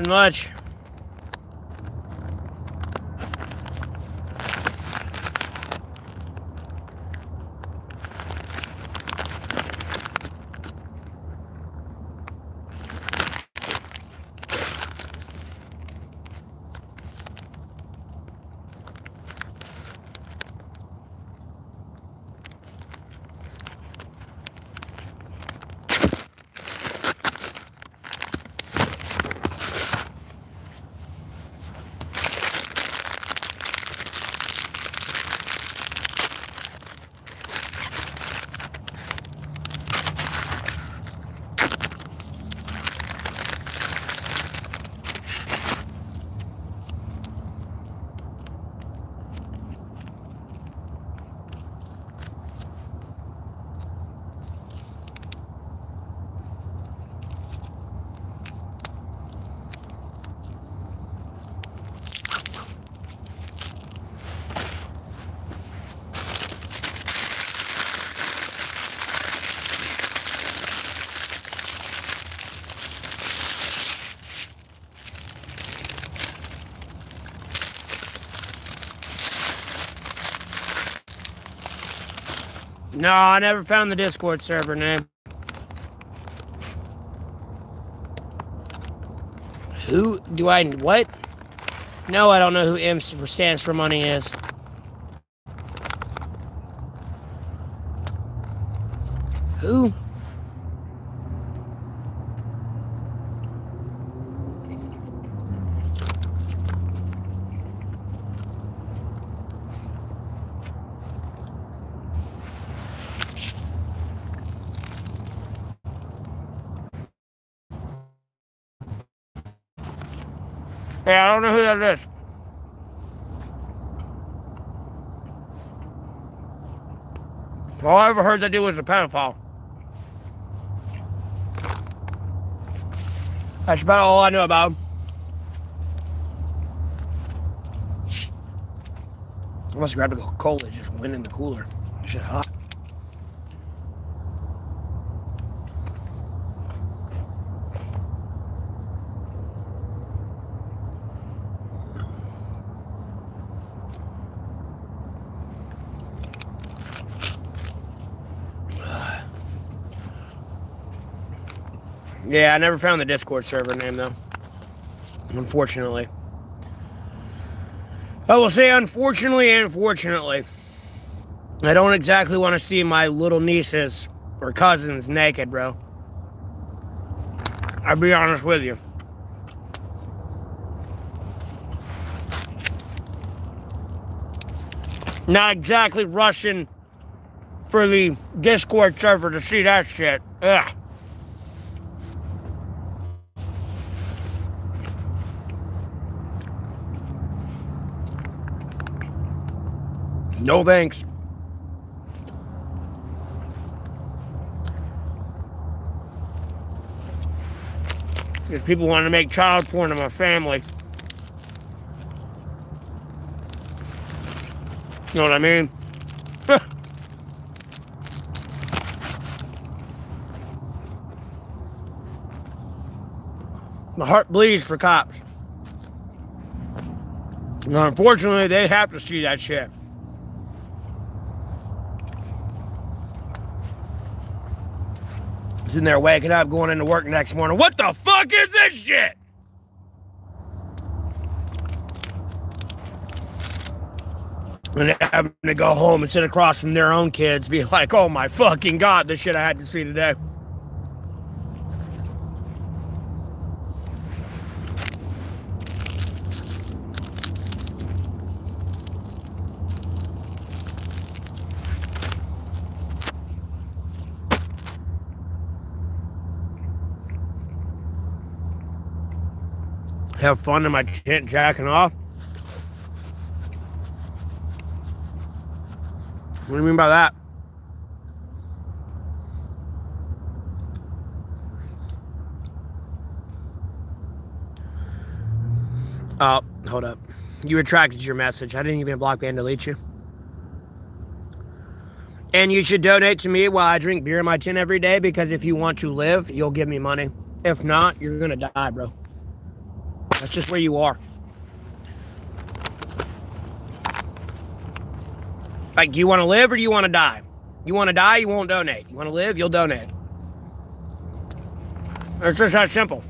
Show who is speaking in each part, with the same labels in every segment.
Speaker 1: Nothing much. No, I never found the Discord server name. Who do I... What? No, I don't know who M stands for money is. Who? Hey, I don't know who that is. All I ever heard that dude was a pedophile. That's about all I know about him. I must have grabbed a Coca-Cola, just went in the cooler. Shit hot. Yeah, I never found the Discord server name, though. Unfortunately. I will say unfortunately and fortunately. I don't exactly want to see my little nieces or cousins naked, bro. I'll be honest with you. Not exactly rushing for the Discord server to see that shit. Ugh. No thanks. Because people want to make child porn of my family. You know what I mean? My heart bleeds for cops. Now, unfortunately, they have to see that shit. Sitting there waking up, going into work next morning. What the fuck is this shit? And having to go home and sit across from their own kids, be like, oh my fucking God, this shit I had to see today. Have fun in my tent jacking off? What do you mean by that? Oh, hold up. You retracted your message. I didn't even block and delete you. And you should donate to me while I drink beer in my tent every day, because if you want to live, you'll give me money. If not, you're gonna die, bro. That's just where you are. Like, do you want to live or do you want to die? You want to die, you won't donate. You want to live, you'll donate. It's just that simple.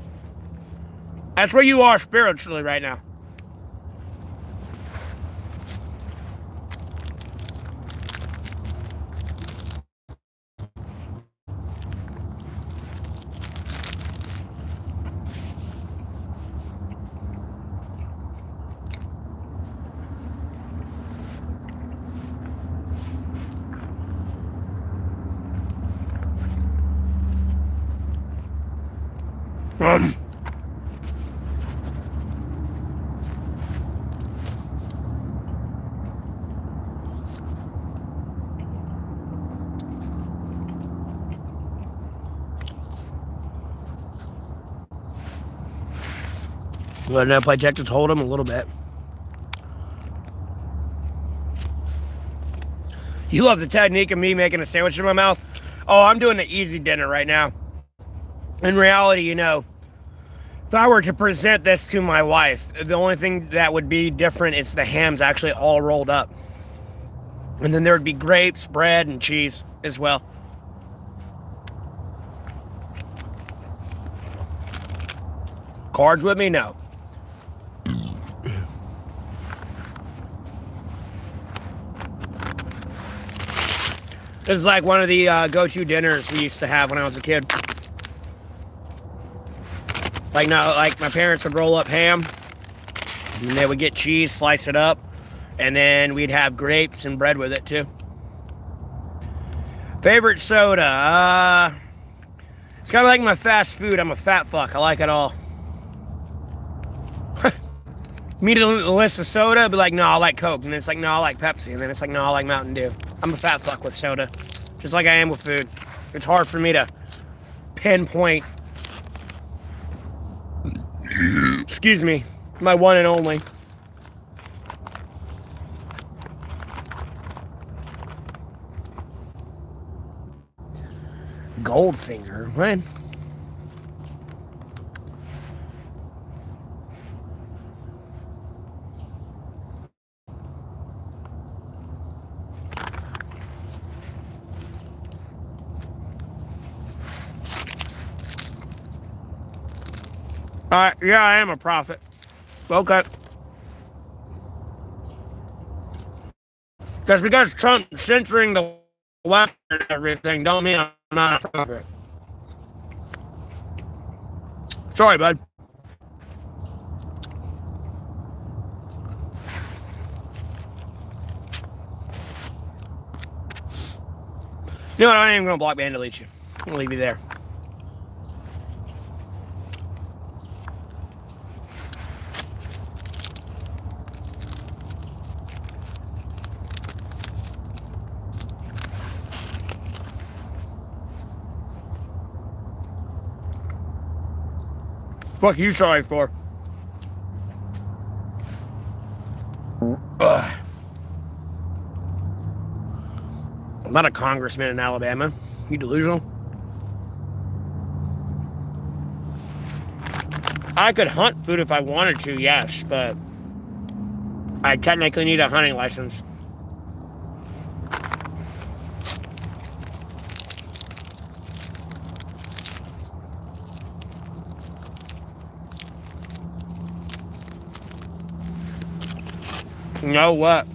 Speaker 1: That's where you are spiritually right now. Well, now play Texas Hold'em a little bit. You love the technique of me making a sandwich in my mouth? Oh, I'm doing the easy dinner right now. In reality, you know, if I were to present this to my wife, the only thing that would be different is the ham's actually all rolled up. And then there would be grapes, bread, and cheese as well. Cards with me? No. This is like one of the go-to dinners we used to have when I was a kid. Like, no, like my parents would roll up ham, and they would get cheese, slice it up, and then we'd have grapes and bread with it too. Favorite soda? It's kind of like my fast food. I'm a fat fuck. I like it all. Me to list of soda, be like, no, I like Coke. And then it's like, no, I like Pepsi. And then it's like, no, I like Mountain Dew. I'm a fat fuck with soda. Just like I am with food. It's hard for me to pinpoint, excuse me, my one and only. Goldfinger, what? Yeah, I am a prophet. Okay. Just because Trump's censoring the web and everything, don't mean I'm not a prophet. Sorry, bud. You know what? I ain't even gonna block ban and delete you. I'll leave you there. Fuck you sorry for? Ugh. I'm not a congressman in Alabama. You delusional? I could hunt food if I wanted to, yes, but I technically need a hunting license. You know what?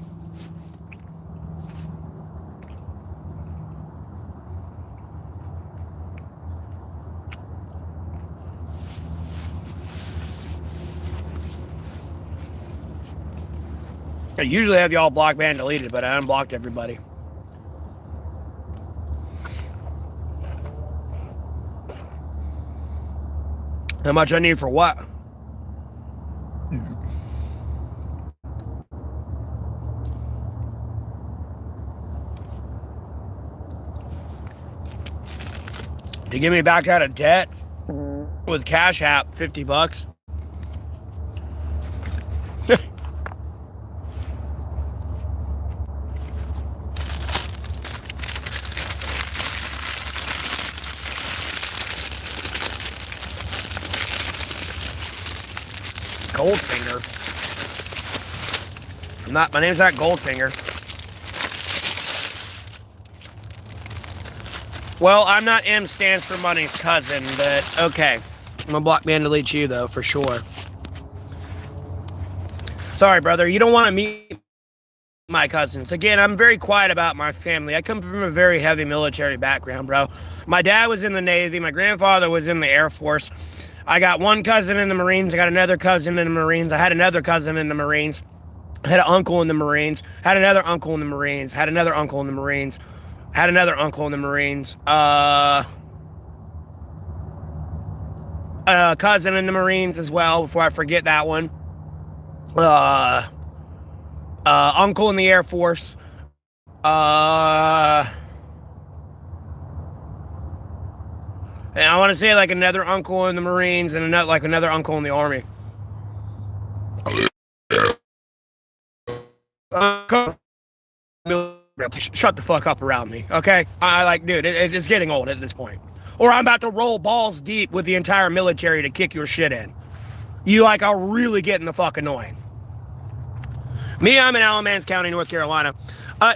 Speaker 1: I usually have y'all blocked, banned, deleted, but I unblocked everybody. How much I need for what? To get me back out of debt with Cash App, $50. My name's not Goldfinger. Well, I'm not M stands for money's cousin, but okay. I'm gonna block me and delete you, though, for sure. Sorry, brother. You don't want to meet my cousins. Again, I'm very quiet about my family. I come from a very heavy military background, bro. My dad was in the Navy. My grandfather was in the Air Force. I got one cousin in the Marines. I got another cousin in the Marines. I had another cousin in the Marines. I had an uncle in the Marines. Had another uncle in the Marines. Had another uncle in the Marines. Had another uncle in the Marines. A cousin in the Marines as well, before I forget that one. Uncle in the Air Force. And I want to say like another uncle in the Marines and another uncle in the Army. Shut the fuck up around me, okay? Dude, it's getting old at this point. Or I'm about to roll balls deep with the entire military to kick your shit in. You are really getting the fuck annoying. Me, I'm in Alamance County, North Carolina.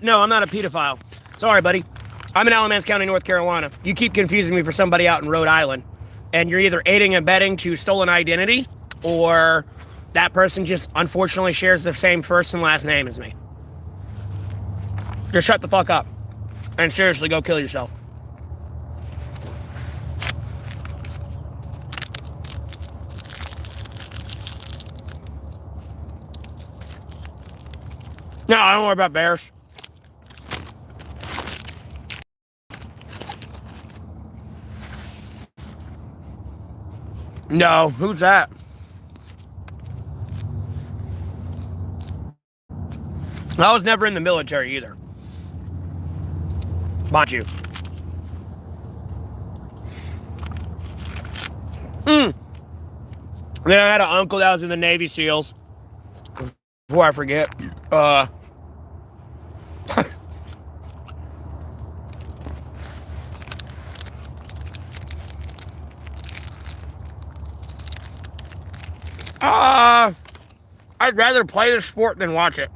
Speaker 1: No, I'm not a pedophile. Sorry, buddy. I'm in Alamance County, North Carolina. You keep confusing me for somebody out in Rhode Island. And you're either aiding and abetting to stolen identity, or that person just unfortunately shares the same first and last name as me. Just shut the fuck up. And seriously, go kill yourself. No, I don't worry about bears. No, who's that? I was never in the military either. Mind you. Then I had an uncle that was in the Navy SEALs. Before I forget. I'd rather play the sport than watch it.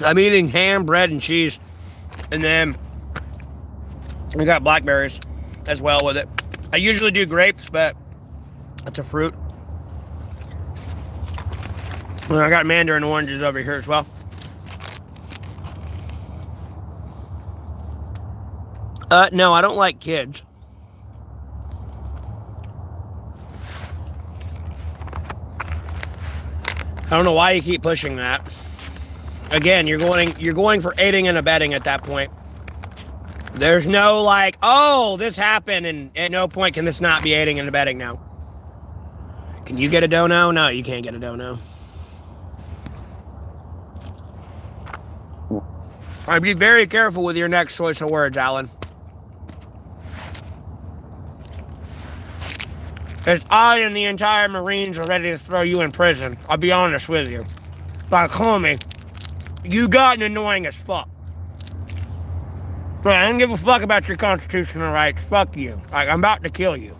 Speaker 1: I'm eating ham, bread, and cheese. And then I got blackberries as well with it. I usually do grapes, but it's a fruit. And I got mandarin oranges over here as well. No, I don't like kids. I don't know why you keep pushing that. Again, you're going for aiding and abetting at that point. There's no like, oh, this happened, and at no point can this not be aiding and abetting now. Can you get a dono? No, you can't get a dono. I'd be very careful with your next choice of words, Alan. As I and the entire Marines are ready to throw you in prison, I'll be honest with you. Like, homie, you gotten annoying as fuck. But I don't give a fuck about your constitutional rights. Fuck you. Like, I'm about to kill you.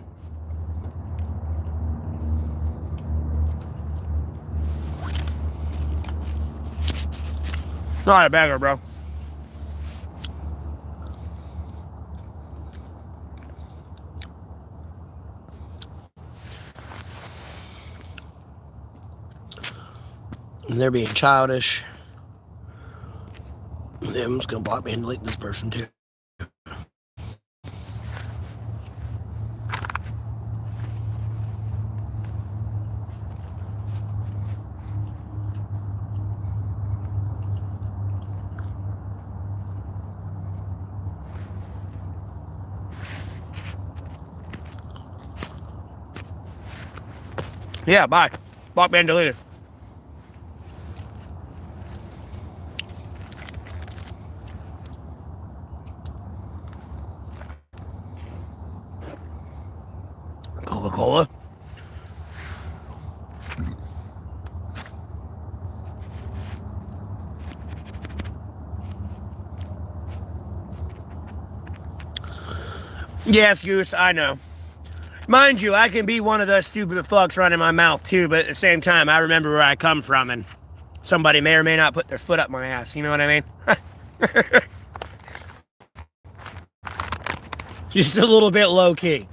Speaker 1: Not a beggar, bro. And they're being childish. I'm just gonna block me and delete this person too. Yeah, bye. Block me and delete it. Coca-Cola. Yes, Goose, I know. Mind you, I can be one of those stupid fucks running my mouth too, but at the same time, I remember where I come from, and somebody may or may not put their foot up my ass, you know what I mean? Just a little bit low-key.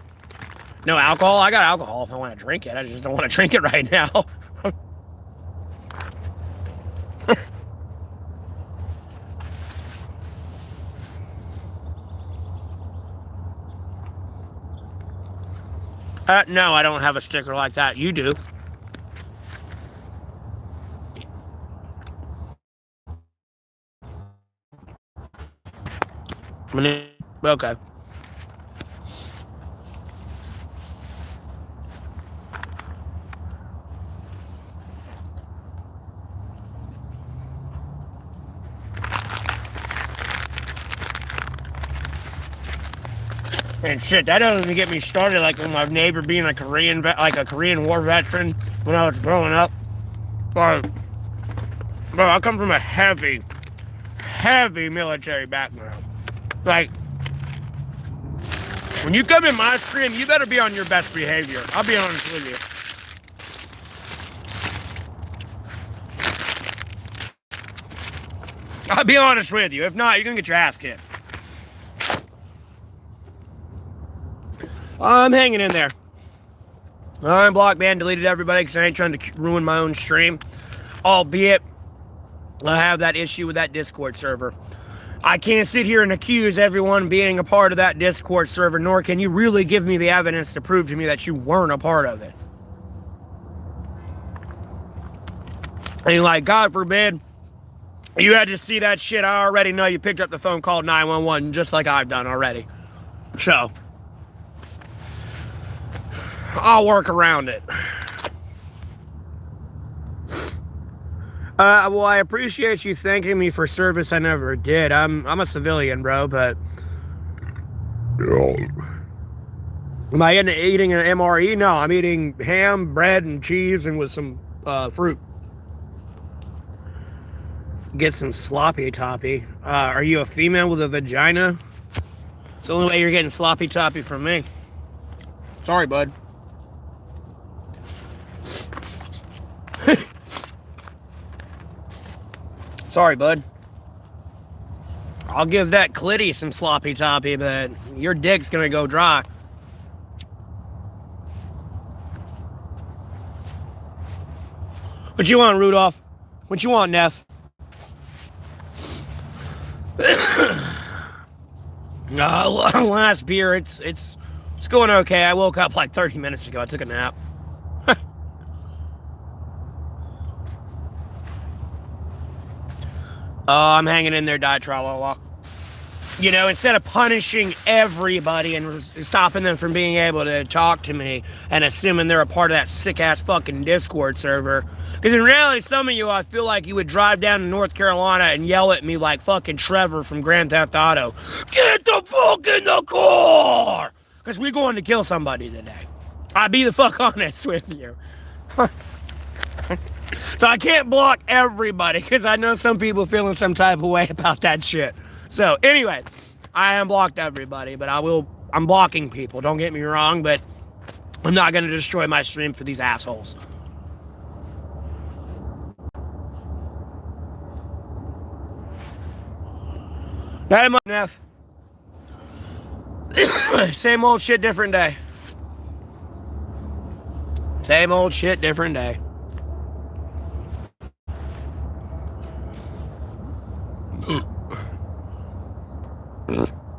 Speaker 1: No alcohol? I got alcohol if I want to drink it. I just don't want to drink it right now. No, I don't have a sticker like that. You do. Okay. And shit, that doesn't even get me started. Like with my neighbor being a Korean War veteran when I was growing up. Bro, I come from a heavy military background. Like, when you come in my stream, you better be on your best behavior. I'll be honest with you. I'll be honest with you. If not, you're gonna get your ass kicked. I'm hanging in there. I'm blocked, man, deleted everybody because I ain't trying to ruin my own stream. Albeit, I have that issue with that Discord server. I can't sit here and accuse everyone being a part of that Discord server, nor can you really give me the evidence to prove to me that you weren't a part of it. And like, God forbid, you had to see that shit. I already know you picked up the phone, called 911, just like I've done already. So, I'll work around it. Well, I appreciate you thanking me for service I never did. I'm a civilian, bro, but... Am I eating an MRE? No, I'm eating ham, bread, and cheese, and with some fruit. Get some sloppy toppy. Are you a female with a vagina? It's the only way you're getting sloppy toppy from me. Sorry, bud. Sorry, bud. I'll give that clitty some sloppy toppy, but your dick's gonna go dry. What you want, Rudolph? What you want, Neff? Last beer, it's going okay. I woke up like 30 minutes ago. I took a nap. I'm hanging in there, die-tra-la-la. You know, instead of punishing everybody and stopping them from being able to talk to me and assuming they're a part of that sick-ass fucking Discord server. Because in reality, some of you, I feel like you would drive down to North Carolina and yell at me like fucking Trevor from Grand Theft Auto. Get the fuck in the car! Because we're going to kill somebody today. I'll be the fuck honest with you. So I can't block everybody because I know some people feeling some type of way about that shit. So anyway, I am blocked everybody, but I'm blocking people. Don't get me wrong, but I'm not going to destroy my stream for these assholes. That ain't enough. Same old shit, different day. Same old shit, different day.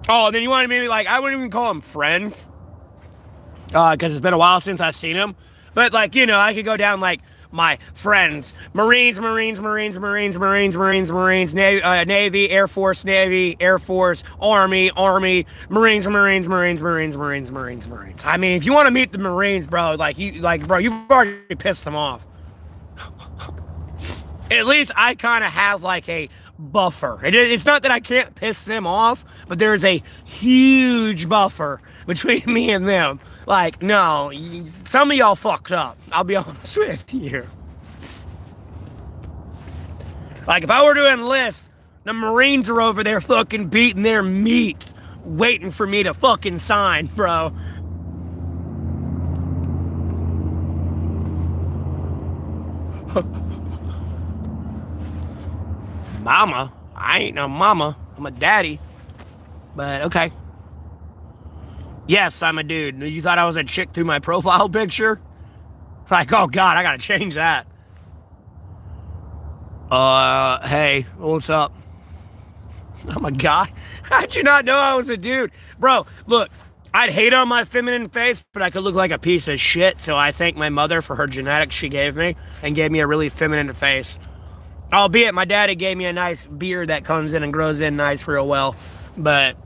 Speaker 1: Oh, then you wanted me to, like, I wouldn't even call them friends. Because it's been a while since I've seen them. But, like, you know, I could go down, like, my friends. Marines, Navy, Air Force, Army, Marines. I mean, if you want to meet the Marines, bro, bro, you've already pissed them off. At least I kind of have, like, a buffer. It's not that I can't piss them off, but there's a huge buffer between me and them. Like, no, some of y'all fucked up. I'll be honest with you. Like, if I were to enlist, the Marines are over there fucking beating their meat waiting for me to fucking sign, bro. Mama? I ain't no mama. I'm a daddy. But okay. Yes, I'm a dude. You thought I was a chick through my profile picture? Like, oh God, I gotta change that. Hey, what's up? I'm a guy? How'd you not know I was a dude? Bro, look, I'd hate on my feminine face, but I could look like a piece of shit, so I thank my mother for her genetics she gave me, and gave me a really feminine face. Albeit, my daddy gave me a nice beard that comes in and grows in nice real well, but...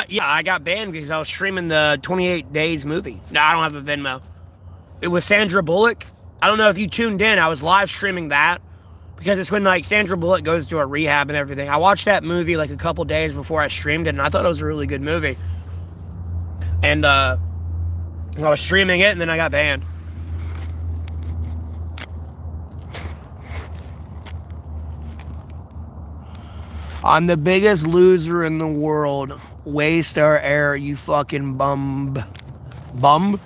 Speaker 1: yeah, I got banned because I was streaming the 28 Days movie. No, I don't have a Venmo. It was Sandra Bullock. I don't know if you tuned in. I was live streaming that because it's when, like, Sandra Bullock goes to a rehab and everything. I watched that movie, like, a couple days before I streamed it, and I thought it was a really good movie. And, I was streaming it, and then I got banned. I'm the biggest loser in the world. Waste our air, you fucking bum. Bum?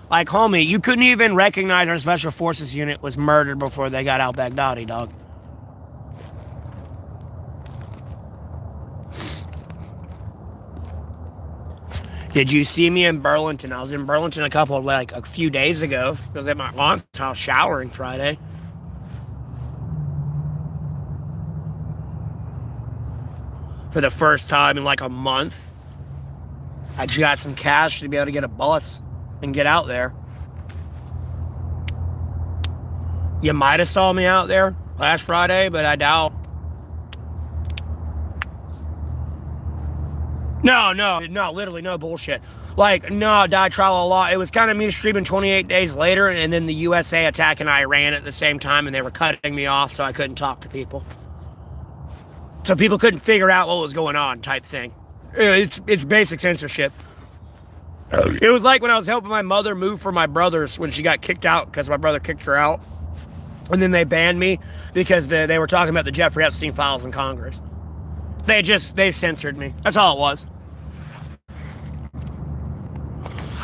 Speaker 1: Like, homie, you couldn't even recognize our special forces unit was murdered before they got al-Baghdadi, dog. Did you see me in Burlington? I was in Burlington a few days ago. I was at my aunt's house showering Friday. For the first time in like a month. I actually got some cash to be able to get a bus and get out there. You might have saw me out there last Friday, but I doubt. No, literally no bullshit. Like, no, die trial law. It was kind of me streaming 28 days later, and then the USA attacking Iran at the same time, and they were cutting me off, so I couldn't talk to people. So people couldn't figure out what was going on, type thing. It's basic censorship. It was like when I was helping my mother move for my brothers when she got kicked out because my brother kicked her out. And then they banned me because they were talking about the Jeffrey Epstein files in Congress. They censored me. That's all it was.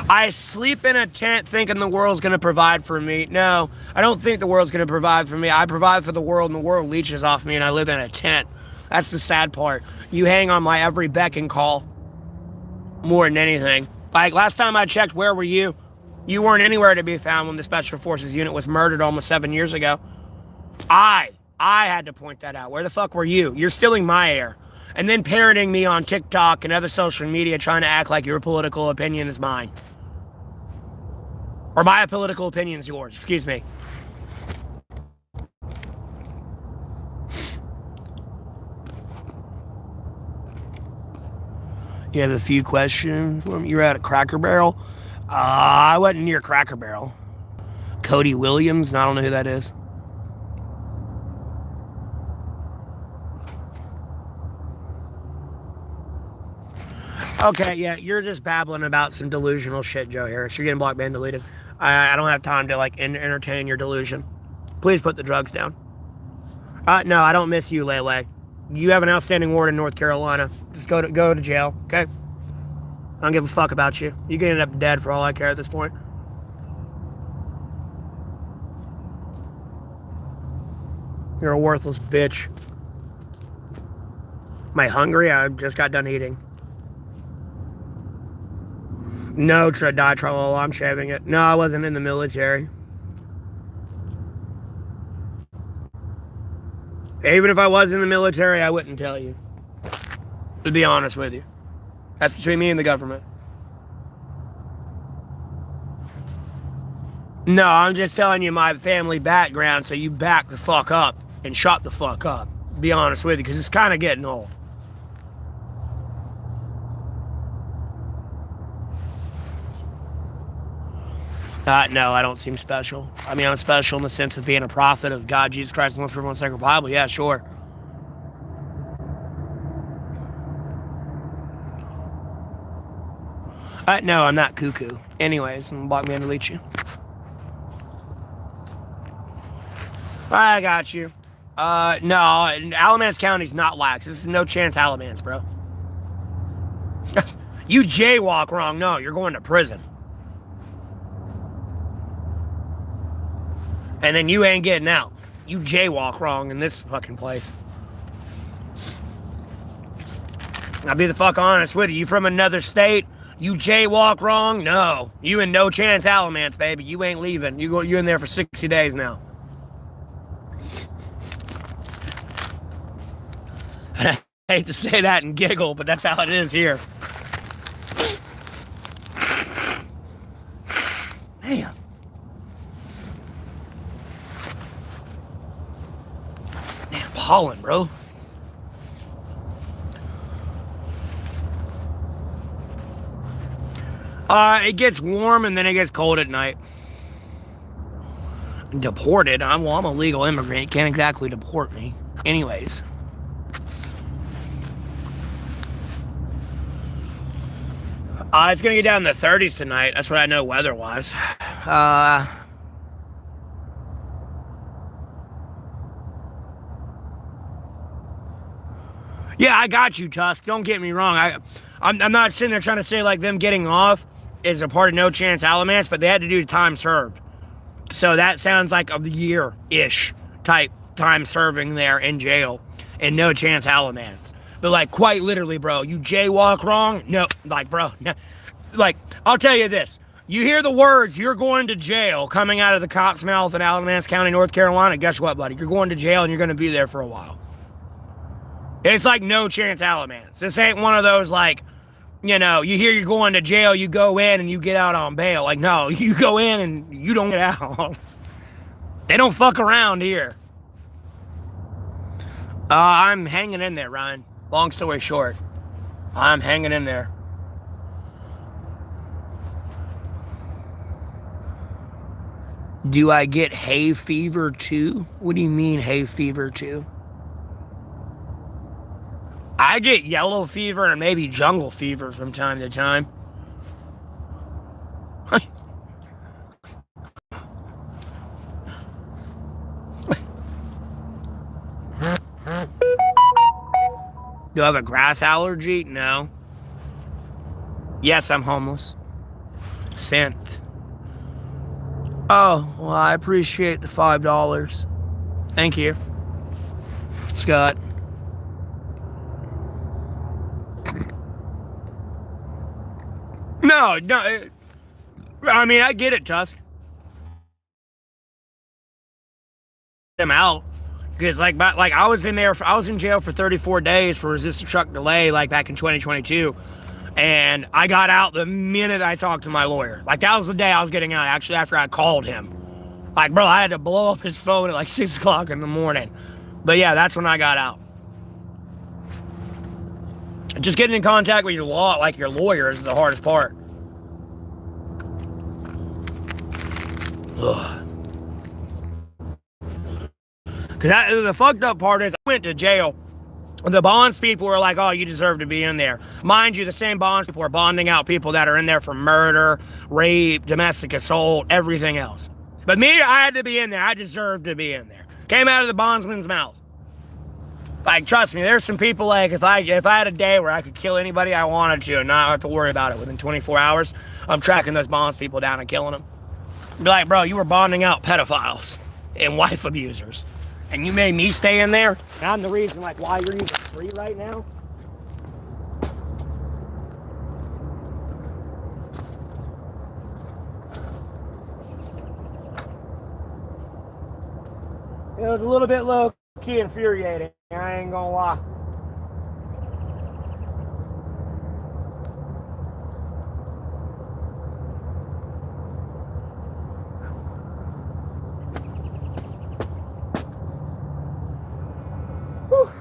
Speaker 1: I sleep in a tent thinking the world's going to provide for me. No, I don't think the world's going to provide for me. I provide for the world, and the world leeches off me, and I live in a tent. That's the sad part. You hang on my every beck and call more than anything. Like, last time I checked, where were you? You weren't anywhere to be found when the Special Forces unit was murdered almost 7 years ago. I had to point that out. Where the fuck were you? You're stealing my air. And then parroting me on TikTok and other social media trying to act like your political opinion is mine. Or my political opinion is yours. Excuse me. You have a few questions for me? You're at a Cracker Barrel? I wasn't near Cracker Barrel. Cody Williams? I don't know who that is. Okay, yeah, you're just babbling about some delusional shit, Joe Harris. You're getting blocked, banned, deleted. I don't have time to, like, entertain your delusion. Please put the drugs down. No, I don't miss you, Lele. You have an outstanding warrant in North Carolina. Just go to jail, okay? I don't give a fuck about you. You can end up dead for all I care at this point. You're a worthless bitch. Am I hungry? I just got done eating. No, I'm shaving it. No, I wasn't in the military. Even if I was in the military, I wouldn't tell you. To be honest with you. That's between me and the government. No, I'm just telling you my family background so you back the fuck up and shut the fuck up. To be honest with you, because it's kind of getting old. No, I don't seem special. I mean, I'm special in the sense of being a prophet of God, Jesus Christ, and one sacred Bible. Yeah, sure. No, I'm not cuckoo. Anyways, I'm gonna block me and delete you. I got you. No, Alamance County's not lax. This is no chance Alamance, bro. You jaywalk wrong. No, you're going to prison. And then you ain't getting out. You jaywalk wrong in this fucking place. I'll be the fuck honest with you. You from another state? You jaywalk wrong? No. You in no chance Alamance, baby. You ain't leaving. You in there for 60 days now. I hate to say that and giggle, but that's how it is here. Damn. Damn pollen, bro. It gets warm and then it gets cold at night. Deported? I'm a legal immigrant. You can't exactly deport me. Anyways. It's going to get down in the 30s tonight. That's what I know weather-wise. Yeah, I got you, Tusk. Don't get me wrong. I'm not sitting there trying to say like them getting off is a part of No Chance Alamance, but they had to do time served. So that sounds like a year-ish type time serving there in jail in No Chance Alamance. But like quite literally, bro, you jaywalk wrong? No, like bro, no. Like I'll tell you this. You hear the words, you're going to jail, coming out of the cop's mouth in Alamance County, North Carolina. Guess what, buddy? You're going to jail and you're going to be there for a while. It's like No Chance Alamance. This ain't one of those like, you know, you hear you're going to jail, you go in and you get out on bail. Like, no, you go in and you don't get out. They don't fuck around here. I'm hanging in there, Ryan. Long story short, I'm hanging in there. Do I get hay fever too? What do you mean hay fever too? I get yellow fever and maybe jungle fever from time to time. Do I have a grass allergy? No. Yes, I'm homeless. Synth. Oh, well, I appreciate the $5. Thank you, Scott. No, I mean, I get it, Tusk. Them out. Because, like I was in jail for 34 days for resistant truck delay, like, back in 2022. And I got out the minute I talked to my lawyer. Like, that was the day I was getting out, actually, after I called him. Like, bro, I had to blow up his phone at, like, 6 o'clock in the morning. But, yeah, that's when I got out. Just getting in contact with your lawyer is the hardest part. Ugh. Because the fucked up part is I went to jail. The bonds people were like, oh, you deserve to be in there. Mind you, the same bonds people are bonding out people that are in there for murder, rape, domestic assault, everything else. But me, I had to be in there. I deserved to be in there. Came out of the bondsman's mouth. Like, trust me, there's some people, like, if I had a day where I could kill anybody I wanted to and not have to worry about it within 24 hours, I'm tracking those bonds people down and killing them. Be like, bro, you were bonding out pedophiles and wife abusers. And you made me stay in there? And I'm the reason, like, why you're even free right now? It was a little bit low-key infuriating. I ain't gonna lie. Whew.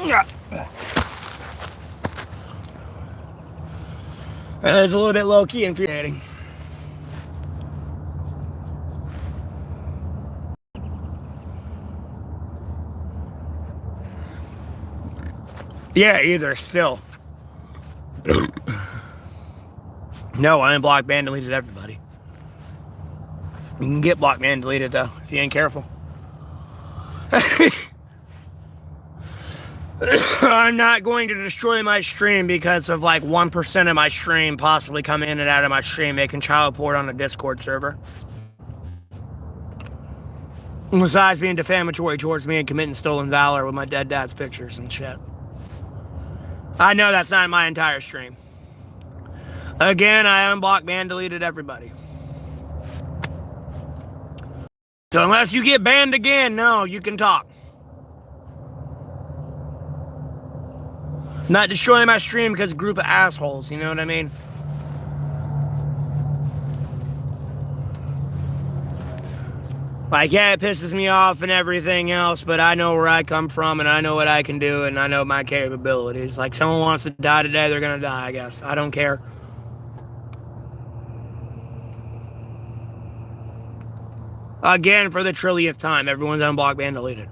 Speaker 1: Yeah. It was a little bit low-key infuriating. Yeah, either, still. No, I unblocked, banned, deleted everybody. You can get blocked and deleted, though, if you ain't careful. I'm not going to destroy my stream because of like 1% of my stream possibly coming in and out of my stream making child porn on a Discord server. Besides being defamatory towards me and committing stolen valor with my dead dad's pictures and shit. I know that's not my entire stream. Again, I unblocked, banned, deleted everybody. So unless you get banned again, no, you can talk. I'm not destroying my stream because of a group of assholes, you know what I mean? Like, yeah, it pisses me off and everything else, but I know where I come from and I know what I can do and I know my capabilities. Like, someone wants to die today, they're gonna die, I guess. I don't care. Again, for the trillionth time, everyone's unblocked, banned, deleted.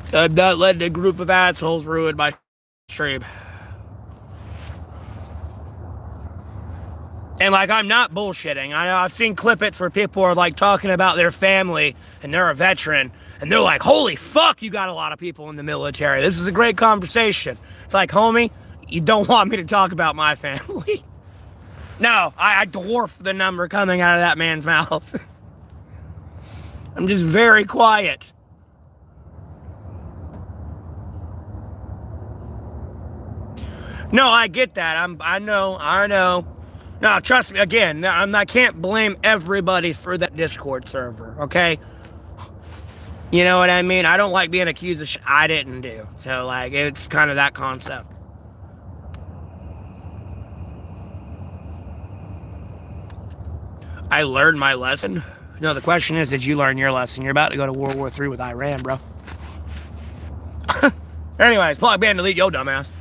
Speaker 1: That led to a group of assholes ruined my stream. And like, I'm not bullshitting. I've seen clippets where people are like talking about their family and they're a veteran and they're like, holy fuck, you got a lot of people in the military. This is a great conversation. It's like, homie, you don't want me to talk about my family. No, I dwarf the number coming out of that man's mouth. I'm just very quiet. No, I get that. I know. No, trust me, again, I can't blame everybody for that Discord server, okay? You know what I mean? I don't like being accused of shit I didn't do. So, like, it's kind of that concept. I learned my lesson. No, the question is, did you learn your lesson? You're about to go to World War III with Iran, bro. Anyways, block, ban, delete, yo, dumbass.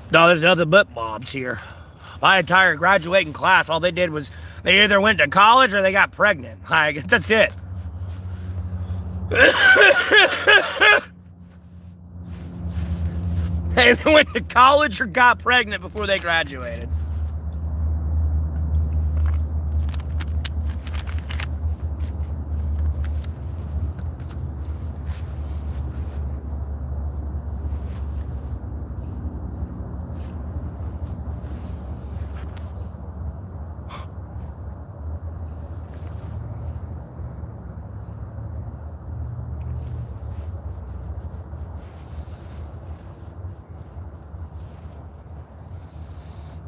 Speaker 1: No, there's nothing but mobs here. My entire graduating class, all they did was they either went to college or they got pregnant. Like, that's it. They went to college or got pregnant before they graduated.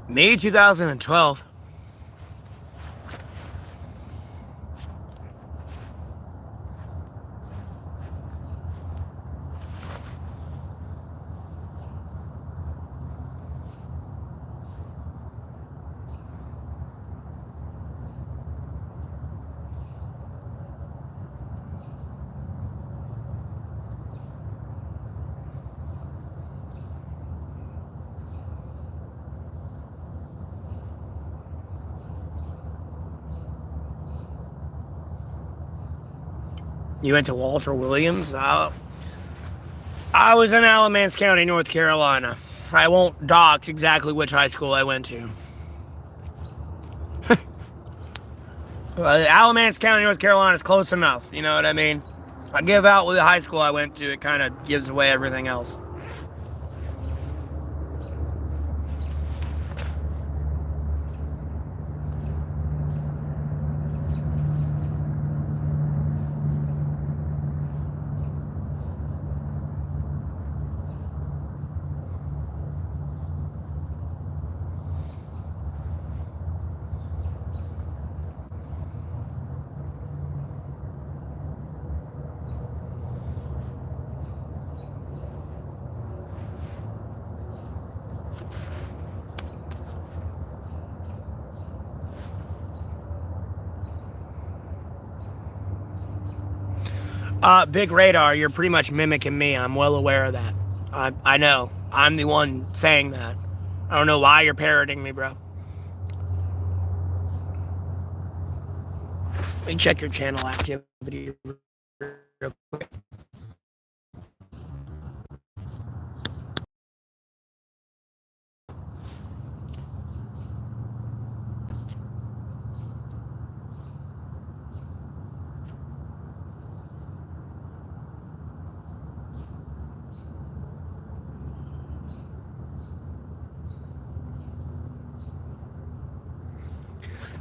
Speaker 1: May 2012. You went to Walter Williams? I was in Alamance County, North Carolina. I won't dox exactly which high school I went to. Alamance County, North Carolina is close enough, you know what I mean? I give out with the high school I went to, it kind of gives away everything else. Big Radar, you're pretty much mimicking me. I'm well aware of that. I know. I'm the one saying that. I don't know why you're parroting me, bro. Let me check your channel activity real quick.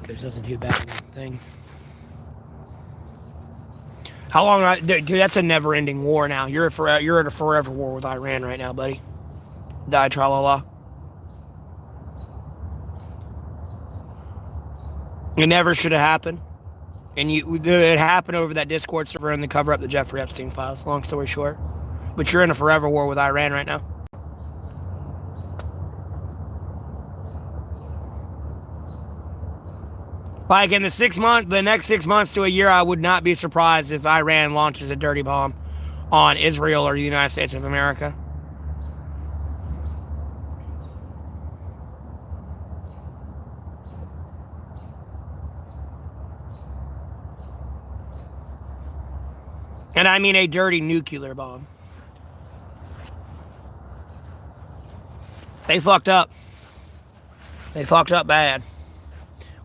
Speaker 1: There's nothing too bad in that thing. How long? Dude, that's a never-ending war now. You're at a forever war with Iran right now, buddy. Die, tra-la-la. It never should have happened. And it happened over that Discord server and the cover up the Jeffrey Epstein files. Long story short. But you're in a forever war with Iran right now. Like in the next 6 months to a year, I would not be surprised if Iran launches a dirty bomb on Israel or the United States of America. And I mean a dirty nuclear bomb. They fucked up. They fucked up bad.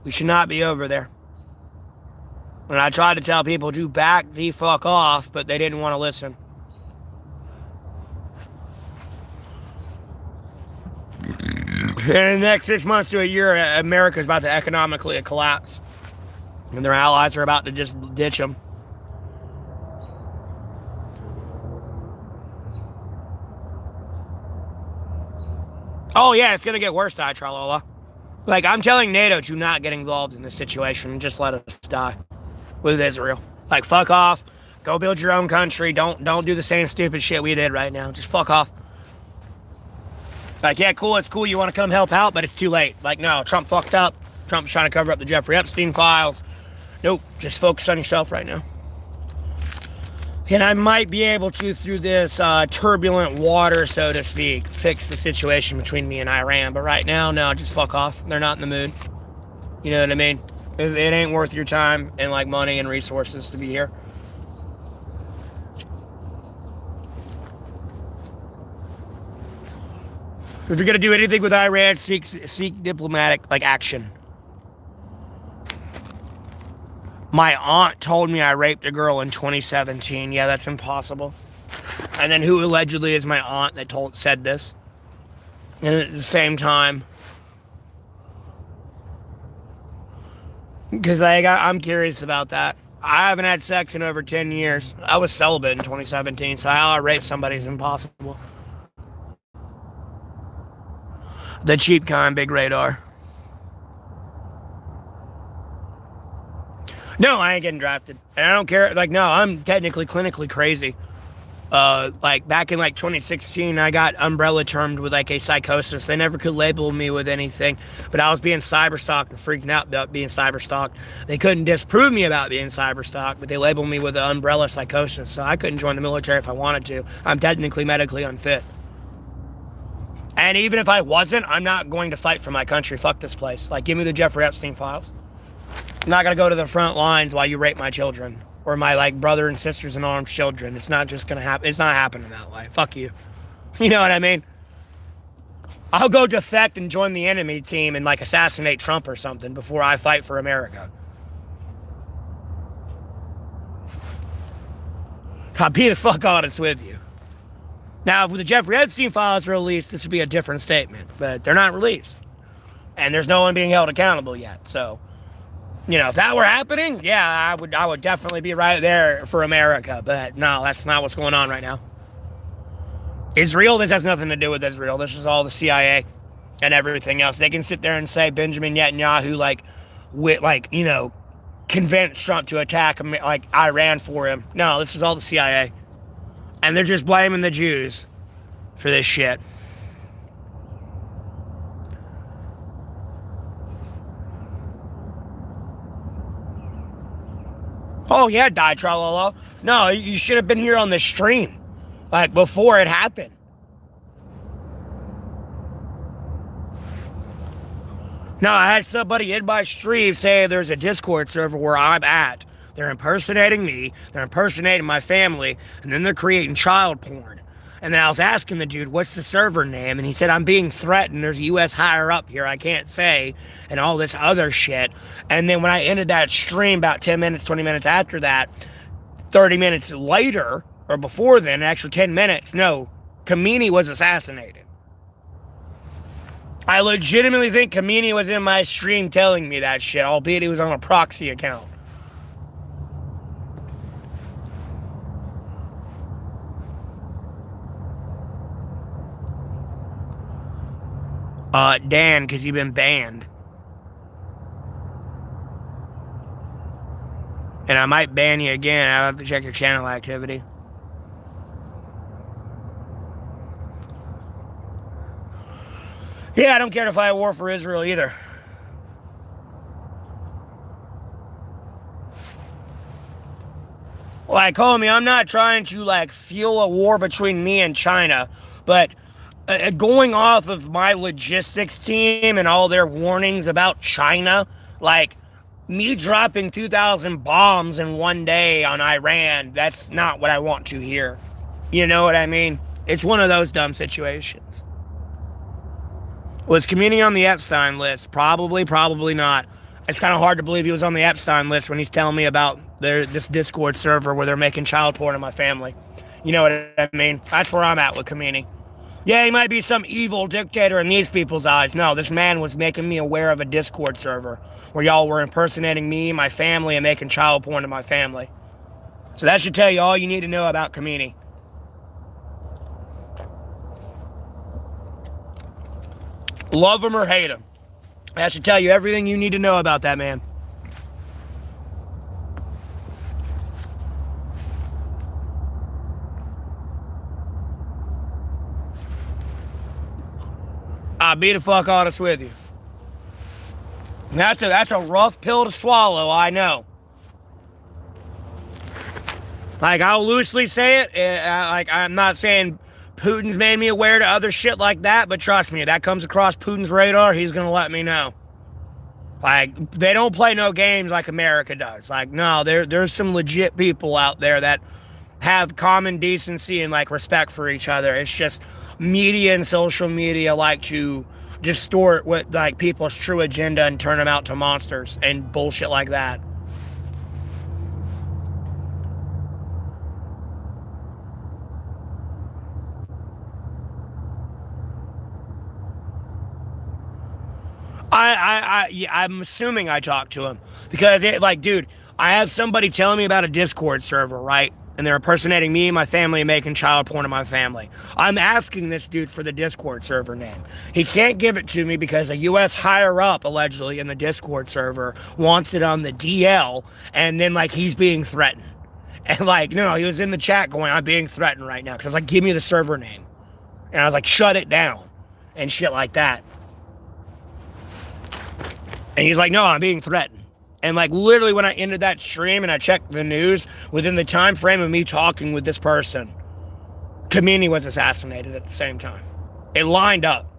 Speaker 1: We should not be over there. And I tried to tell people to back the fuck off, but they didn't want to listen. In the next 6 months to a year, America's about to economically collapse. And their allies are about to just ditch them. Oh yeah, it's gonna get worse, Tralola. Like, I'm telling NATO to not get involved in this situation and just let us die with Israel. Like, fuck off. Go build your own country. Don't do the same stupid shit we did right now. Just fuck off. Like, yeah, cool, it's cool. You want to come help out, but it's too late. Like, no, Trump fucked up. Trump's trying to cover up the Jeffrey Epstein files. Nope, just focus on yourself right now. And I might be able to, through this turbulent water, so to speak, fix the situation between me and Iran. But right now, no, just fuck off. They're not in the mood. You know what I mean? It ain't worth your time and, like, money and resources to be here. If you're going to do anything with Iran, seek diplomatic, like, action. My aunt told me I raped a girl in 2017. Yeah, that's impossible. And then who allegedly is my aunt that said this? And at the same time, because I'm curious about that. I haven't had sex in over 10 years. I was celibate in 2017, so how I rape somebody is impossible. The cheap kind, big radar. No, I ain't getting drafted. And I don't care. Like, no, I'm technically clinically crazy. Like, back in, like, 2016, I got umbrella termed with, like, a psychosis. They never could label me with anything. But I was being cyberstalked and freaking out about being cyberstalked. They couldn't disprove me about being cyberstalked, but they labeled me with an umbrella psychosis. So I couldn't join the military if I wanted to. I'm technically medically unfit. And even if I wasn't, I'm not going to fight for my country. Fuck this place. Like, give me the Jeffrey Epstein files. I'm not going to go to the front lines while you rape my children. Or my, like, brother and sisters and armed children. It's not just going to happen. It's not happening that way. Fuck you. You know what I mean? I'll go defect and join the enemy team and, like, assassinate Trump or something before I fight for America. I'll be the fuck honest with you. Now, if the Jeffrey Epstein files are released, this would be a different statement. But they're not released. And there's no one being held accountable yet. So, you know, if that were happening, yeah, I would definitely be right there for America. But no, that's not what's going on right now. Israel, this has nothing to do with Israel. This is all the CIA and everything else. They can sit there and say Benjamin Netanyahu, convinced Trump to attack, like, Iran for him. No, this is all the CIA. And they're just blaming the Jews for this shit. Oh, yeah, die, tra-la-la. No, you should have been here on the stream, like, before it happened. No, I had somebody in my stream say there's a Discord server where I'm at They're impersonating me, they're impersonating my family, and then they're creating child porn. And then I was asking the dude, what's the server name? And he said, I'm being threatened. There's a U.S. higher up here I can't say, and all this other shit. And then when I ended that stream about 10 minutes, 20 minutes after that, 30 minutes later, or before then, actually 10 minutes, no, Kamini was assassinated. I legitimately think Kamini was in my stream telling me that shit, albeit he was on a proxy account. Dan, because you've been banned. And I might ban you again. I'll have to check your channel activity. Yeah, I don't care to fight a war for Israel either. Like, homie, I'm not trying to, like, fuel a war between me and China, but going off of my logistics team and all their warnings about China, like, me dropping 2,000 bombs in one day on Iran, that's not what I want to hear. You know what I mean? It's one of those dumb situations. Was Kamini on the Epstein list? Probably, probably not. It's kind of hard to believe he was on the Epstein list when he's telling me about this Discord server where they're making child porn in my family. You know what I mean? That's where I'm at with Kamini. Yeah, he might be some evil dictator in these people's eyes. No, this man was making me aware of a Discord server where y'all were impersonating me, my family, and making child porn to my family. So that should tell you all you need to know about Kamini. Love him or hate him. That should tell you everything you need to know about that man. I'll be the fuck honest with you. That's a rough pill to swallow, I know. Like, I'll loosely say it. Like, I'm not saying Putin's made me aware to other shit like that, but trust me, if that comes across Putin's radar, he's gonna let me know. Like, they don't play no games like America does. Like, no, there's some legit people out there that have common decency and, like, respect for each other. It's just media and social media like to distort what, like, people's true agenda and turn them out to monsters and bullshit like that. I'm assuming I talked to him because dude, I have somebody telling me about a Discord server, right? And they're impersonating me and my family and making child porn to my family. I'm asking this dude for the Discord server name. He can't give it to me because a U.S. higher up, allegedly, in the Discord server wants it on the DL, and then, like, he's being threatened. And, like, no, he was in the chat going, I'm being threatened right now. Because I was like, give me the server name. And I was like, shut it down. And shit like that. And he's like, no, I'm being threatened. And, like, literally when I ended that stream and I checked the news, within the time frame of me talking with this person, Kamini was assassinated at the same time. It lined up.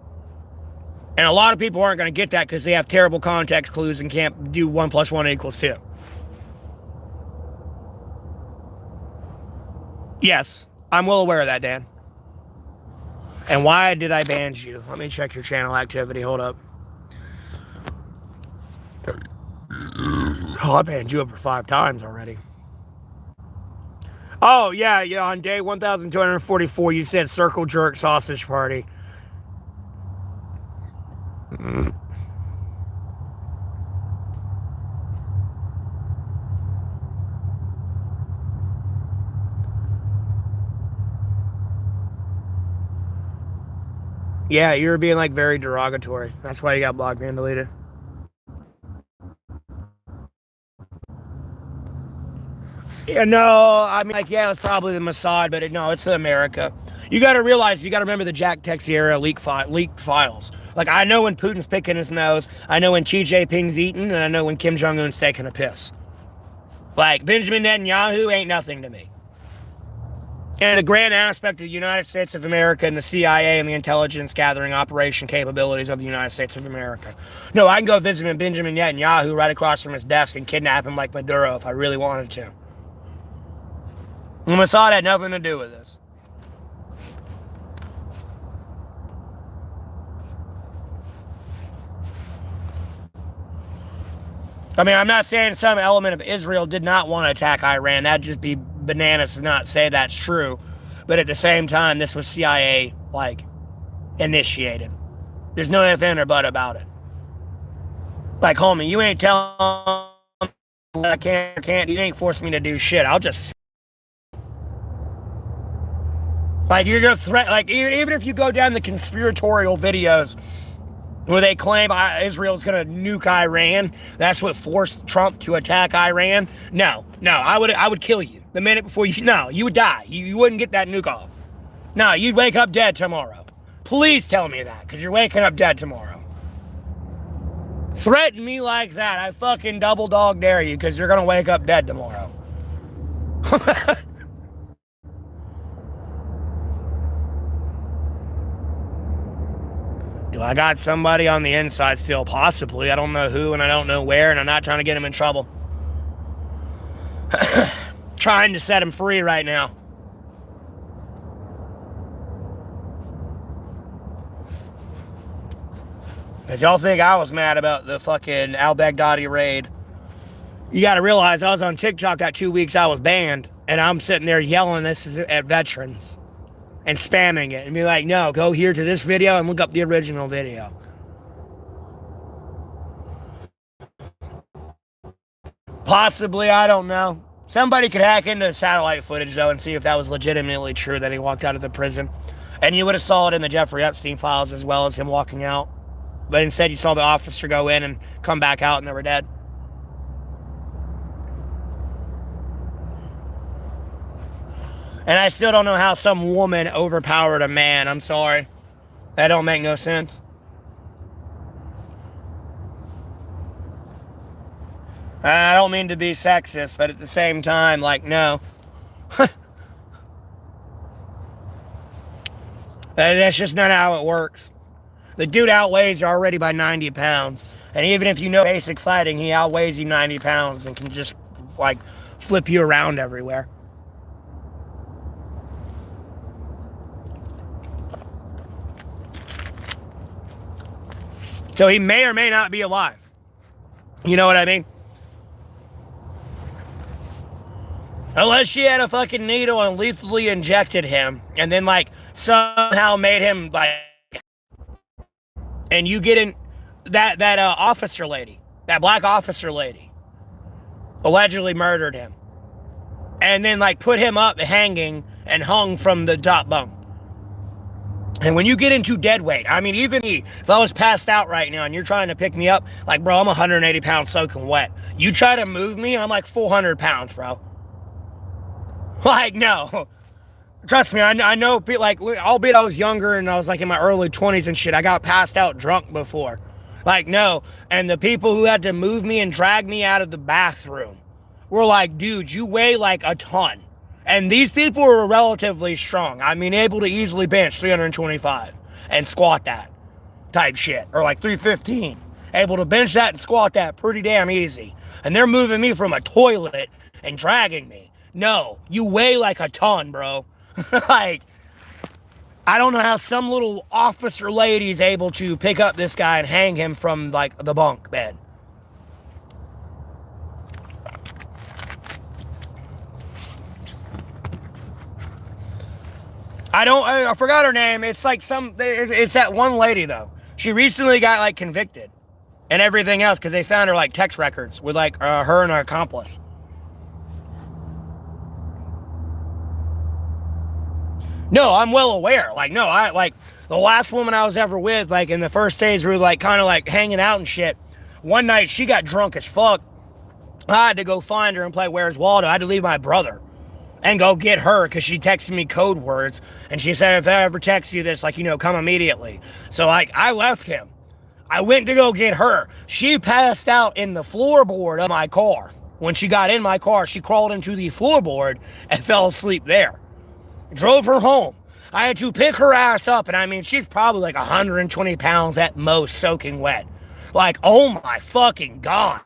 Speaker 1: And a lot of people aren't going to get that because they have terrible context clues and can't do 1 + 1 = 2. Yes, I'm well aware of that, Dan. And why did I ban you? Let me check your channel activity. Hold up. Oh, I banned you over 5 times already. Oh, yeah, on day 1244, you said circle jerk sausage party. Yeah, you were being, like, very derogatory. That's why you got blocked and deleted. Yeah, no, I mean, like, yeah, it's probably the Mossad, but no, it's America. You got to realize, you got to remember the Jack Texiera leaked files. Like, I know when Putin's picking his nose, I know when Xi Jinping's eating, and I know when Kim Jong-un's taking a piss. Like, Benjamin Netanyahu ain't nothing to me. And the grand aspect of the United States of America and the CIA and the intelligence gathering operation capabilities of the United States of America. No, I can go visit Benjamin Netanyahu right across from his desk and kidnap him like Maduro if I really wanted to. And Mossad had nothing to do with this. I mean, I'm not saying some element of Israel did not want to attack Iran. That'd just be bananas to not say that's true. But at the same time, this was CIA, initiated. There's no ifs, ands, or but about it. Like, homie, you ain't telling me I can't, you ain't forcing me to do shit. I'll just... you're gonna threat, even if you go down the conspiratorial videos where they claim Israel's gonna nuke Iran, that's what forced Trump to attack Iran. No, I would kill you the minute before you. No, you would die. You wouldn't get that nuke off. No, you'd wake up dead tomorrow. Please tell me that, because you're waking up dead tomorrow. Threaten me like that. I fucking double dog dare you, because you're gonna wake up dead tomorrow. Do I got somebody on the inside still? Possibly. I don't know who and I don't know where, and I'm not trying to get him in trouble. Trying to set him free right now. Because y'all think I was mad about the fucking al-Baghdadi raid. You gotta realize I was on TikTok that 2 weeks I was banned, and I'm sitting there yelling this at veterans. And spamming it and be like, no, go here to this video and look up the original video. Possibly, I don't know. Somebody could hack into the satellite footage, though, and see if that was legitimately true that he walked out of the prison. And you would have saw it in the Jeffrey Epstein files as well as him walking out. But instead, you saw the officer go in and come back out and they were dead. And I still don't know how some woman overpowered a man. I'm sorry. That don't make no sense. I don't mean to be sexist, but at the same time, no. That's just not how it works. The dude outweighs you already by 90 pounds. And even if you know basic fighting, he outweighs you 90 pounds and can just, flip you around everywhere. So he may or may not be alive. You know what I mean? Unless she had a fucking needle and lethally injected him and then somehow made him and you get in that officer lady, that black officer lady allegedly murdered him and then put him up hanging and hung from the top bunk. And when you get into dead weight, I mean, even me, if I was passed out right now and you're trying to pick me up, bro, I'm 180 pounds soaking wet. You try to move me, I'm 400 pounds, bro. No. Trust me, I know, albeit I was younger and I was in my early 20s and shit, I got passed out drunk before. No. And the people who had to move me and drag me out of the bathroom were dude, you weigh a ton. And these people were relatively strong. I mean, able to easily bench 325 and squat that type shit. Or 315. Able to bench that and squat that pretty damn easy. And they're moving me from a toilet and dragging me. No, you weigh a ton, bro. I don't know how some little officer lady's able to pick up this guy and hang him from the bunk bed. I forgot her name. It's it's that one lady, though. She recently got, convicted and everything else because they found her, text records with, her and her accomplice. No, I'm well aware. The last woman I was ever with, in the first days, we were, kind of, hanging out and shit. One night, she got drunk as fuck. I had to go find her and play Where's Waldo. I had to leave my brother and go get her because she texted me code words. And she said, if I ever text you this, come immediately. So, I left him. I went to go get her. She passed out in the floorboard of my car. When she got in my car, she crawled into the floorboard and fell asleep there. Drove her home. I had to pick her ass up, and I mean, she's probably like 120 pounds at most, soaking wet. Like, oh my fucking God.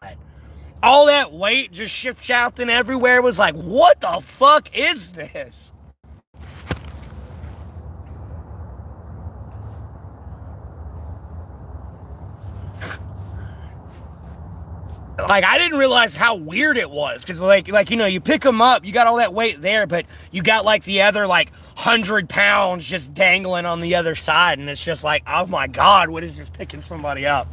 Speaker 1: All that weight just shift-shafting everywhere was like, what the fuck is this? Like, I didn't realize how weird it was, because like you know, you pick them up, you got all that weight there, but you got like the other like 100 pounds just dangling on the other side, and it's just like, oh my God, what is this picking somebody up?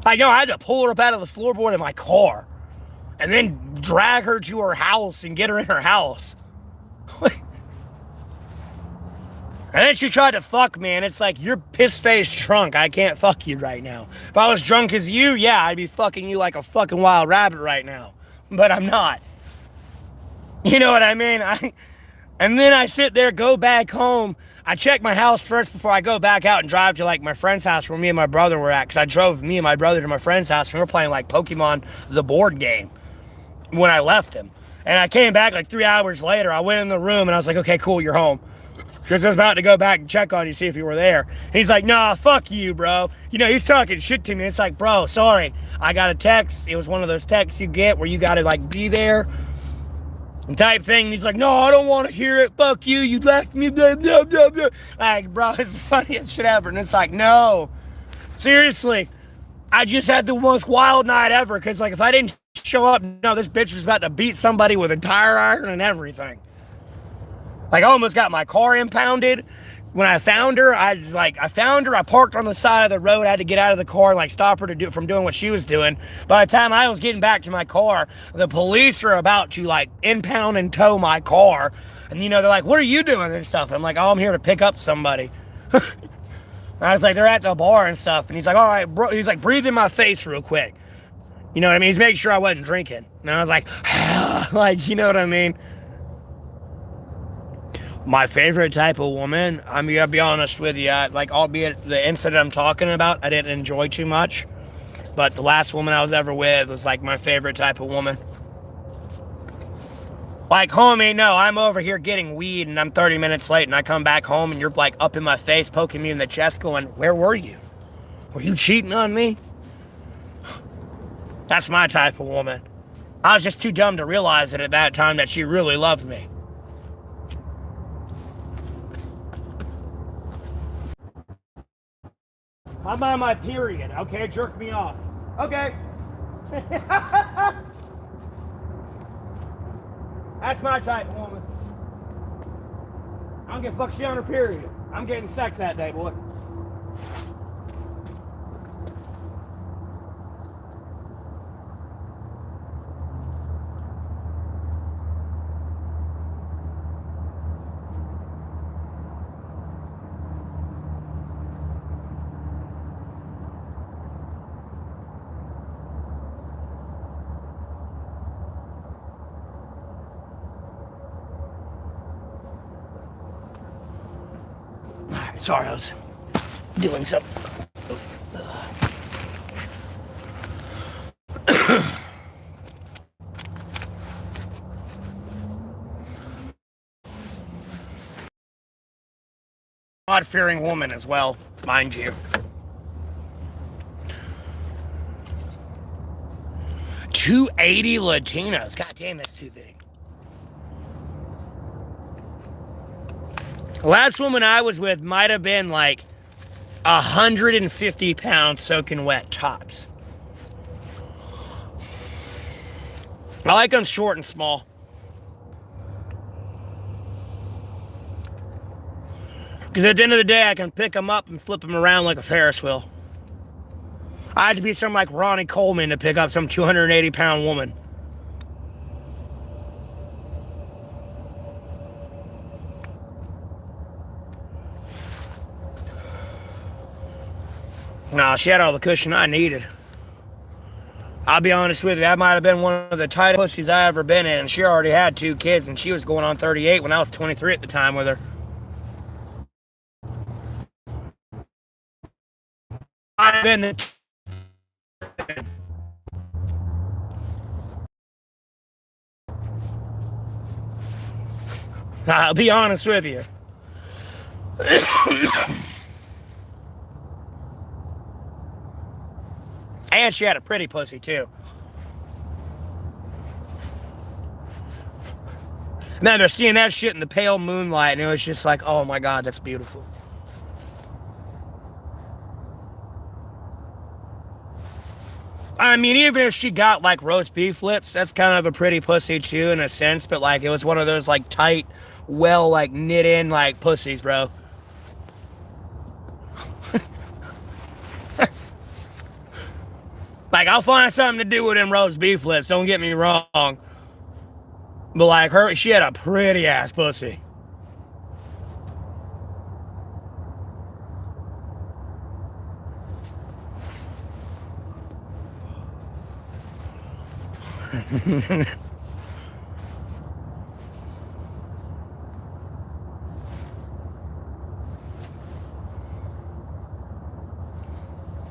Speaker 1: I know, I had to pull her up out of the floorboard of my car and then drag her to her house and get her in her house. And then she tried to fuck me, and it's like, you're piss-faced drunk. I can't fuck you right now. If I was drunk as you, yeah, I'd be fucking you like a fucking wild rabbit right now. But I'm not. You know what I mean? And then I sit there, go back home. I check my house first before I go back out and drive to like my friend's house where me and my brother were at. Because I drove me and my brother to my friend's house, and we were playing like Pokemon, the board game, when I left him. And I came back like 3 hours later. I went in the room, and I was like, okay, cool, you're home. Because I was about to go back and check on you, see if you were there. And he's like, nah, fuck you, bro. You know, he's talking shit to me. It's like, bro, sorry. I got a text. It was one of those texts you get where you got to, like, be there type thing. And he's like, no, I don't want to hear it. Fuck you. You left me. Blah, blah, blah, blah. Like, bro, it's the funniest shit ever. And it's like, no. Seriously. I just had the most wild night ever. Because, like, if I didn't show up, no, this bitch was about to beat somebody with a tire iron and everything. Like, I almost got my car impounded. When I found her, I parked on the side of the road. I had to get out of the car and, like, stop her from doing what she was doing. By the time I was getting back to my car, the police are about to, like, impound and tow my car. And, you know, they're like, what are you doing and stuff? And I'm like, oh, I'm here to pick up somebody. I was like, they're at the bar and stuff. And he's like, all right, bro. He's like, breathe in my face real quick. You know what I mean? He's making sure I wasn't drinking. And I was like, like, you know what I mean? My favorite type of woman, I'm gonna be honest with you, like, albeit the incident I'm talking about, I didn't enjoy too much, but the last woman I was ever with was, like, my favorite type of woman. Like, homie, no, I'm over here getting weed, and I'm 30 minutes late, and I come back home, and you're, like, up in my face, poking me in the chest, going, where were you? Were you cheating on me? That's my type of woman. I was just too dumb to realize it at that time that she really loved me. I'm on my period, okay? Jerk me off. Okay. That's my type of woman. I don't give a fuck, she on her period. I'm getting sex that day, boy. Sorry, I was doing something. God-fearing woman as well, mind you. 280 Latinos. God damn, that's too big. The last woman I was with might have been like 150 pounds soaking wet tops. I like them short and small. Because at the end of the day, I can pick them up and flip them around like a Ferris wheel. I had to be some like Ronnie Coleman to pick up some 280 pound woman. Nah, she had all the cushion I needed. I'll be honest with you, that might have been one of the tightest pussies I ever been in. And she already had 2 kids, and she was going on 38 when I was 23 at the time with her. I've been the... I'll be honest with you. And she had a pretty pussy, too. Man, they're seeing that shit in the pale moonlight, and it was just like, oh my God, that's beautiful. I mean, even if she got, like, roast beef lips, that's kind of a pretty pussy, too, in a sense, but, like, it was one of those, like, tight, well, like, knit in, like, pussies, bro. Like, I'll find something to do with them roast beef lips, don't get me wrong. But, like, she had a pretty-ass pussy.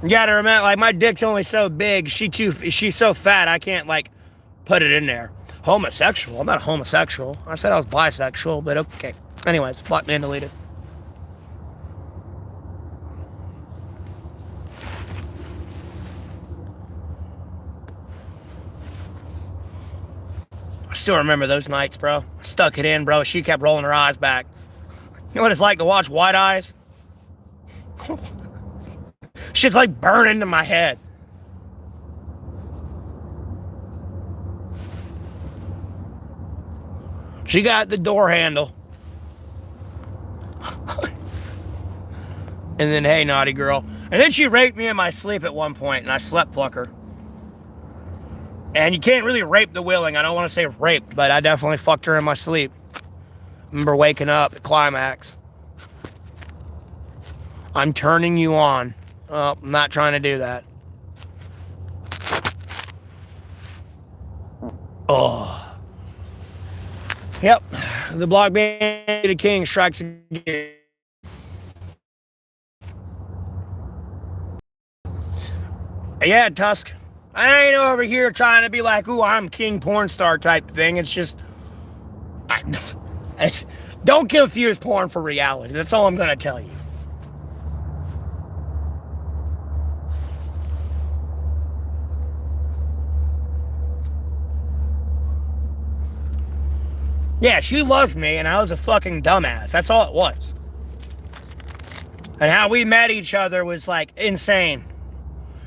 Speaker 1: You gotta remember, like, my dick's only so big, she's so fat, I can't, like, put it in there. Homosexual? I'm not a homosexual. I said I was bisexual, but okay. Anyways, blocked me and deleted. I still remember those nights, bro. I stuck it in, bro. She kept rolling her eyes back. You know what it's like to watch white eyes? Shit's like burning into my head. She got the door handle. And then, hey, naughty girl. And then she raped me in my sleep at one point, and I slept fuck her. And you can't really rape the willing. I don't want to say raped, but I definitely fucked her in my sleep. Remember waking up at climax. I'm turning you on. Oh, I'm not trying to do that. Oh. Yep. The block band the king strikes again. Yeah, Tusk. I ain't over here trying to be like, ooh, I'm king porn star type thing. It's just... don't confuse porn for reality. That's all I'm going to tell you. Yeah, she loved me, and I was a fucking dumbass. That's all it was. And how we met each other was, like, insane.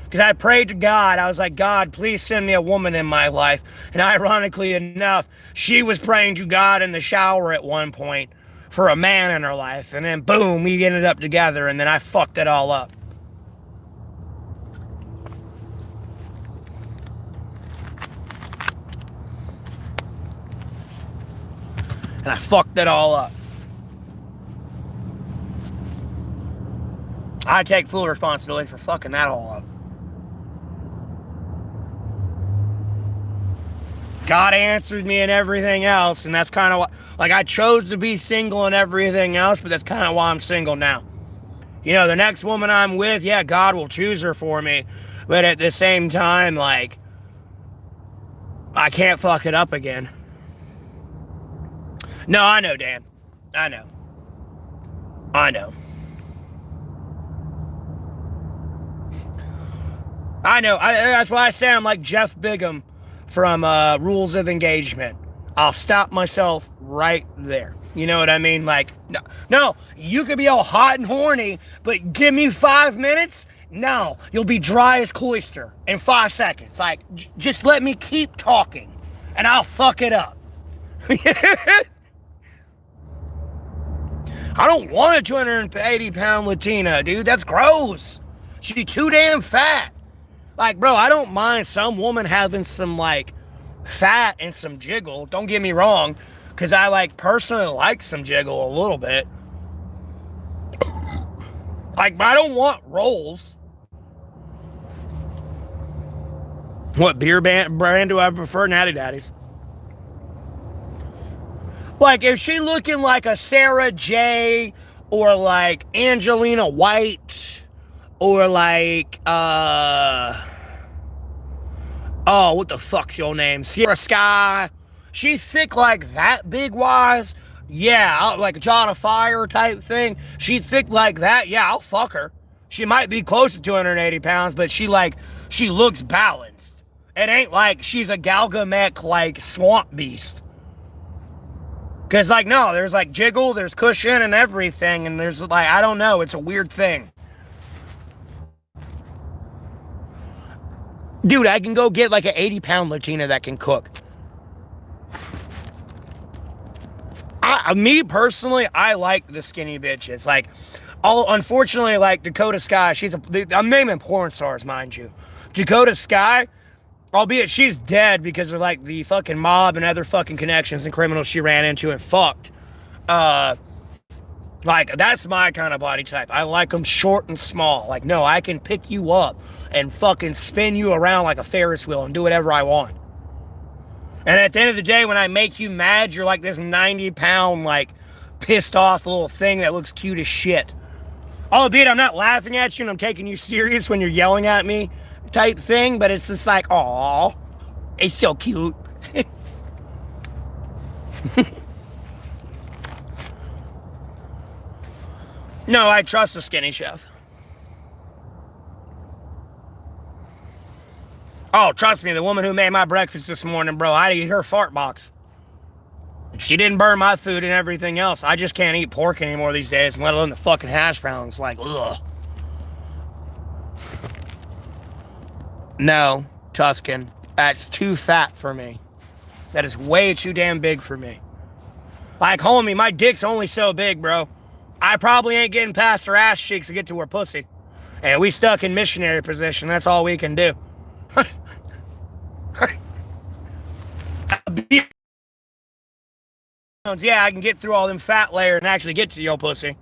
Speaker 1: Because I prayed to God. I was like, God, please send me a woman in my life. And ironically enough, she was praying to God in the shower at one point for a man in her life. And then, boom, we ended up together, and then I fucked it all up. And I fucked it all up. I take full responsibility for fucking that all up. God answered me and everything else, and that's kind of what, like, I chose to be single and everything else, but that's kind of why I'm single now. You know, the next woman I'm with, yeah, God will choose her for me, but at the same time, like, I can't fuck it up again. No, I know, Dan. I know. I know. I know. That's why I say I'm like Jeff Bigham from Rules of Engagement. I'll stop myself right there. You know what I mean? Like, no, you could be all hot and horny, but give me 5 minutes? No, you'll be dry as cloister in 5 seconds. Like, just let me keep talking, and I'll fuck it up. I don't want a 280-pound Latina, dude. That's gross. She's too damn fat. Like, bro, I don't mind some woman having some, like, fat and some jiggle. Don't get me wrong, because I, like, personally like some jiggle a little bit. Like, but I don't want rolls. What beer brand do I prefer? Natty Daddies. Like, if she looking like a Sarah J, or like Angelina White, or like, oh, what the fuck's your name? Sierra Sky. She's thick like that, big wise. Yeah, like a John of Fire type thing. She's thick like that. Yeah, I'll fuck her. She might be close to 280 pounds, but she looks balanced. It ain't like she's a Galgamech like swamp beast. Cause like no, there's like jiggle, there's cushion and everything, and there's like I don't know, it's a weird thing. Dude, I can go get like an 80-pound Latina that can cook. Me personally, I like the skinny bitches. Like, unfortunately, like Dakota Sky, I'm naming porn stars, mind you. Dakota Sky, albeit she's dead because of like the fucking mob and other fucking connections and criminals she ran into and fucked. Like, that's my kind of body type. I like them short and small. Like, no, I can pick you up and fucking spin you around like a Ferris wheel and do whatever I want. And at the end of the day, when I make you mad, you're like this 90-pound, like, pissed off little thing that looks cute as shit. Albeit I'm not laughing at you and I'm taking you serious when you're yelling at me type thing, but it's just like, aw, it's so cute. No, I trust the skinny chef. Oh, trust me, the woman who made my breakfast this morning, bro, I'd eat her fart box. She didn't burn my food and everything else. I just can't eat pork anymore these days, let alone the fucking hash browns. Like, ugh. No, Tuscan, that's too fat for me. That is way too damn big for me. Like, homie, my dick's only so big, bro. I probably ain't getting past her ass cheeks to get to her pussy. And we stuck in missionary position. That's all we can do. Yeah, I can get through all them fat layers and actually get to your pussy.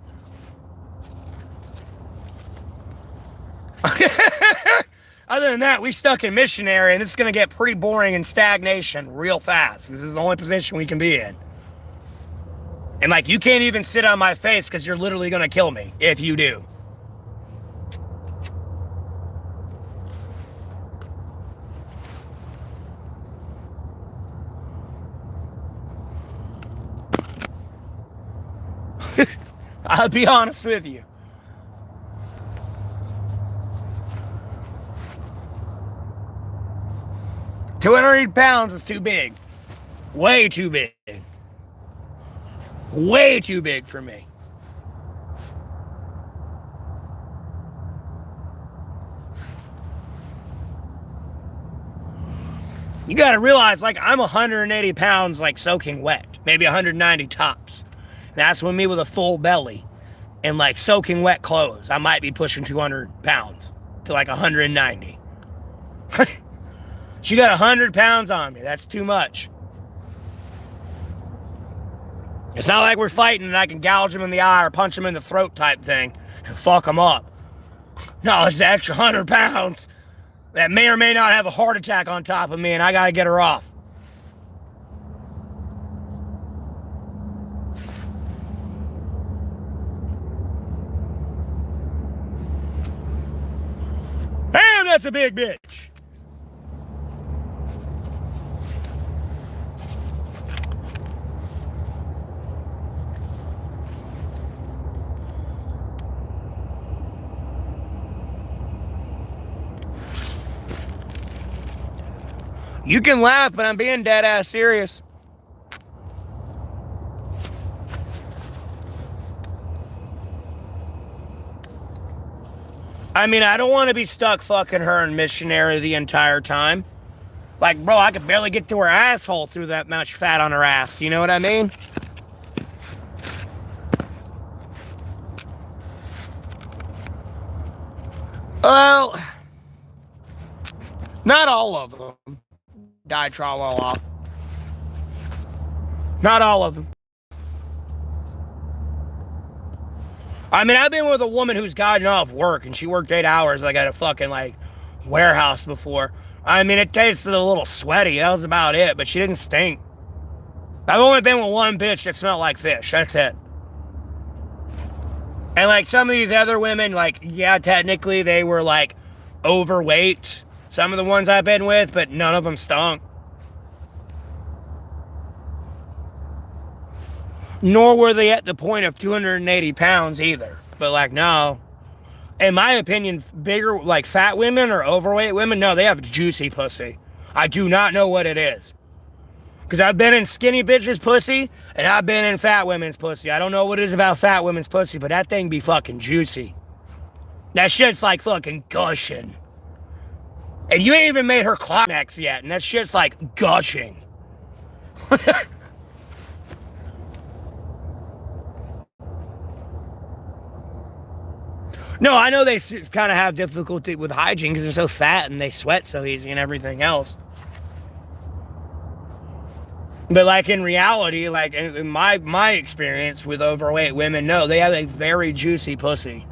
Speaker 1: Other than that, we stuck in missionary, and it's going to get pretty boring and stagnation real fast. This is the only position we can be in. And, like, you can't even sit on my face because you're literally going to kill me if you do. I'll be honest with you. £280 is too big. Way too big. Way too big for me. You gotta realize, like, I'm 180 pounds, like, soaking wet. Maybe 190 tops. That's when me with a full belly and, like, soaking wet clothes. I might be pushing 200 pounds to, like, 190. She got 100 pounds on me. That's too much. It's not like we're fighting and I can gouge them in the eye or punch them in the throat type thing and fuck them up. No, it's an extra 100 pounds that may or may not have a heart attack on top of me, and I gotta get her off. Damn, that's a big bitch. You can laugh, but I'm being dead ass serious. I mean, I don't want to be stuck fucking her in missionary the entire time. Like, bro, I could barely get to her asshole through that much fat on her ass. You know what I mean? Well, not all of them. Die tra-la-la. Not all of them. I mean, I've been with a woman who's gotten off work and she worked 8 hours like at a fucking like warehouse before. I mean, it tasted a little sweaty. That was about it, but she didn't stink. I've only been with one bitch that smelled like fish. That's it. And like some of these other women, like, yeah, technically they were like overweight. Some of the ones I've been with, but none of them stunk. Nor were they at the point of 280 pounds either. But like, no. In my opinion, bigger, like fat women or overweight women, no, they have juicy pussy. I do not know what it is. Because I've been in skinny bitches' pussy, and I've been in fat women's pussy. I don't know what it is about fat women's pussy, but that thing be fucking juicy. That shit's like fucking gushing. And you ain't even made her climax yet, and that shit's like gushing. No, I know they kind of have difficulty with hygiene because they're so fat and they sweat so easy and everything else. But like in reality, like in my experience with overweight women, no, they have a very juicy pussy.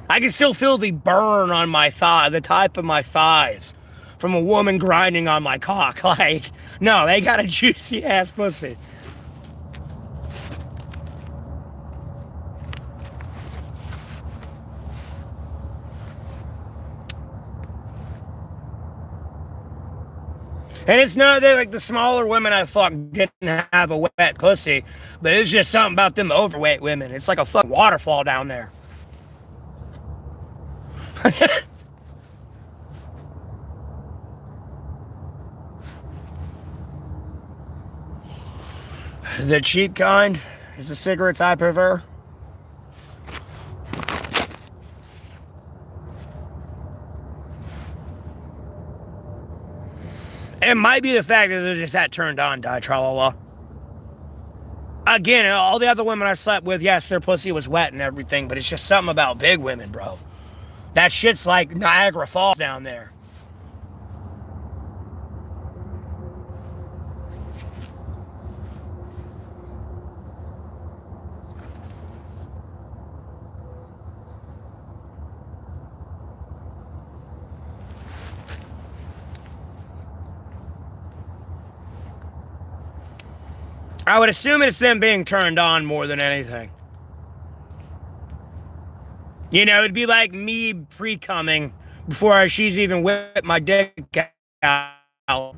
Speaker 1: I can still feel the burn on my thigh, the top of my thighs, from a woman grinding on my cock. Like, no, they got a juicy ass pussy. And it's not that like the smaller women I fucked didn't have a wet pussy, but it's just something about them overweight women. It's like a fucking waterfall down there. The cheap kind is the cigarettes I prefer. It might be the fact that they're just that turned on, tra-la-la. Again, all the other women I slept with, yes, their pussy was wet and everything, but it's just something about big women, bro. That shit's like Niagara Falls down there. I would assume it's them being turned on more than anything. You know, it'd be like me pre-coming before she's even whipped my dick out.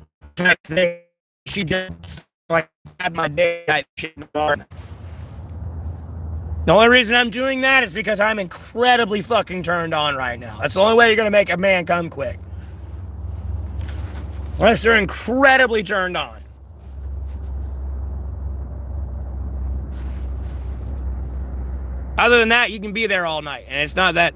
Speaker 1: She just like had my dick type shit in the garden. The only reason I'm doing that is because I'm incredibly fucking turned on right now. That's the only way you're gonna make a man come quick. Unless they're incredibly turned on. Other than that, you can be there all night. And it's not that...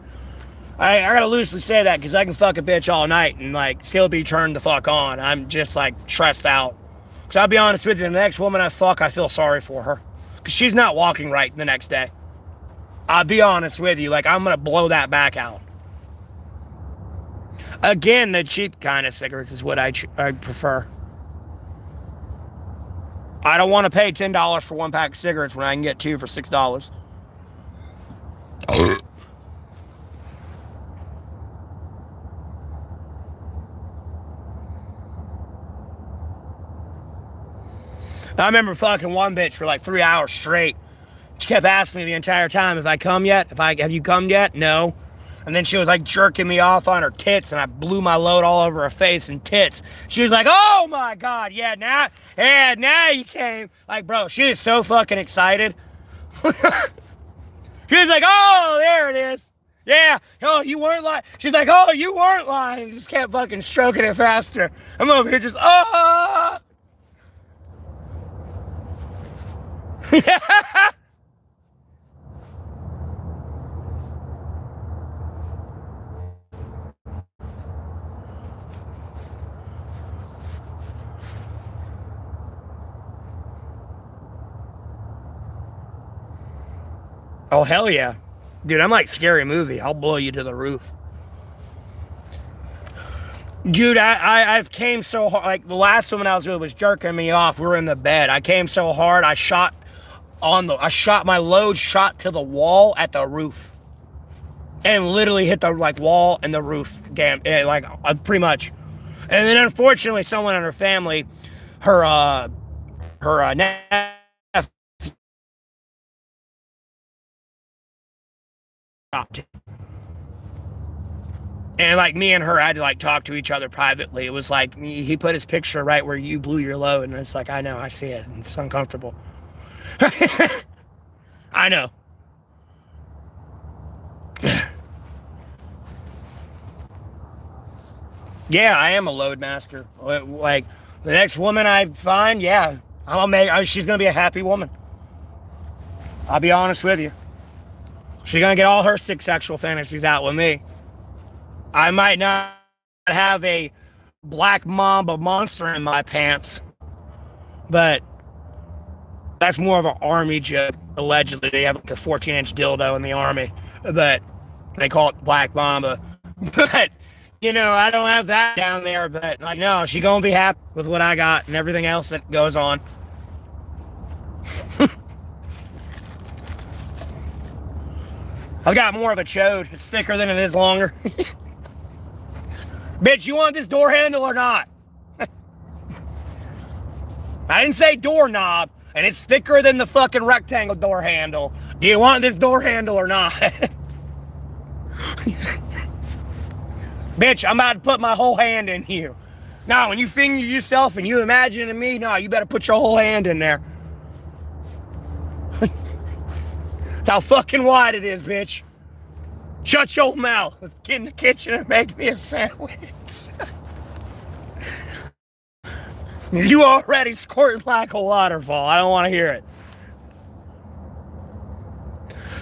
Speaker 1: I gotta loosely say that because I can fuck a bitch all night and, like, still be turned the fuck on. I'm just, like, stressed out. Because I'll be honest with you, the next woman I fuck, I feel sorry for her. Because she's not walking right the next day. I'll be honest with you. Like, I'm gonna blow that back out. Again, the cheap kind of cigarettes is what I prefer. I don't want to pay $10 for one pack of cigarettes when I can get two for $6. I remember fucking one bitch for like 3 hours straight. She kept asking me the entire time, have I come yet? Have you come yet? No. And then she was like jerking me off on her tits, and I blew my load all over her face and tits. She was like, oh my God, yeah, now you came. Like, bro, she is so fucking excited. She was like, oh, there it is. Yeah, oh, you weren't lying. She's like, oh, you weren't lying. Just kept fucking stroking it faster. I'm over here just, oh. Oh, hell yeah. Dude, I'm like Scary Movie. I'll blow you to the roof. Dude, I've came so hard. Like, the last woman I was with was jerking me off. We were in the bed. I came so hard, my load shot to the wall at the roof. And literally hit the, like, wall and the roof. Damn, pretty much. And then, unfortunately, someone in her family, her nephew talk to. And like me and her had to like talk to each other privately. It was like he put his picture right where you blew your load, and it's like, I know, I see it, and it's uncomfortable. I know. Yeah, I am a load master. Like the next woman I find, yeah, she's gonna be a happy woman. I'll be honest with you. She's gonna get all her sick sexual fantasies out with me. I might not have a black mamba monster in my pants, but that's more of an army joke. Allegedly, they have like a 14-inch dildo in the army, but they call it black mamba. But you know, I don't have that down there. But like, no, she's gonna be happy with what I got and everything else that goes on. I've got more of a chode. It's thicker than it is longer. Bitch, you want this door handle or not? I didn't say doorknob, and it's thicker than the fucking rectangle door handle. Do you want this door handle or not? Bitch, I'm about to put my whole hand in you. Now, when you finger yourself and you imagine me, no, you better put your whole hand in there. That's how fucking wide it is, bitch. Shut your mouth. Let's get in the kitchen and make me a sandwich. You already squirting like a waterfall. I don't want to hear it.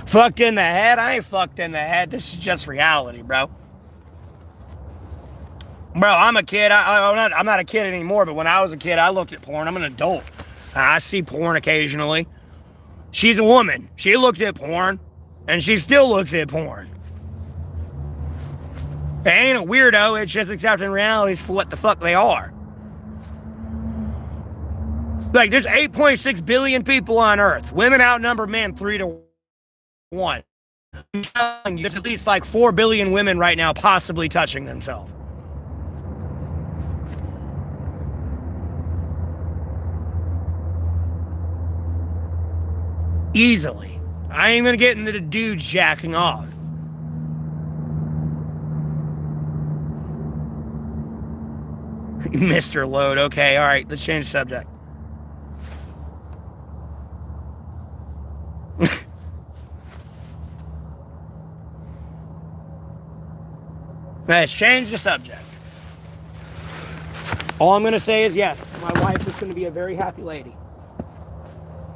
Speaker 1: Fucked in the head? I ain't fucked in the head. This is just reality, bro. Bro, I'm a kid. I'm not a kid anymore, but when I was a kid, I looked at porn. I'm an adult. I see porn occasionally. She's a woman. She looked at porn, and she still looks at porn. They ain't a weirdo. It's just accepting realities for what the fuck they are. Like, there's 8.6 billion people on Earth. Women outnumber men 3-1. I'm telling you, there's at least like 4 billion women right now possibly touching themselves. Easily. I ain't gonna get into the dudes jacking off. Mr. Load. Okay, alright, let's change the subject. Let's change the subject. All I'm gonna say is yes, my wife is gonna be a very happy lady.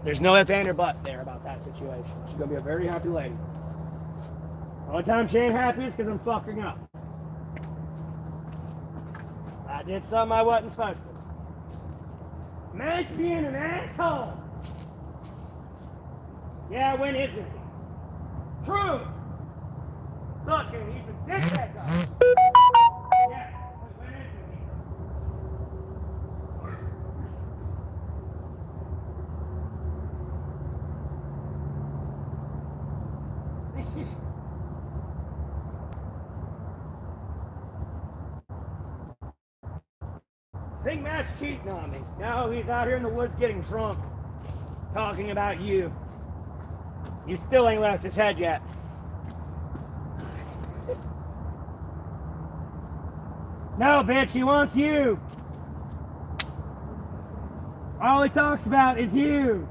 Speaker 1: There's no if, and, or but there about that situation. She's gonna be a very happy lady. The only time she ain't happy is because I'm fucking up. I did something I wasn't supposed to. Man's being an asshole. Yeah, when isn't he? True. Fucking, he's a dickhead guy. Yes, when isn't he? Think Matt's cheating on me. No, he's out here in the woods getting drunk. Talking about you. You still ain't left his head yet. No, bitch, he wants you. All he talks about is you.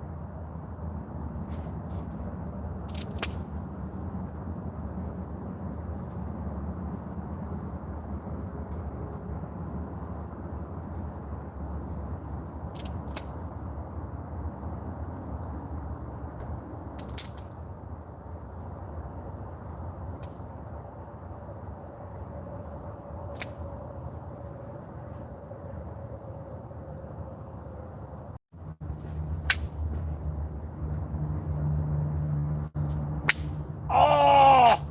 Speaker 1: Oh!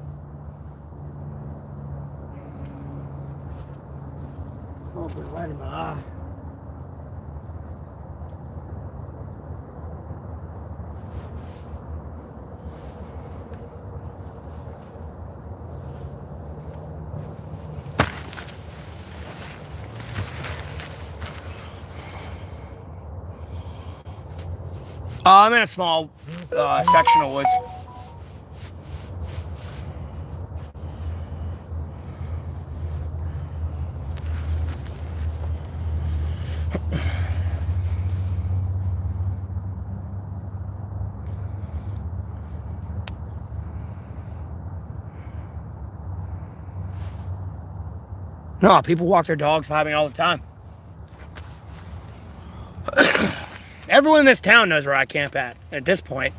Speaker 1: Smoke was right in my eye. I'm in a small section of woods. No, people walk their dogs by me all the time. Everyone in this town knows where I camp at this point.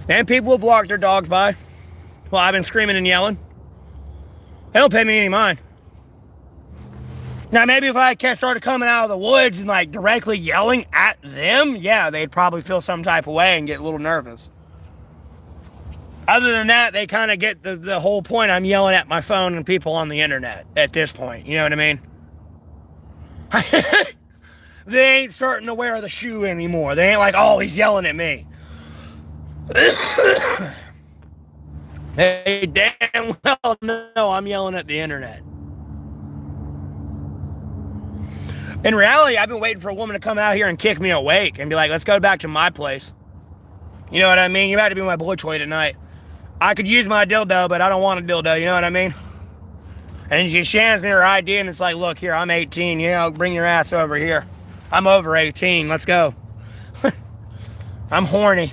Speaker 1: And people have walked their dogs by while I've been screaming and yelling. They don't pay me any mind. Now, maybe if I started coming out of the woods and like directly yelling at them, yeah, they'd probably feel some type of way and get a little nervous. Other than that, they kind of get the whole point. I'm yelling at my phone and people on the internet at this point. You know what I mean? They ain't starting to wear the shoe anymore. They ain't like, oh, he's yelling at me. They damn well know I'm yelling at the internet. In reality, I've been waiting for a woman to come out here and kick me awake and be like, let's go back to my place. You know what I mean? You're about to be my boy toy tonight. I could use my dildo, but I don't want a dildo, you know what I mean? And she hands me her ID and it's like, look, here, I'm 18, you know, bring your ass over here. I'm over 18, let's go. I'm horny.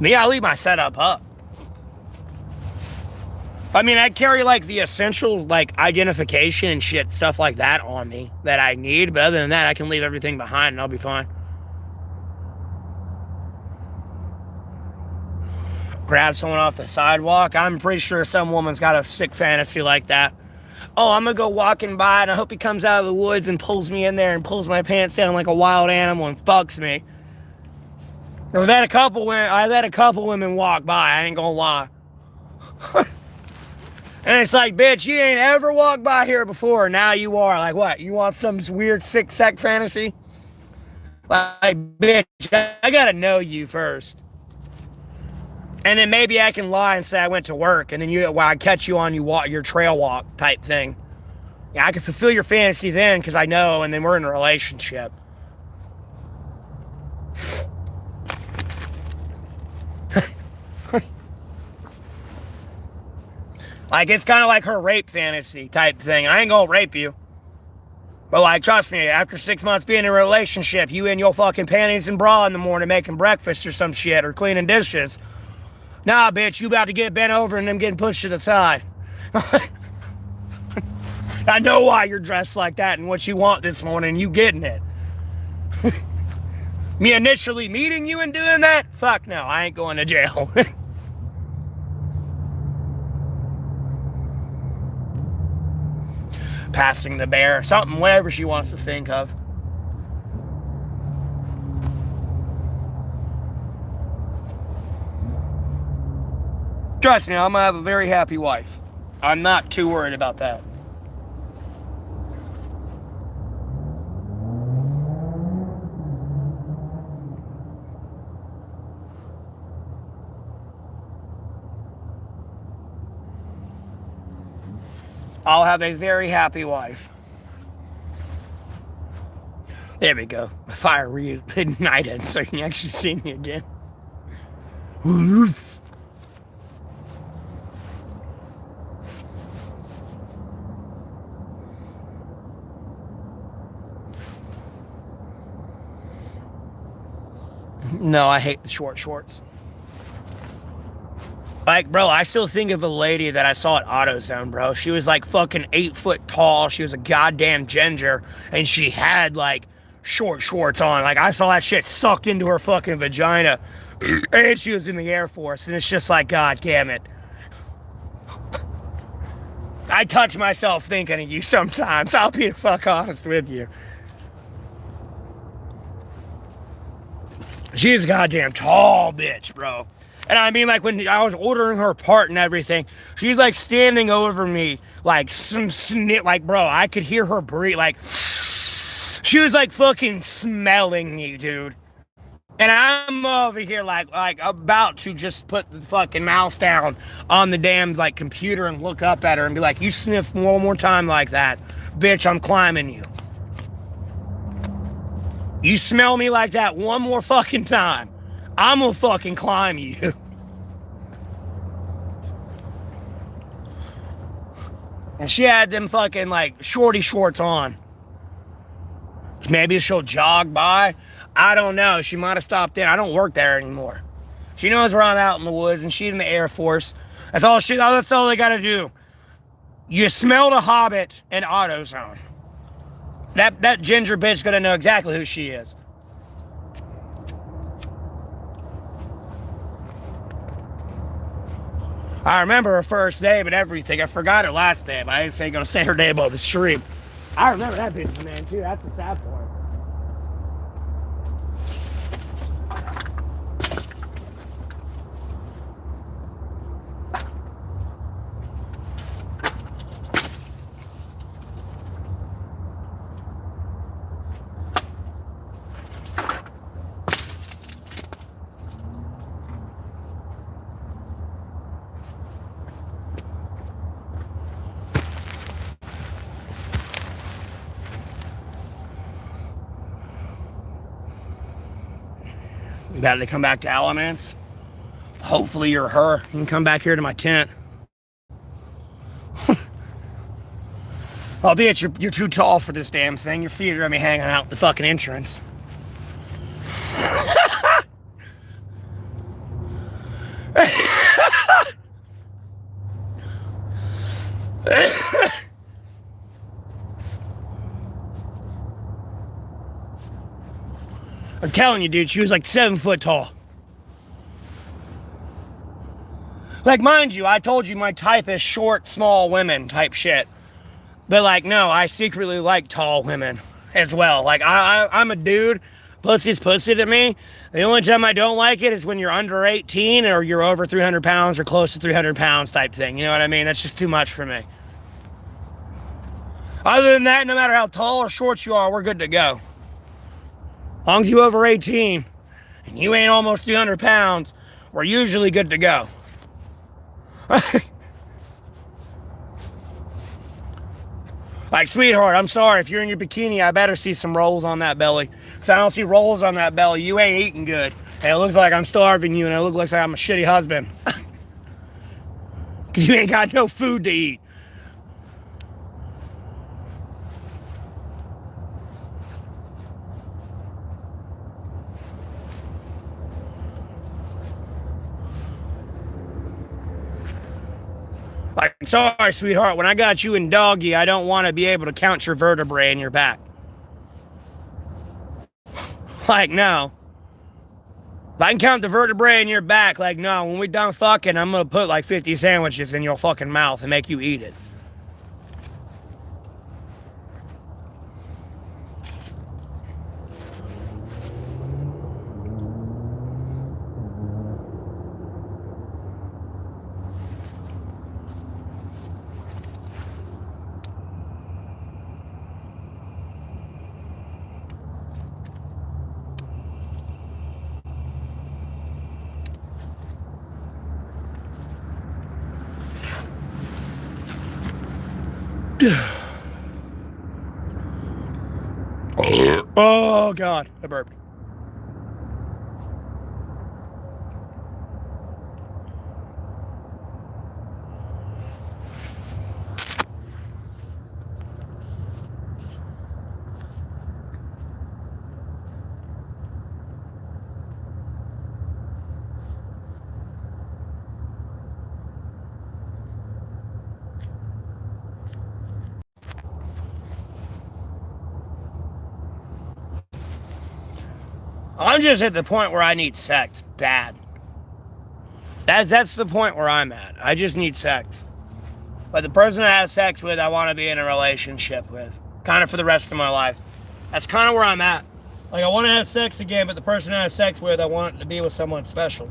Speaker 1: Me, I leave my setup up. I mean, I carry like the essential like identification and shit, stuff like that on me that I need, but other than that, I can leave everything behind and I'll be fine. Grab someone off the sidewalk. I'm pretty sure some woman's got a sick fantasy like that. Oh, I'm gonna go walking by and I hope he comes out of the woods and pulls me in there and pulls my pants down like a wild animal and fucks me. I've had a couple women walk by, I ain't gonna lie. And it's like, bitch, you ain't ever walked by here before. Now you are. Like, what? You want some weird sick sex fantasy? Like, bitch, I gotta know you first. And then maybe I can lie and say I went to work, and then I catch you on your trail walk type thing. Yeah, I can fulfill your fantasy then because I know, and then we're in a relationship. Like, it's kind of like her rape fantasy type thing. I ain't gonna rape you. But, like, trust me, after 6 months being in a relationship, you in your fucking panties and bra in the morning making breakfast or some shit or cleaning dishes. Nah, bitch, you about to get bent over and them getting pushed to the side. I know why you're dressed like that and what you want this morning. You getting it. Me initially meeting you and doing that? Fuck no, I ain't going to jail. Passing the bear, something, whatever she wants to think of. Trust me, I'm gonna have a very happy wife. I'm not too worried about that. I'll have a very happy wife. There we go. The fire reignited so you can actually see me again. No, I hate the short shorts. Like, bro, I still think of a lady that I saw at AutoZone, bro. She was like fucking 8 foot tall. She was a goddamn ginger. And she had like short shorts on. Like, I saw that shit sucked into her fucking vagina. And she was in the Air Force. And it's just like, God damn it. I touch myself thinking of you sometimes. I'll be the fuck honest with you. She's a goddamn tall bitch, bro. And I mean, like, when I was ordering her part and everything, she's, like, standing over me, like, like, bro, I could hear her breathe, like, she was, like, fucking smelling me, dude. And I'm over here, like, about to just put the fucking mouse down on the damn, like, computer and look up at her and be like, you sniff one more time like that, bitch, I'm climbing you. You smell me like that one more fucking time, I'm gonna fucking climb you. And she had them fucking like shorty shorts on. Maybe she'll jog by. I don't know. She might have stopped in. I don't work there anymore. She knows where I'm out in the woods, and she's in the Air Force. That's all they gotta do. You smelled a hobbit in AutoZone. That ginger bitch gonna know exactly who she is. I remember her first name and everything. I forgot her last name. I ain't gonna say her name on the stream. I remember that bitch, man, too. That's the sad part. You got to come back to Alamance. Hopefully you're her. You can come back here to my tent. Albeit you're too tall for this damn thing. Your feet are gonna be hanging out the fucking entrance. I'm telling you, dude, she was like 7 foot tall. Like, mind you, I told you my type is short, small women type shit. But, like, no, I secretly like tall women as well. Like, I'm a dude. Pussy's pussy to me. The only time I don't like it is when you're under 18 or you're over 300 pounds or close to 300 pounds type thing. You know what I mean? That's just too much for me. Other than that, no matter how tall or short you are, we're good to go. As long as you're over 18 and you ain't almost 300 pounds, we're usually good to go. Like, sweetheart, I'm sorry. If you're in your bikini, I better see some rolls on that belly. Because I don't see rolls on that belly. You ain't eating good. And it looks like I'm starving you, and it looks like I'm a shitty husband. Because you ain't got no food to eat. Like, sorry, sweetheart, when I got you in doggy, I don't want to be able to count your vertebrae in your back. Like, no. If I can count the vertebrae in your back, like, no, when we done fucking, I'm going to put like 50 sandwiches in your fucking mouth and make you eat it. Oh, God, I burped. I'm just at the point where I need sex bad. That's the point where I'm at. I just need sex. But the person I have sex with, I want to be in a relationship with. Kind of for the rest of my life. That's kind of where I'm at. Like, I want to have sex again, but the person I have sex with, I want to be with someone special.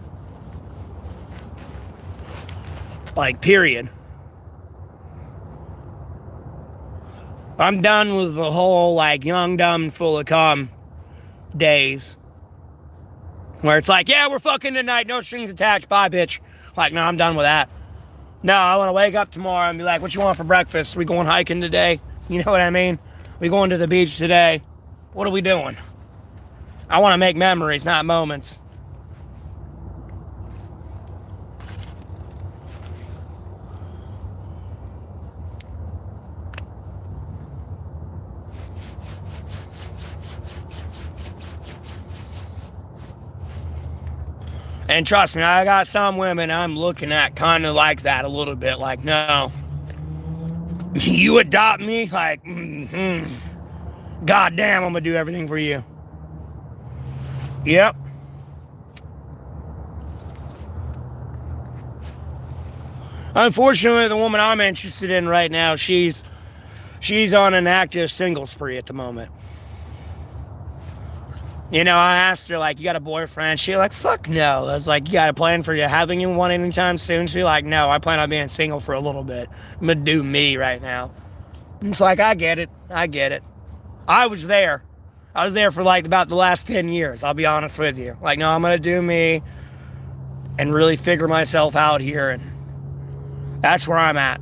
Speaker 1: Like, period. I'm done with the whole, like, young, dumb, and full of cum days. Where it's like, yeah, we're fucking tonight, no strings attached, bye, bitch. Like, no, I'm done with that. No, I want to wake up tomorrow and be like, what you want for breakfast? We going hiking today? You know what I mean? We going to the beach today? What are we doing? I want to make memories, not moments. And trust me, I got some women I'm looking at kind of like that a little bit. Like, no, you adopt me? Like, God damn, I'm going to do everything for you. Yep. Unfortunately, the woman I'm interested in right now, she's on an active single spree at the moment. You know, I asked her, like, you got a boyfriend? She like, fuck no. I was like, you got a plan for you having one anytime soon? She like, no, I plan on being single for a little bit. I'm gonna do me right now. It's like, I get it. I was there for like about the last 10 years, I'll be honest with you. Like, no, I'm gonna do me and really figure myself out here, and that's where I'm at.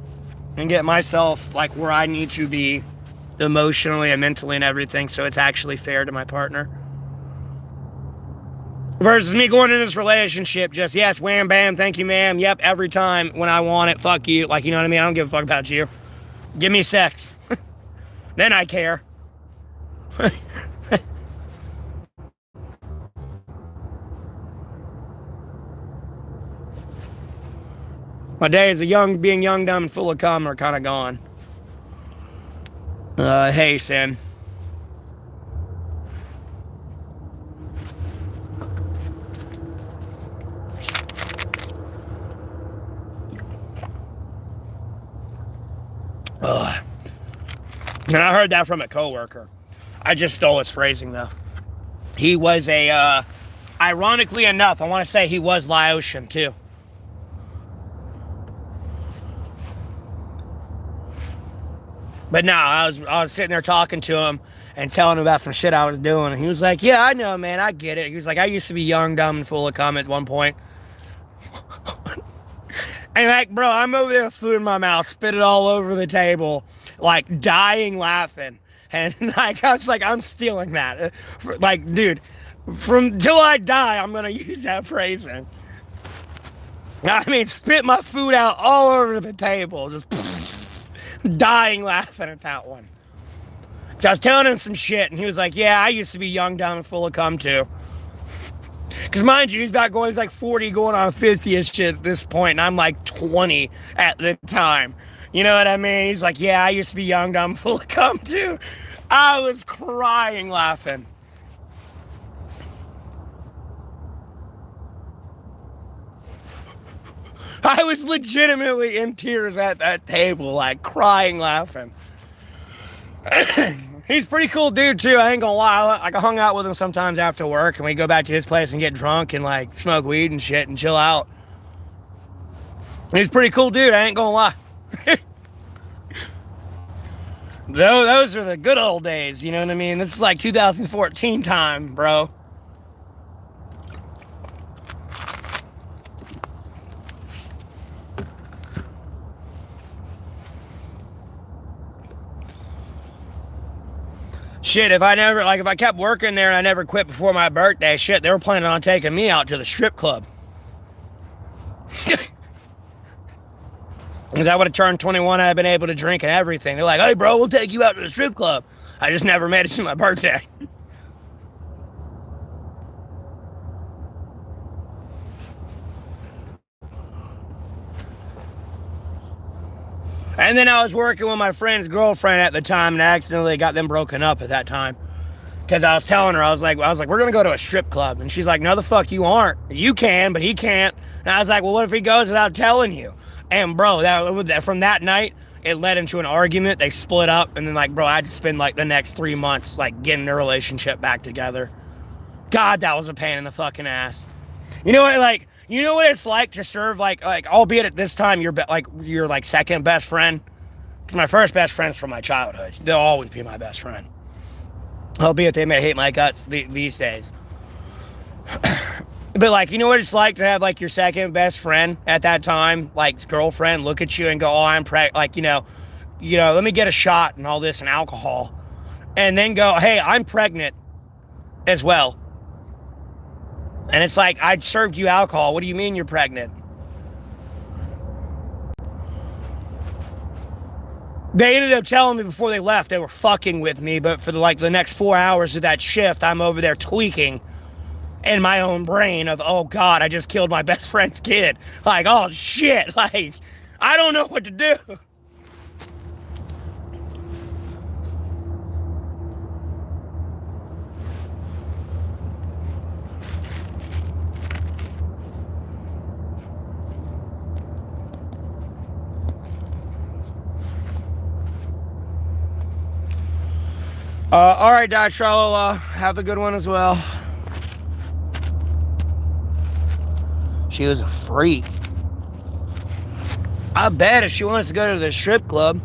Speaker 1: And get myself like where I need to be emotionally and mentally and everything, so it's actually fair to my partner. Versus me going into this relationship just, yes, wham, bam, thank you, ma'am, yep, every time when I want it, fuck you. Like, you know what I mean? I don't give a fuck about you. Give me sex. Then I care. My days of being young, dumb, and full of cum are kind of gone. Hey, Sin. And I heard that from a coworker. I just stole his phrasing, though. He was ironically enough, I want to say he was Laotian, too. But no, I was sitting there talking to him and telling him about some shit I was doing. And he was like, yeah, I know, man, I get it. He was like, I used to be young, dumb, and full of cum at one point. And like, bro, I'm over there with food in my mouth, spit it all over the table, like dying laughing. And like, I was like, I'm stealing that. Like, dude, till I die, I'm going to use that phrasing. I mean, spit my food out all over the table, just dying laughing at that one. So I was telling him some shit, and he was like, yeah, I used to be young, dumb, and full of cum, too. Because mind you, he's like 40 going on 50 and shit at this point, and I'm like 20 at the time. You know what I mean? He's like, yeah, I used to be young, dumb, full of cum, too. I was crying laughing. I was legitimately in tears at that table, like crying laughing. He's a pretty cool dude, too. I ain't gonna lie. Like, I hung out with him sometimes after work, and we go back to his place and get drunk and, like, smoke weed and shit and chill out. He's a pretty cool dude. I ain't gonna lie. Those are the good old days, you know what I mean? This is like 2014 time, bro. Shit, if I kept working there and I never quit before my birthday, shit, they were planning on taking me out to the strip club. Because I would have turned 21, I'd been able to drink and everything. They're like, hey, bro, we'll take you out to the strip club. I just never made it to my birthday. And then I was working with my friend's girlfriend at the time, and I accidentally got them broken up at that time. Because I was telling her, I was like, we're going to go to a strip club. And she's like, no, the fuck you aren't. You can, but he can't. And I was like, well, what if he goes without telling you? And bro, from that night, it led into an argument. They split up, and then like, bro, I had to spend like the next 3 months like getting their relationship back together. God, that was a pain in the fucking ass. You know what, like, you know what it's like to serve like albeit at this time you're like second best friend. Because my first best friend's from my childhood. They'll always be my best friend. Albeit they may hate my guts these days. But like, you know what it's like to have like your second best friend at that time, like girlfriend, look at you and go, oh, I'm pregnant, like, you know, let me get a shot and all this and alcohol. And then go, hey, I'm pregnant as well. And it's like, I served you alcohol. What do you mean you're pregnant? They ended up telling me before they left they were fucking with me, but for the next 4 hours of that shift, I'm over there tweaking in my own brain of, oh God, I just killed my best friend's kid. Like, oh shit, like, I don't know what to do. All right, Di Tralala, have a good one as well. She was a freak. I bet if she wants to go to the strip club.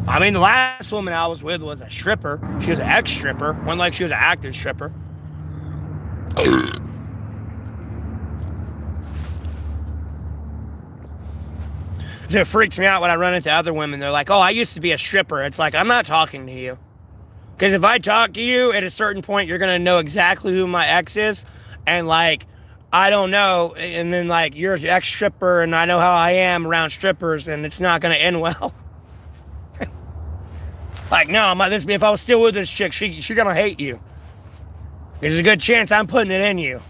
Speaker 1: I mean, the last woman I was with was a stripper. She was an ex-stripper. Wasn't like she was an active stripper. It freaks me out when I run into other women. They're like, oh, I used to be a stripper. It's like, I'm not talking to you. Because if I talk to you, at a certain point, you're going to know exactly who my ex is. And like, I don't know. And then like, you're an ex-stripper and I know how I am around strippers and it's not going to end well. Like, no, if I was still with this chick, she's going to hate you. There's a good chance I'm putting it in you.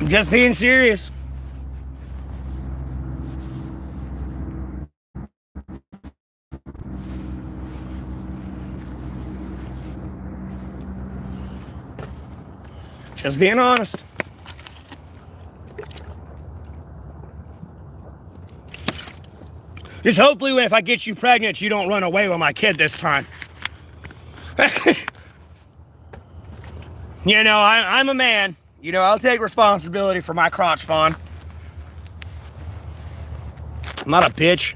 Speaker 1: I'm just being serious. Just being honest. Just hopefully if I get you pregnant, you don't run away with my kid this time. You know, I'm a man. You know, I'll take responsibility for my crotch spawn. I'm not a bitch.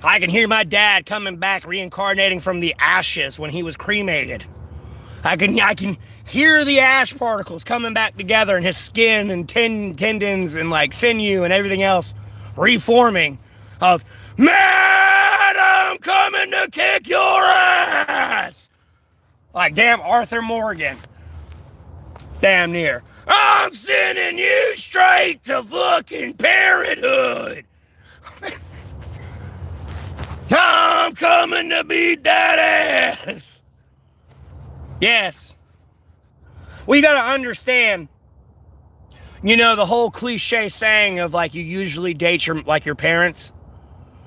Speaker 1: I can hear my dad coming back reincarnating from the ashes when he was cremated. I can hear the ash particles coming back together in his skin and tendons and like sinew and everything else reforming of, man, I'm coming to kick your ass. Like damn Arthur Morgan. Damn near. I'm sending you straight to fucking parenthood. I'm coming to beat that ass. Yes. Well, you gotta understand, you know, the whole cliche saying of like you usually date your parents.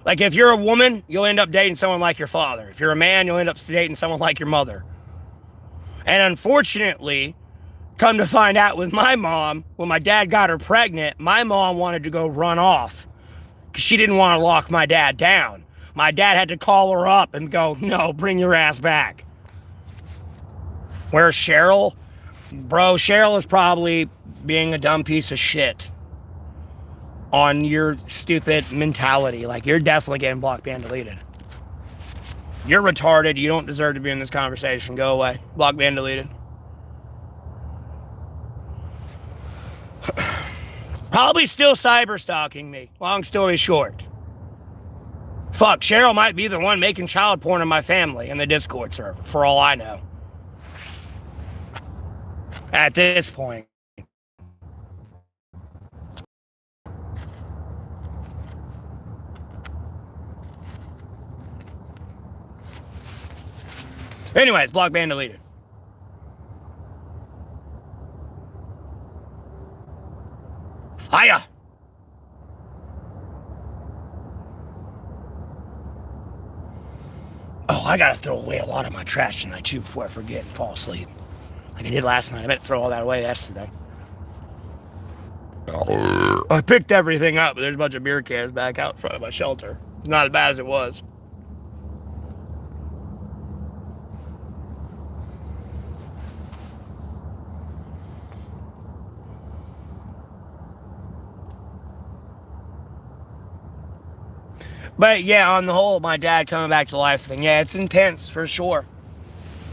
Speaker 1: Like if you're a woman, you'll end up dating someone like your father. If you're a man, you'll end up dating someone like your mother. And unfortunately, come to find out with my mom, when my dad got her pregnant, my mom wanted to go run off because she didn't want to lock my dad down. My dad had to call her up and go, no, bring your ass back. Where's Cheryl? Bro, Cheryl is probably being a dumb piece of shit on your stupid mentality. Like, you're definitely getting blocked, banned, deleted. You're retarded. You don't deserve to be in this conversation. Go away. Block, banned, deleted. Probably still cyber stalking me. Long story short. Fuck, Cheryl might be the one making child porn in my family in the Discord server, for all I know. At this point. Anyways, block, ban, deleted. Hiya! Oh, I gotta throw away a lot of my trash tonight too before I forget and fall asleep. Like I did last night. I meant to throw all that away yesterday. I picked everything up, but there's a bunch of beer cans back out in front of my shelter. It's not as bad as it was. But yeah, on the whole, my dad coming back to life thing, yeah, it's intense for sure.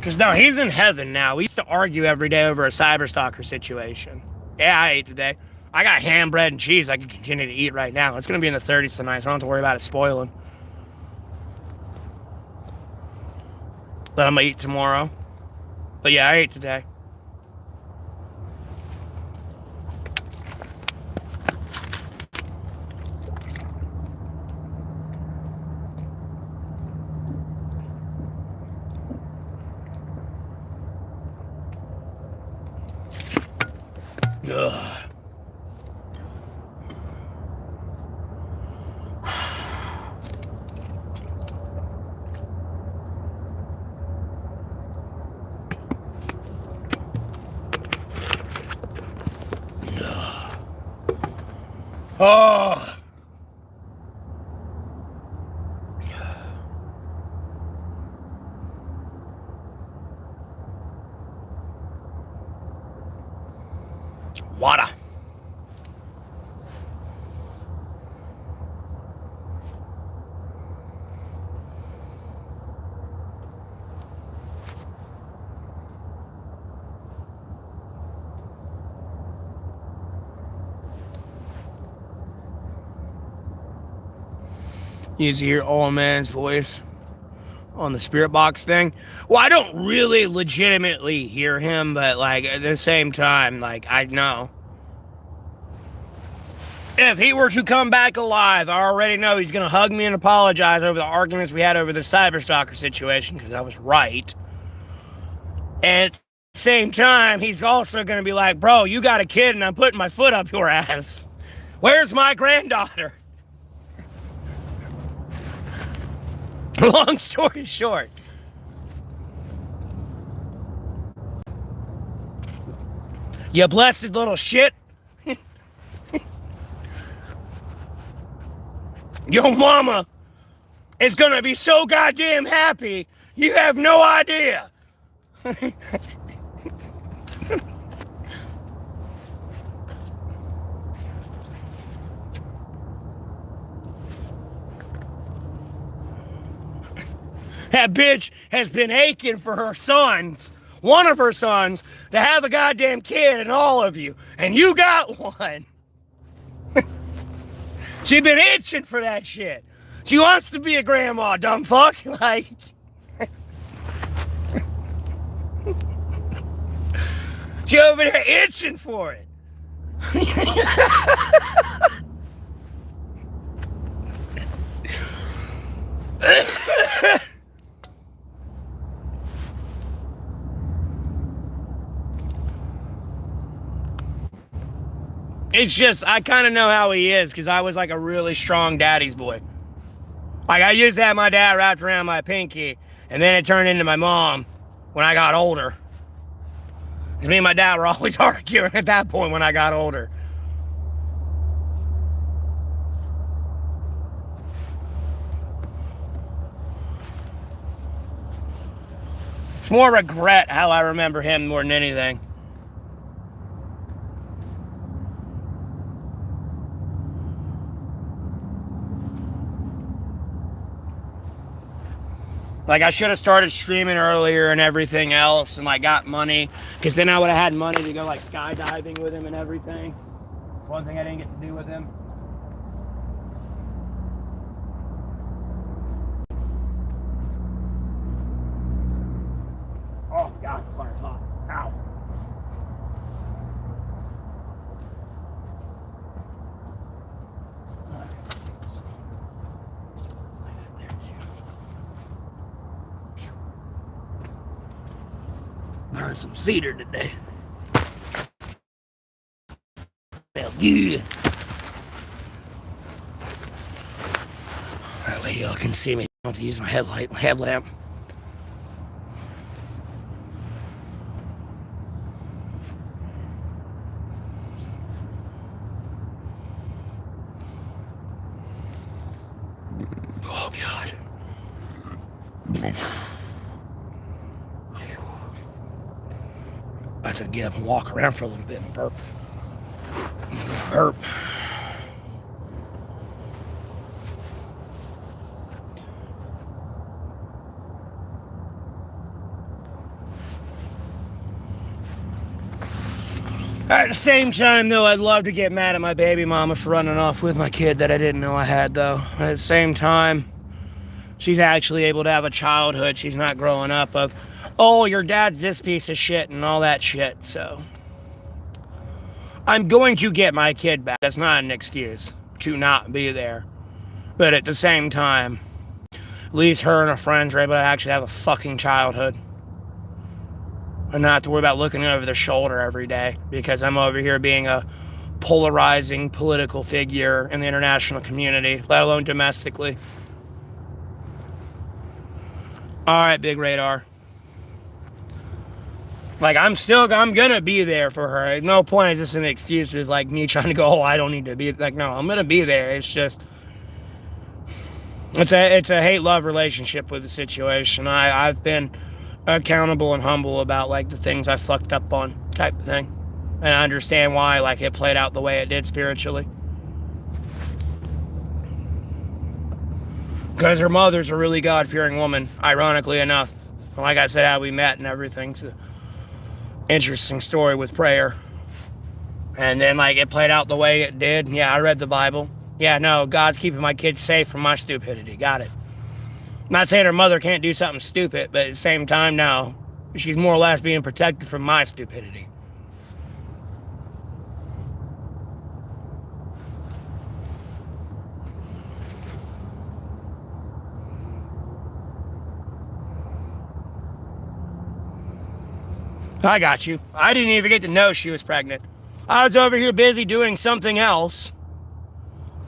Speaker 1: Because no, he's in heaven now. We used to argue every day over a cyberstalker situation. Yeah, I ate today. I got ham, bread, and cheese I can continue to eat right now. It's going to be in the 30s tonight, so I don't have to worry about it spoiling. That I'm going to eat tomorrow. But yeah, I ate today. Ugh. Oh. Water. You just hear old man's voice on the spirit box thing. Well, I don't really legitimately hear him, but like at the same time, like I know. If he were to come back alive, I already know he's going to hug me and apologize over the arguments we had over the cyberstalker situation, because I was right. And at the same time, he's also going to be like, bro, you got a kid and I'm putting my foot up your ass. Where's my granddaughter? Long story short. You blessed little shit. Your mama is gonna be so goddamn happy, you have no idea. That bitch has been aching for her sons, one of her sons, to have a goddamn kid and all of you. And you got one. She's been itching for that shit. She wants to be a grandma, dumb fuck. Like... She over there itching for it. It's just, I kind of know how he is, because I was like a really strong daddy's boy. Like, I used to have my dad wrapped around my pinky, and then it turned into my mom when I got older. Because me and my dad were always arguing at that point when I got older. It's more regret how I remember him more than anything. Like, I should have started streaming earlier and everything else and, like, got money. Because then I would have had money to go, like, skydiving with him and everything. It's one thing I didn't get to do with him. Oh, God, this fire's hot. Ow. Burned some cedar today. Felt good. That way y'all can see me. I don't have to use my headlamp. Oh, God. I have to get up and walk around for a little bit and burp. Burp. At the same time, though, I'd love to get mad at my baby mama for running off with my kid that I didn't know I had, though. At the same time, she's actually able to have a childhood. She's not growing up of, oh, your dad's this piece of shit and all that shit, so. I'm going to get my kid back. That's not an excuse to not be there. But at the same time, at least her and her friends are able to actually have a fucking childhood. And not have to worry about looking over their shoulder every day because I'm over here being a polarizing political figure in the international community, let alone domestically. Alright, Big Radar. Like, I'm gonna be there for her. At no point is this an excuse of, like, me trying to go, oh, I don't need to be, like, no, I'm gonna be there. It's just, it's a hate-love relationship with the situation. I've been accountable and humble about, like, the things I fucked up on type of thing. And I understand why, like, it played out the way it did spiritually. Because her mother's a really God-fearing woman, ironically enough. Like I said, how we met and everything. It's an interesting story with prayer. And then, like, it played out the way it did. Yeah, I read the Bible. Yeah, no, God's keeping my kids safe from my stupidity. Got it. I'm not saying her mother can't do something stupid, but at the same time, no. She's more or less being protected from my stupidity. I got you. I didn't even get to know she was pregnant. I was over here busy doing something else.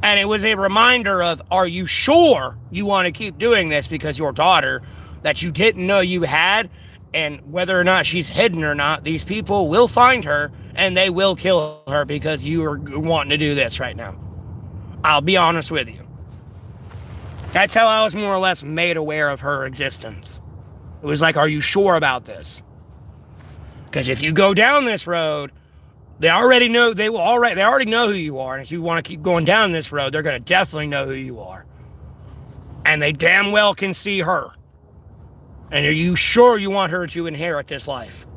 Speaker 1: And it was a reminder of, are you sure you want to keep doing this because your daughter that you didn't know you had, and whether or not she's hidden or not, these people will find her and they will kill her because you are wanting to do this right now. I'll be honest with you. That's how I was more or less made aware of her existence. It was like, are you sure about this? Because if you go down this road, they already know who you are, and if you want to keep going down this road, they're going to definitely know who you are. And they damn well can see her. And are you sure you want her to inherit this life?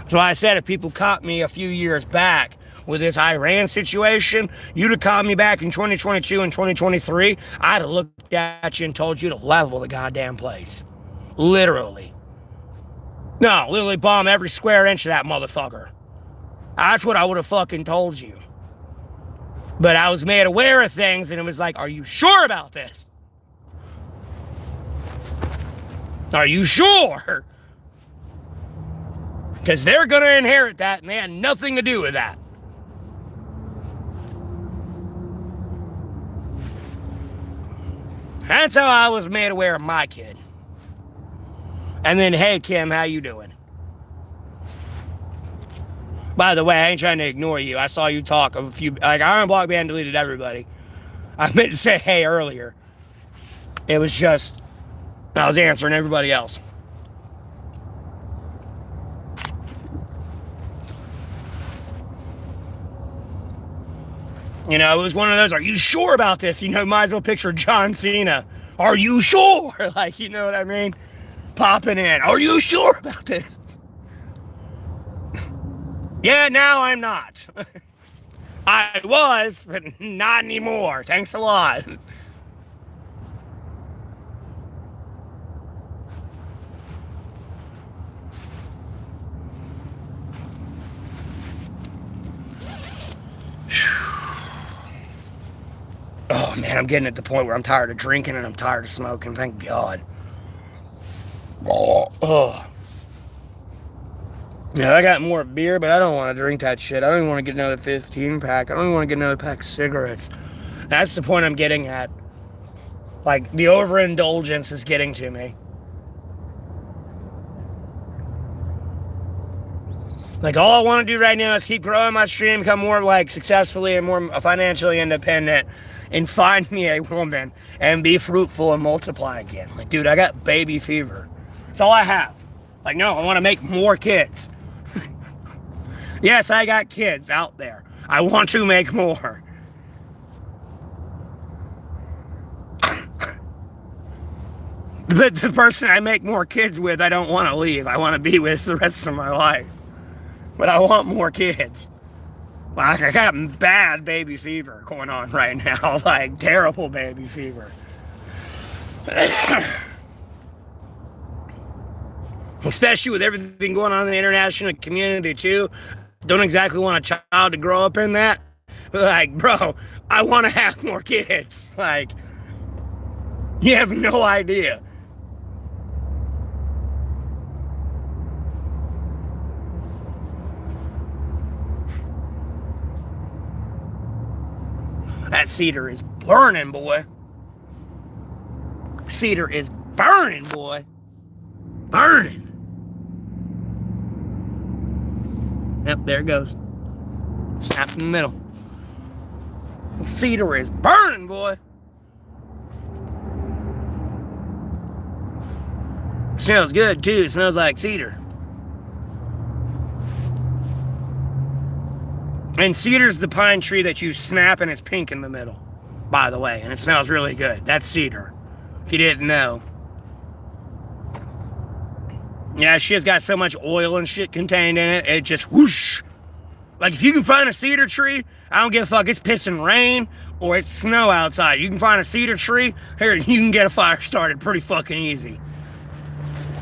Speaker 1: So I said, if people caught me a few years back with this Iran situation, you'd have caught me back in 2022 and 2023, I'd have looked at you and told you to level the goddamn place. Literally. No, literally bomb every square inch of that motherfucker. That's what I would have fucking told you. But I was made aware of things, and it was like, are you sure about this? Are you sure? Because they're going to inherit that, and they had nothing to do with that. That's how I was made aware of my kid. And then, hey, Kim, how you doing? By the way, I ain't trying to ignore you. I saw you talk of a few, like, I unblocked and deleted everybody. I meant to say hey earlier. It was just, I was answering everybody else. You know, it was one of those, are you sure about this? You know, might as well picture John Cena. Are you sure? Like, you know what I mean? Popping in. Are you sure about this? Yeah, now I'm not. I was, but not anymore. Thanks a lot. Oh man, I'm getting at the point where I'm tired of drinking and I'm tired of smoking. Thank God. Oh. Yeah, I got more beer, but I don't want to drink that shit. I don't even want to get another 15 pack. I don't even want to get another pack of cigarettes. That's the point I'm getting at. Like, the overindulgence is getting to me. Like, all I want to do right now is keep growing my stream, become more, like, successfully and more financially independent, and find me a woman, and be fruitful and multiply again. Like, dude, I got baby fever. That's all I have. Like, no, I want to make more kids. Yes, I got kids out there. I want to make more. But the person I make more kids with, I don't want to leave. I want to be with the rest of my life. but I want more kids. Like, I got bad baby fever going on right now. Like, terrible baby fever. Especially with everything going on in the international community, too. Don't exactly want a child to grow up in that. But, like, bro, I want to have more kids. Like, you have no idea. That cedar is burning, boy. Cedar is burning, boy. Burning. Yep, there it goes. Snap in the middle. Cedar is burning, boy. Smells good, too. It smells like cedar. And cedar's the pine tree that you snap and it's pink in the middle, by the way. And it smells really good. That's cedar. If you didn't know. Yeah, shit's got so much oil and shit contained in it, it just whoosh. Like, if you can find a cedar tree, I don't give a fuck. It's pissing rain or it's snow outside. You can find a cedar tree, here, you can get a fire started pretty fucking easy.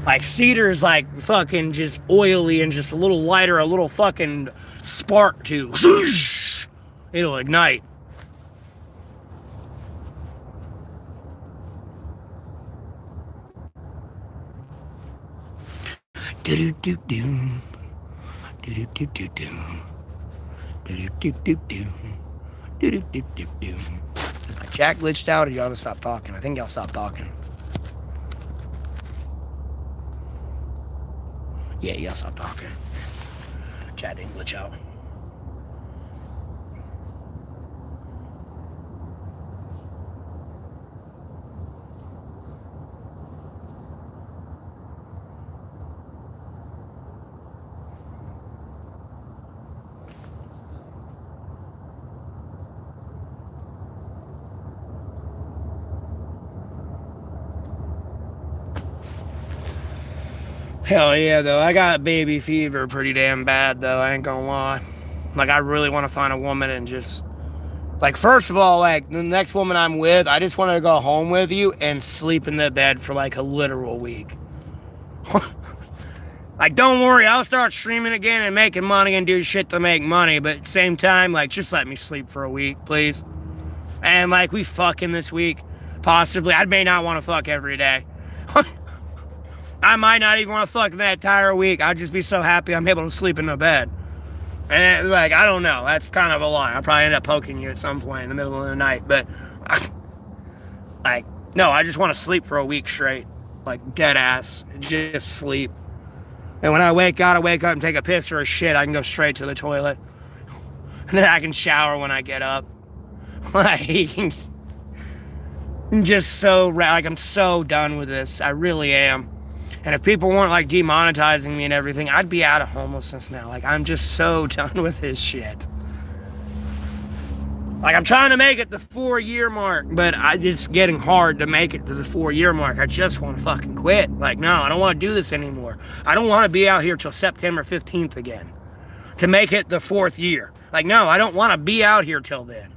Speaker 1: Like, cedar is like fucking just oily and just a little lighter, a little fucking spark to. It'll ignite. Do-do-do-do. Do-do-do-do-do. Do-do-do-do-do. Do-do-do-do-do. Is my chat glitched out or y'all gonna stop talking? I think y'all stopped talking. Yeah, y'all stop talking. Chat didn't glitch out. Hell yeah, though. I got baby fever pretty damn bad, though. I ain't gonna lie. Like, I really want to find a woman and just... Like, first of all, like, the next woman I'm with, I just want to go home with you and sleep in the bed for, like, a literal week. Like, don't worry, I'll start streaming again and making money and do shit to make money, but at the same time, like, just let me sleep for a week, please. And, like, we fucking this week, possibly. I may not want to fuck every day. I might not even want to fuck that entire week. I'd just be so happy I'm able to sleep in the bed. And, like, I don't know. That's kind of a lie. I'll probably end up poking you at some point in the middle of the night. But, like, no, I just want to sleep for a week straight. Like, dead ass. Just sleep. And when I gotta wake up and take a piss or a shit, I can go straight to the toilet. And then I can shower when I get up. Like, I'm just so, like, I'm so done with this. I really am. And if people weren't, like, demonetizing me and everything, I'd be out of homelessness now. Like, I'm just so done with this shit. Like, I'm trying to make it the 4-year mark, but it's getting hard to make it to the 4-year mark. I just want to fucking quit. Like, no, I don't want to do this anymore. I don't want to be out here till September 15th again to make it the 4th year. Like, no, I don't want to be out here till then.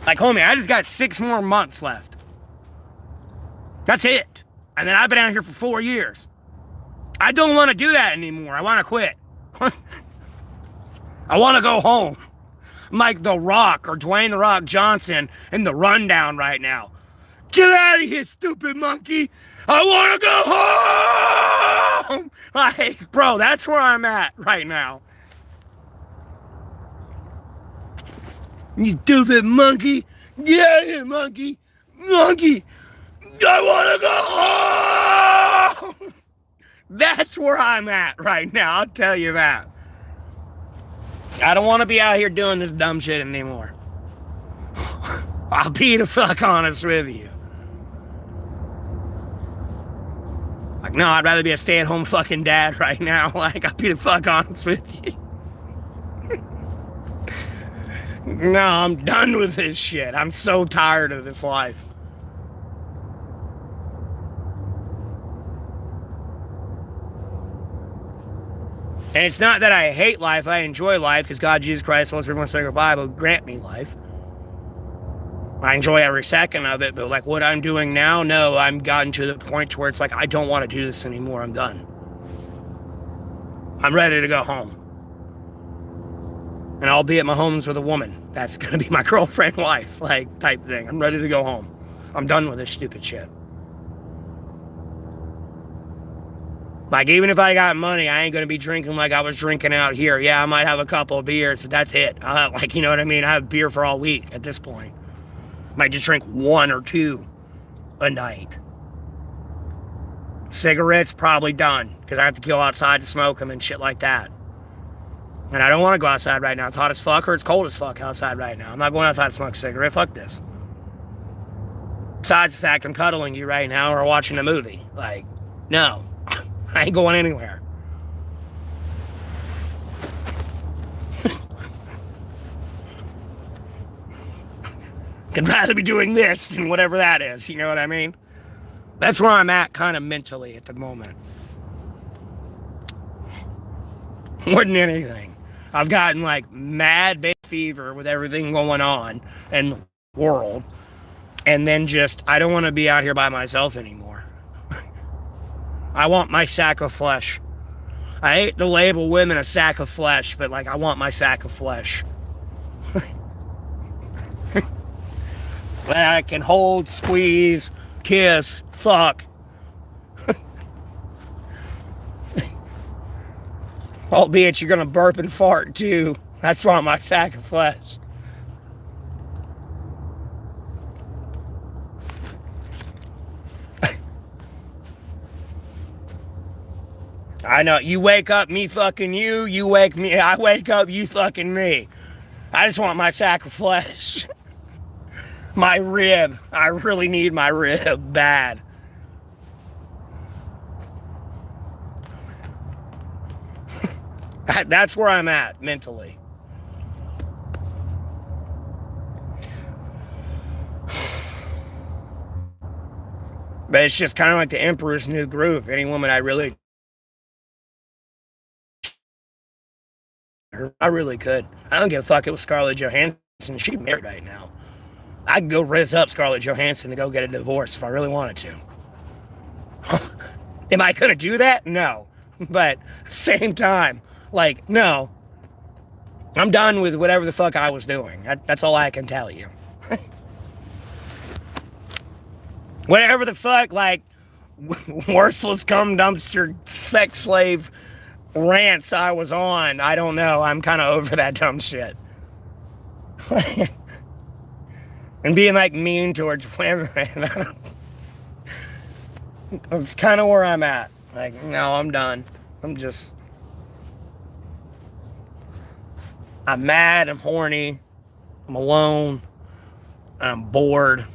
Speaker 1: Like, homie, I just got 6 more months left. That's it. And then I've been out here for 4 years. I don't want to do that anymore. I want to quit. I want to go home. I'm like The Rock or Dwayne The Rock Johnson in The Rundown right now. Get out of here, stupid monkey. I want to go home. Like, bro, that's where I'm at right now. You stupid monkey. Get out of here, monkey. Monkey. I want to go home! That's where I'm at right now, I'll tell you that. I don't want to be out here doing this dumb shit anymore. I'll be the fuck honest with you. Like, no, I'd rather be a stay-at-home fucking dad right now. Like, I'll be the fuck honest with you. No, I'm done with this shit. I'm so tired of this life. And it's not that I hate life, I enjoy life, because God, Jesus Christ, Holy Spirit, Sacred Bible grant me life. I enjoy every second of it, but like what I'm doing now, no, I'm gotten to the point where it's like, I don't want to do this anymore, I'm done. I'm ready to go home. And I'll be at my homes with a woman. That's going to be my girlfriend, wife, like, type thing. I'm ready to go home. I'm done with this stupid shit. Like, even if I got money, I ain't going to be drinking like I was drinking out here. Yeah, I might have a couple of beers, but that's it. Like, you know what I mean? I have beer for all week at this point. Might just drink 1 or 2 a night. Cigarettes, probably done, because I have to go outside to smoke them and shit like that. And I don't want to go outside right now. It's hot as fuck or it's cold as fuck outside right now. I'm not going outside to smoke a cigarette. Fuck this. Besides the fact I'm cuddling you right now or watching a movie. Like, no. I ain't going anywhere. I'd rather be doing this than whatever that is. You know what I mean? That's where I'm at kind of mentally at the moment. More than anything. I've gotten like mad baby fever with everything going on in the world. And then just, I don't want to be out here by myself anymore. I want my sack of flesh. I hate to label women a sack of flesh, but like, I want my sack of flesh. That I can hold, squeeze, kiss, fuck. Albeit you're gonna burp and fart too. That's why my sack of flesh. I know, you wake up, me fucking you, you wake me, I wake up, you fucking me. I just want my sack of flesh. My rib. I really need my rib bad. That's where I'm at mentally. But it's just kind of like the Emperor's New Groove. Any woman I really could. I don't give a fuck. It was Scarlett Johansson. She's married right now. I could go rizz up Scarlett Johansson to go get a divorce if I really wanted to. Am I gonna do that? No. But same time, like, no. I'm done with whatever the fuck I was doing. That's all I can tell you. Whatever the fuck, like, worthless cum dumpster sex slave rants I was on, I don't know. I'm kind of over that dumb shit. And being like mean towards women. It's kind of where I'm at. Like, no, I'm done. I'm mad, I'm horny, I'm alone, I'm bored.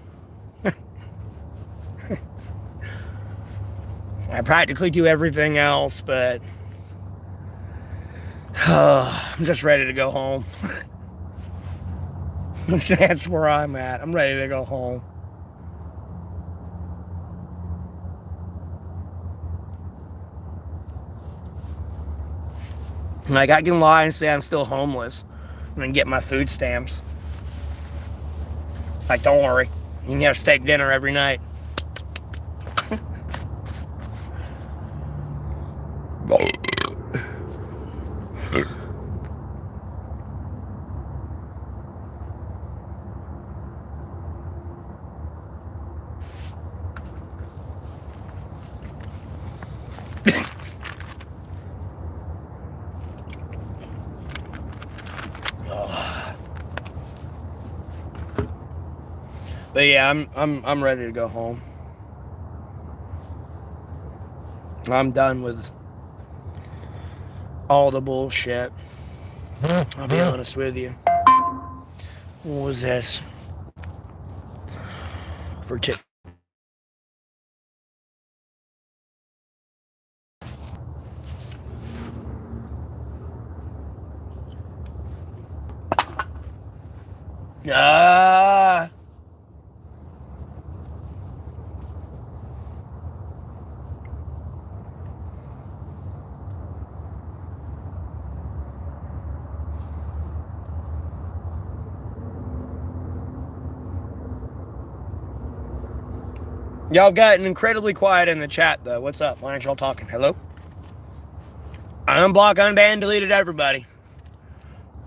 Speaker 1: I practically do everything else, but I'm just ready to go home. That's where I'm at. I'm ready to go home. Like, I can lie and say I'm still homeless and then get my food stamps. Like, don't worry. You can have steak dinner every night. But yeah, I'm ready to go home. I'm done with all the bullshit. I'll be honest with you. What was this? For tip. Y'all gotten incredibly quiet in the chat, though. What's up? Why aren't y'all talking? Hello? Unblock, unban, deleted everybody.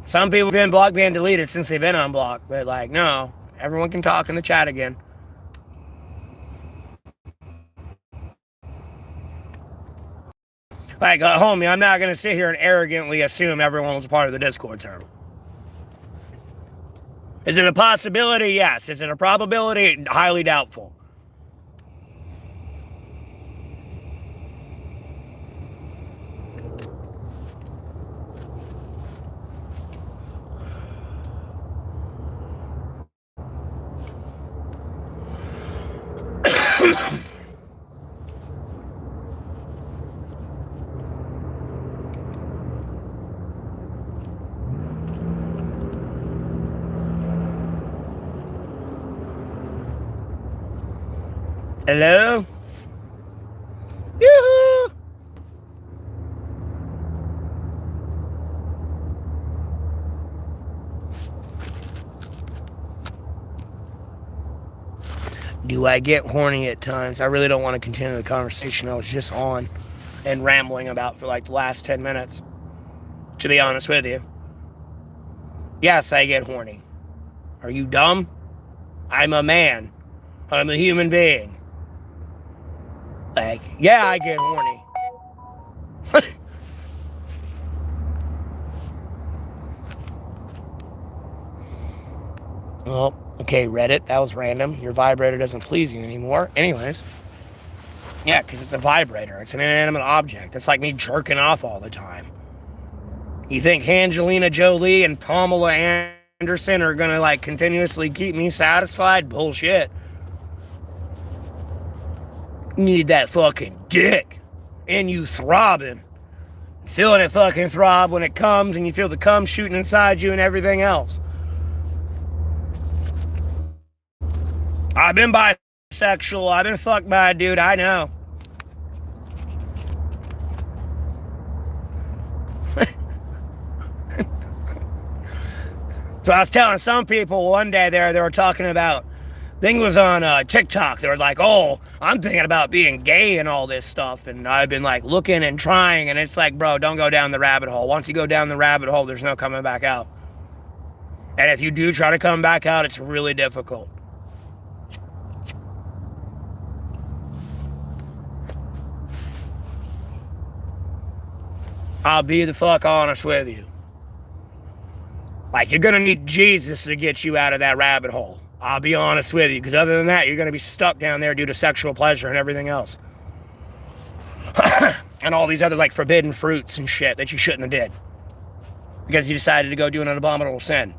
Speaker 1: Some people have been blocked, banned, deleted since they've been unblocked. But, like, no. Everyone can talk in the chat again. Like, homie, I'm not going to sit here and arrogantly assume everyone was a part of the Discord server. Is it a possibility? Yes. Is it a probability? Highly doubtful. Hello? Yoo-hoo! Do I get horny at times? I really don't want to continue the conversation I was just on and rambling about for like the last 10 minutes, to be honest with you. Yes, I get horny. Are you dumb? I'm a man. I'm a human being. Like, yeah, I get horny. Well, okay, Reddit, that was random. Your vibrator doesn't please you anymore. Anyways. Yeah, because it's a vibrator. It's an inanimate object. It's like me jerking off all the time. You think Angelina Jolie and Pamela Anderson are gonna, like, continuously keep me satisfied? Bullshit. You need that fucking dick. And you throbbing. Feeling it fucking throb when it comes and you feel the cum shooting inside you and everything else. I've been bisexual. I've been fucked by a dude. I know. So I was telling some people one day they were talking about, I think it was on TikTok. They were like, oh, I'm thinking about being gay and all this stuff. And I've been like looking and trying. And it's like, bro, don't go down the rabbit hole. Once you go down the rabbit hole, there's no coming back out. And if you do try to come back out, it's really difficult. I'll be the fuck honest with you. Like, you're gonna need Jesus to get you out of that rabbit hole. I'll be honest with you, because other than that, you're gonna be stuck down there due to sexual pleasure and everything else. And all these other, like, forbidden fruits and shit that you shouldn't have did. Because you decided to go do an abominable sin.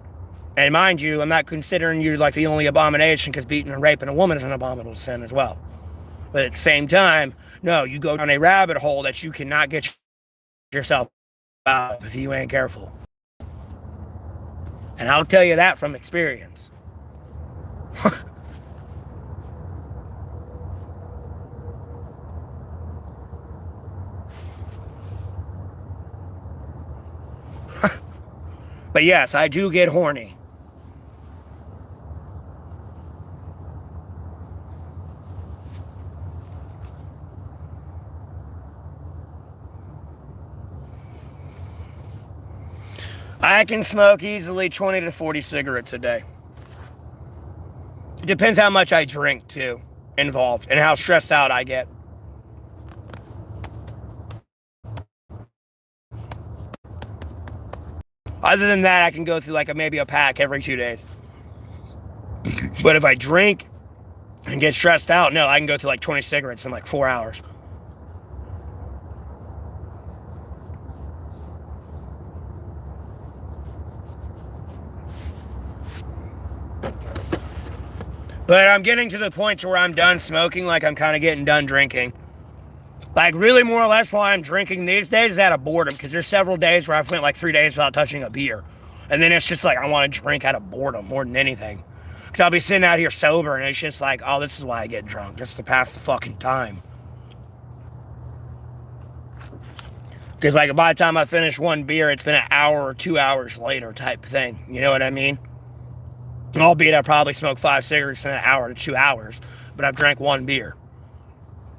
Speaker 1: And mind you, I'm not considering you, like, the only abomination, because beating and raping a woman is an abominable sin as well. But at the same time, no, you go down a rabbit hole that you cannot get yourself out of if you ain't careful. And I'll tell you that from experience. But yes, I do get horny. I can smoke easily 20 to 40 cigarettes a day. It depends how much I drink, too, involved, and how stressed out I get. Other than that, I can go through like maybe a pack every 2 days. But if I drink and get stressed out, no, I can go through like 20 cigarettes in like 4 hours. But I'm getting to the point to where I'm done smoking, like I'm kind of getting done drinking. Like really more or less why I'm drinking these days is out of boredom, because there's several days where I've went like 3 days without touching a beer. And then it's just like I want to drink out of boredom more than anything. Because I'll be sitting out here sober and it's just like, oh, this is why I get drunk, just to pass the fucking time. Because like by the time I finish one beer, it's been an hour or 2 hours later type thing. You know what I mean? Albeit I probably smoked 5 cigarettes in an hour to 2 hours. but I've drank one beer.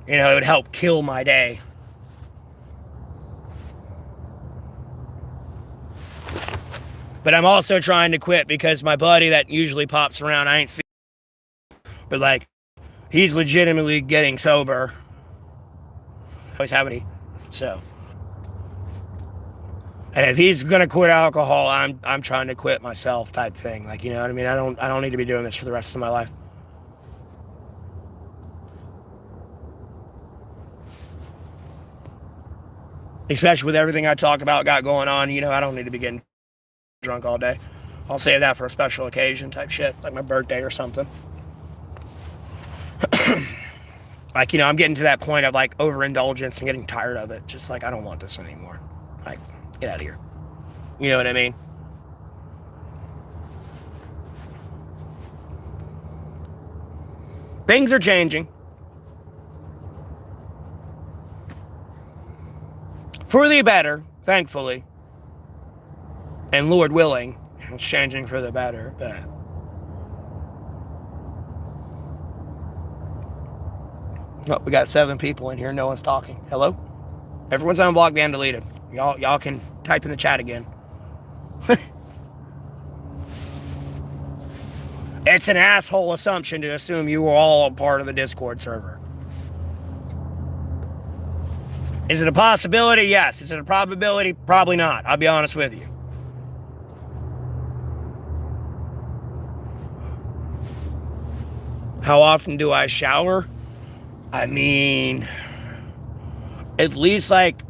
Speaker 1: You know, it would help kill my day. But I'm also trying to quit because my buddy that usually pops around, I ain't seen, but like, he's legitimately getting sober. Always have any, so. And if he's gonna quit alcohol, I'm trying to quit myself, type thing. Like, you know what I mean? I don't need to be doing this for the rest of my life. Especially with everything I talk about got going on, you know, I don't need to be getting drunk all day. I'll save that for a special occasion type shit, like my birthday or something. Like, you know, I'm getting to that point of like overindulgence and getting tired of it. Just like, I don't want this anymore. Like, get out of here. You know what I mean? Things are changing. For the better, thankfully. And Lord willing, it's changing for the better, but... Oh, we got 7 people in here. No one's talking. Hello? Everyone's unblocked and deleted. Y'all can type in the chat again. It's an asshole assumption to assume you were all a part of the Discord server. Is it a possibility? Yes. Is it a probability? Probably not. I'll be honest with you. How often do I shower? I mean, at least like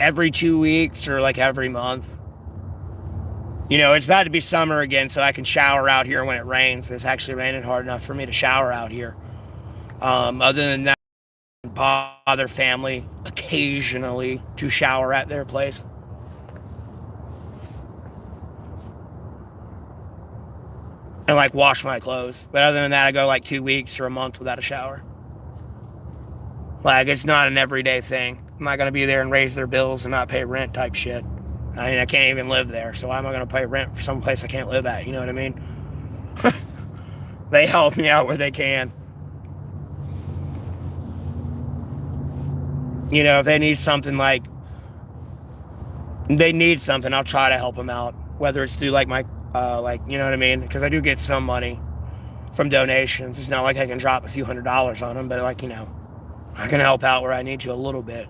Speaker 1: every 2 weeks or like every month. You know, it's about to be summer again, so I can shower out here when it rains. It's actually raining hard enough for me to shower out here. Other than that, I bother family occasionally to shower at their place. And like wash my clothes. But other than that, I go like 2 weeks or a month without a shower. Like, it's not an everyday thing. I'm not going to be there and raise their bills and not pay rent type shit. I mean, I can't even live there, so why am I going to pay rent for some place I can't live at? You know what I mean? They help me out where they can. You know, if they need something I'll try to help them out. Whether it's through like my, you know what I mean? Because I do get some money from donations. It's not like I can drop a few $100s on them, but like, you know, I can help out where I need to a little bit.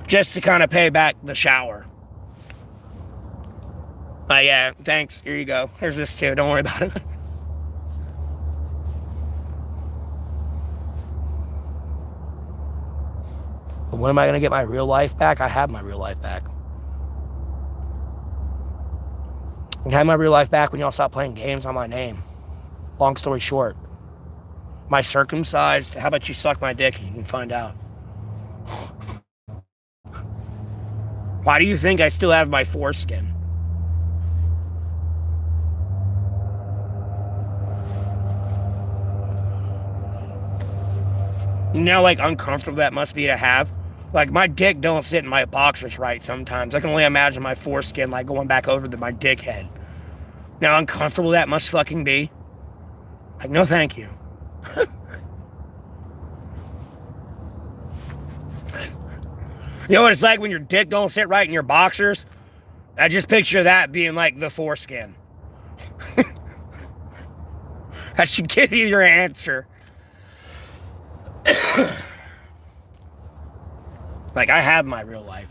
Speaker 1: Just to kind of pay back the shower. Yeah, thanks. Here you go. Here's this too. Don't worry about it. But when am I going to get my real life back? I have my real life back. I had my real life back when y'all stopped playing games on my name. Long story short. My circumcised, how about you suck my dick and you can find out. Why do you think I still have my foreskin? You know, like, uncomfortable that must be to have? Like, my dick don't sit in my boxers right sometimes. I can only imagine my foreskin, like, going back over my dick head. Now, uncomfortable that must fucking be. Like, no thank you. You know what it's like when your dick don't sit right in your boxers? I just picture that being like the foreskin. That should give you your answer. Like, I have my real life.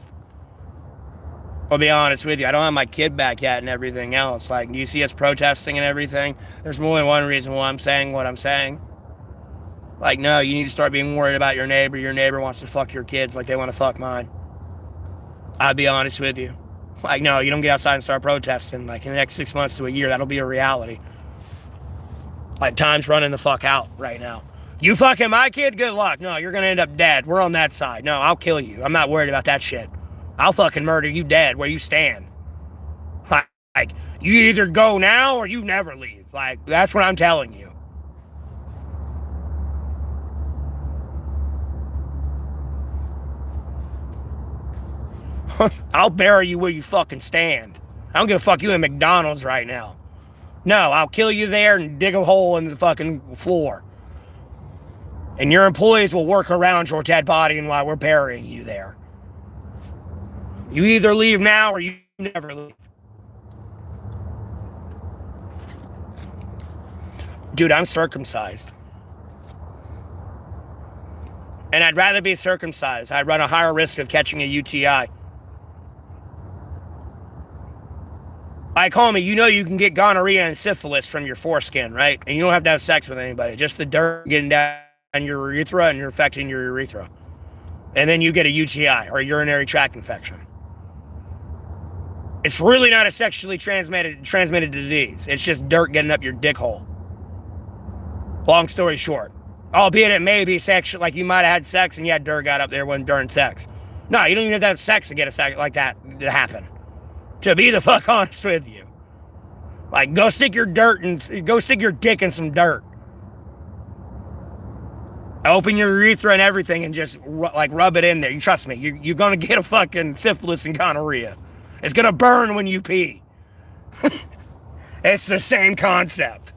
Speaker 1: I'll be honest with you, I don't have my kid back yet and everything else. Like, do you see us protesting and everything? There's more than one reason why I'm saying what I'm saying. Like, no, you need to start being worried about your neighbor. Your neighbor wants to fuck your kids like they want to fuck mine. I'll be honest with you. Like, no, you don't get outside and start protesting. Like, in the next 6 months to a year, that'll be a reality. Like, time's running the fuck out right now. You fucking my kid? Good luck. No, you're going to end up dead. We're on that side. No, I'll kill you. I'm not worried about that shit. I'll fucking murder you dead where you stand. Like, you either go now or you never leave. Like, that's what I'm telling you. I'll bury you where you fucking stand. I don't give a fuck you in McDonald's right now. No, I'll kill you there and dig a hole in the fucking floor. And your employees will work around your dead body and while we're burying you there. You either leave now or you never leave. Dude, I'm circumcised. And I'd rather be circumcised. I'd run a higher risk of catching a UTI. Like, homie, you know you can get gonorrhea and syphilis from your foreskin, right? And you don't have to have sex with anybody. Just the dirt getting down your urethra and you're affecting your urethra. And then you get a UTI or a urinary tract infection. It's really not a sexually transmitted disease. It's just dirt getting up your dick hole. Long story short. Albeit it may be sexual, like you might have had sex and you had dirt got up there when during sex. No, you don't even have to have sex to get a sex like that to happen. To be the fuck honest with you. Like, go stick your dick in some dirt. Open your urethra and everything and just rub it in there. You trust me, you're gonna get a fucking syphilis and gonorrhea. It's gonna burn when you pee. It's the same concept.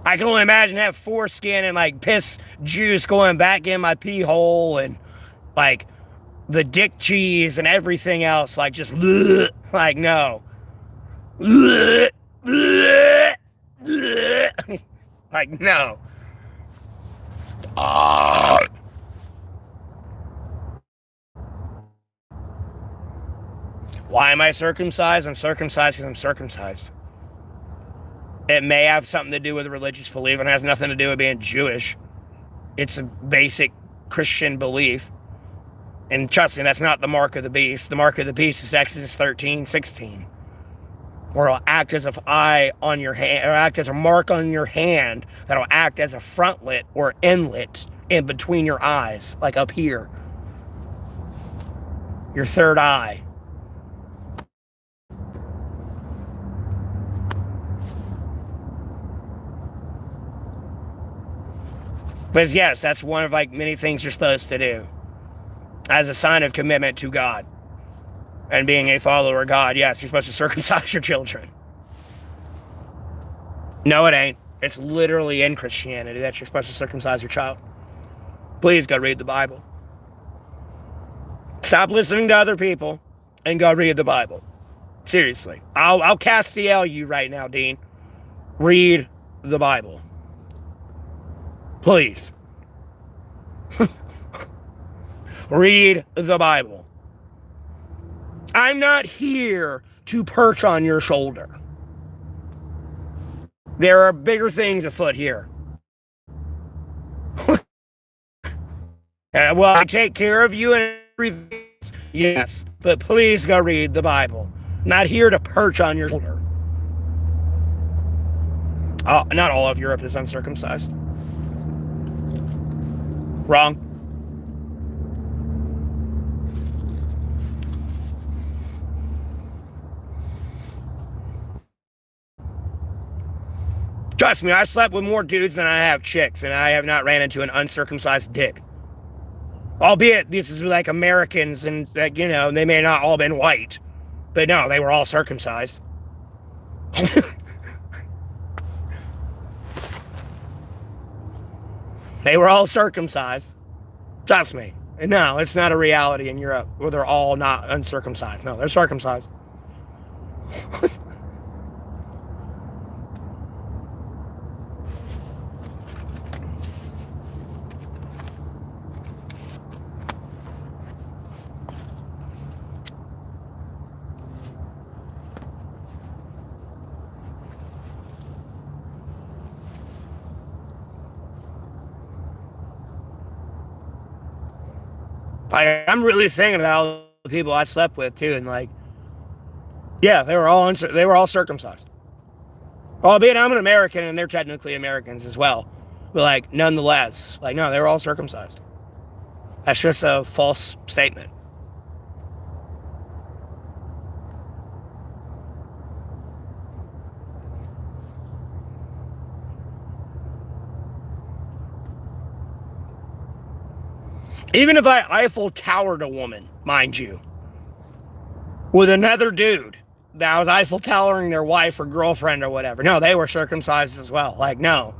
Speaker 1: I can only imagine that foreskin and like piss juice going back in my pee hole and like the dick cheese and everything else, like just bleh, like no. Bleh, bleh, bleh. Like no. Why am I circumcised? I'm circumcised because I'm circumcised. It may have something to do with religious belief and has nothing to do with being Jewish. It's a basic Christian belief. And trust me, that's not the mark of the beast. The mark of the beast is Exodus 13:16. Or it'll act as an eye on your hand, or act as a mark on your hand that'll act as a frontlet or inlet in between your eyes, like up here. Your third eye. But yes, that's one of like many things you're supposed to do. As a sign of commitment to God. And being a follower of God, yes, you're supposed to circumcise your children. No, it ain't. It's literally in Christianity that you're supposed to circumcise your child. Please go read the Bible. Stop listening to other people and go read the Bible. Seriously. I'll Castiel you right now, Dean. Read the Bible. Please. Read the Bible. I'm not here to perch on your shoulder. There are bigger things afoot here. Well, I take care of you and everything. Yes, but please go read the Bible. Not here to perch on your shoulder. Not all of Europe is uncircumcised. Wrong. Trust me, I slept with more dudes than I have chicks, and I have not ran into an uncircumcised dick. Albeit, this is like Americans, and you know, they may not all been white. But no, they were all circumcised. They were all circumcised. Trust me. No, it's not a reality in Europe where they're all not uncircumcised. No, they're circumcised. I'm really thinking about the people I slept with too, and like, yeah, they were all circumcised. Albeit I'm an American, and they're technically Americans as well, but like, nonetheless, like, no, they were all circumcised. That's just a false statement. Even if I Eiffel Towered a woman, mind you, with another dude, that was Eiffel Towering their wife or girlfriend or whatever. No, they were circumcised as well. Like, no.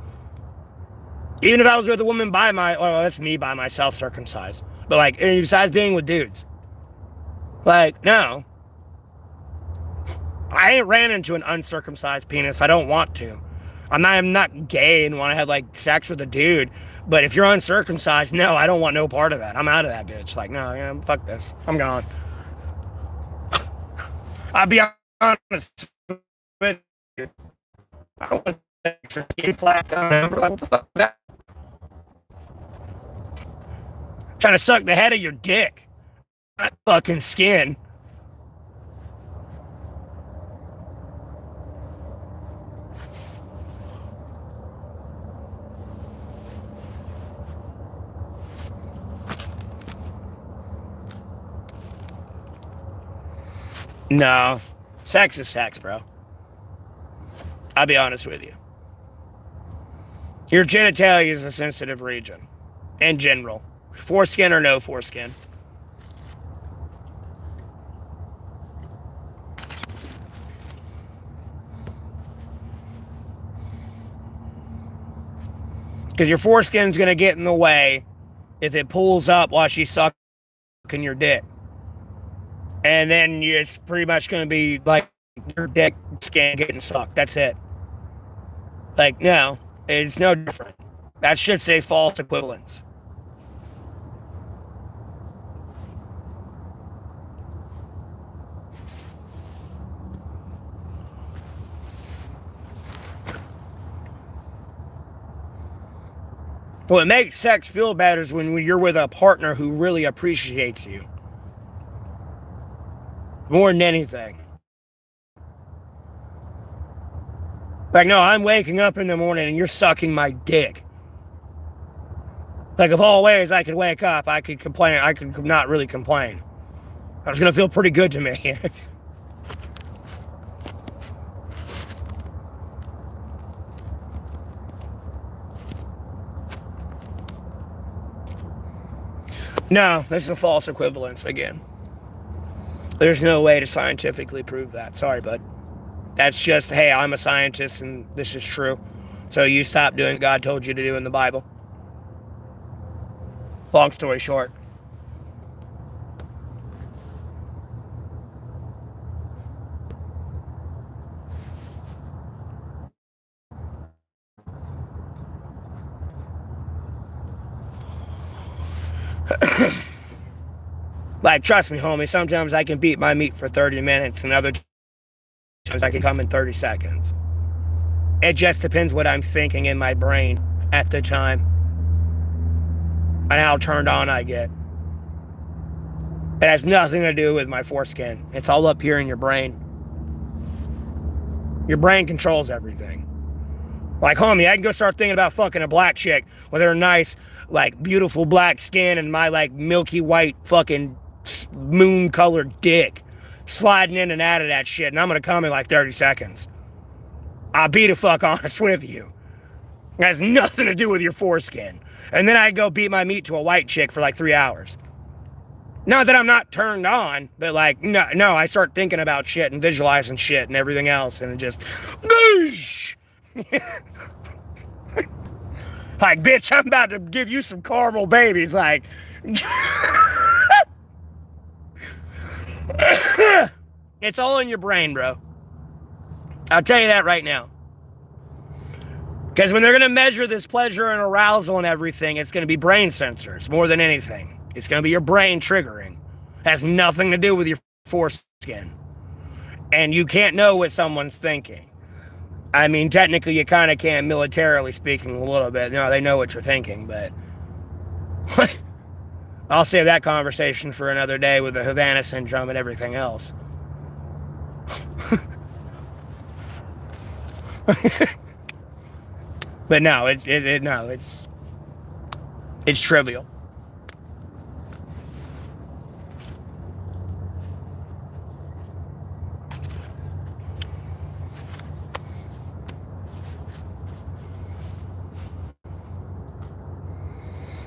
Speaker 1: Even if I was with a woman that's me by myself circumcised. But like, besides being with dudes. Like, no. I ain't ran into an uncircumcised penis. I don't want to. I'm not gay and want to have like sex with a dude. But if you're uncircumcised, no, I don't want no part of that. I'm out of that bitch. Like, no, fuck this. I'm gone. I'll be honest with you. I don't want extra skin flap down. Like, what the fuck is that? Trying to suck the head of your dick. Not fucking skin. No. Sex is sex, bro. I'll be honest with you. Your genitalia is a sensitive region. In general. Foreskin or no foreskin. Because your foreskin's going to get in the way if it pulls up while she's sucking your dick. And then it's pretty much going to be like your dick skin getting sucked. That's it. Like, no, it's no different. That should say false equivalence. What makes sex feel better is when you're with a partner who really appreciates you. More than anything. Like, no, I'm waking up in the morning and you're sucking my dick. Like, of all ways I could wake up, I could complain. I could not really complain. That's going to feel pretty good to me. No, this is a false equivalence again. There's no way to scientifically prove that. Sorry, bud. That's just, hey, I'm a scientist and this is true. So you stop doing what God told you to do in the Bible. Long story short. Like, trust me, homie, sometimes I can beat my meat for 30 minutes and other times I can come in 30 seconds. It just depends what I'm thinking in my brain at the time and how turned on I get. It has nothing to do with my foreskin. It's all up here in your brain. Your brain controls everything. Like, homie, I can go start thinking about fucking a black chick with her nice, like, beautiful black skin and my, like, milky white fucking moon-colored dick sliding in and out of that shit, and I'm gonna come in like 30 seconds. I'll be the fuck honest with you. It has nothing to do with your foreskin. And then I go beat my meat to a white chick for like 3 hours. Not that I'm not turned on, but like, no, I start thinking about shit and visualizing shit and everything else, and it just, like, bitch, I'm about to give you some caramel babies, like, it's all in your brain, bro. I'll tell you that right now. Because when they're going to measure this pleasure and arousal and everything, it's going to be brain sensors more than anything. It's going to be your brain triggering. It has nothing to do with your foreskin. And you can't know what someone's thinking. I mean, technically you kind of can, militarily speaking, a little bit. No, they know what you're thinking, but I'll save that conversation for another day with the Havana syndrome and everything else. But no, it's trivial.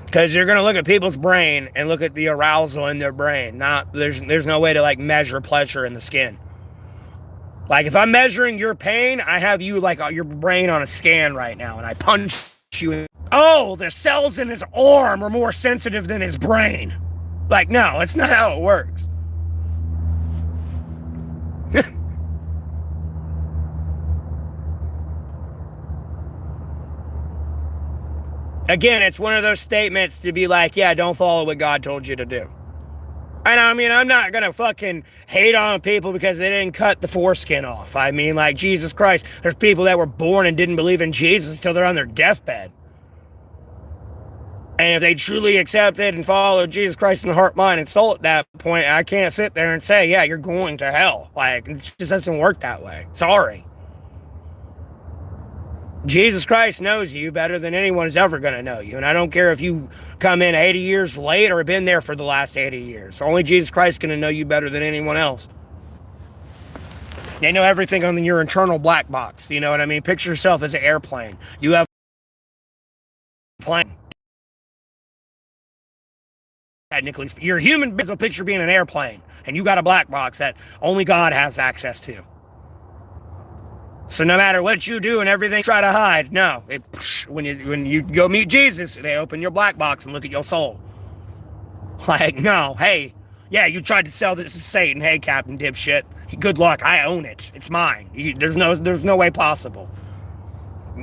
Speaker 1: Because you're gonna look at people's brain and look at the arousal in their brain. There's no way to like measure pleasure in the skin. Like, if I'm measuring your pain, I have you, like, your brain on a scan right now, and I punch you. Oh, the cells in his arm are more sensitive than his brain. Like, no, it's not how it works. Again, it's one of those statements to be like, yeah, don't follow what God told you to do. And I mean, I'm not going to fucking hate on people because they didn't cut the foreskin off. I mean, like, Jesus Christ, there's people that were born and didn't believe in Jesus until they're on their deathbed. And if they truly accepted and followed Jesus Christ in heart, mind, and soul at that point, I can't sit there and say, yeah, you're going to hell. Like, it just doesn't work that way. Sorry. Jesus Christ knows you better than anyone's ever going to know you. And I don't care if you come in 80 years late or have been there for the last 80 years. Only Jesus Christ is going to know you better than anyone else. They know everything on your internal black box. You know what I mean? Picture yourself as an airplane. You have a plane. Technically, you're a human being, so picture being an airplane. And you got a black box that only God has access to. So no matter what you do and everything try to hide, no. When you go meet Jesus, they open your black box and look at your soul. Like, no, hey, yeah, you tried to sell this to Satan. Hey, Captain Dipshit, good luck. I own it. It's mine. There's no way possible.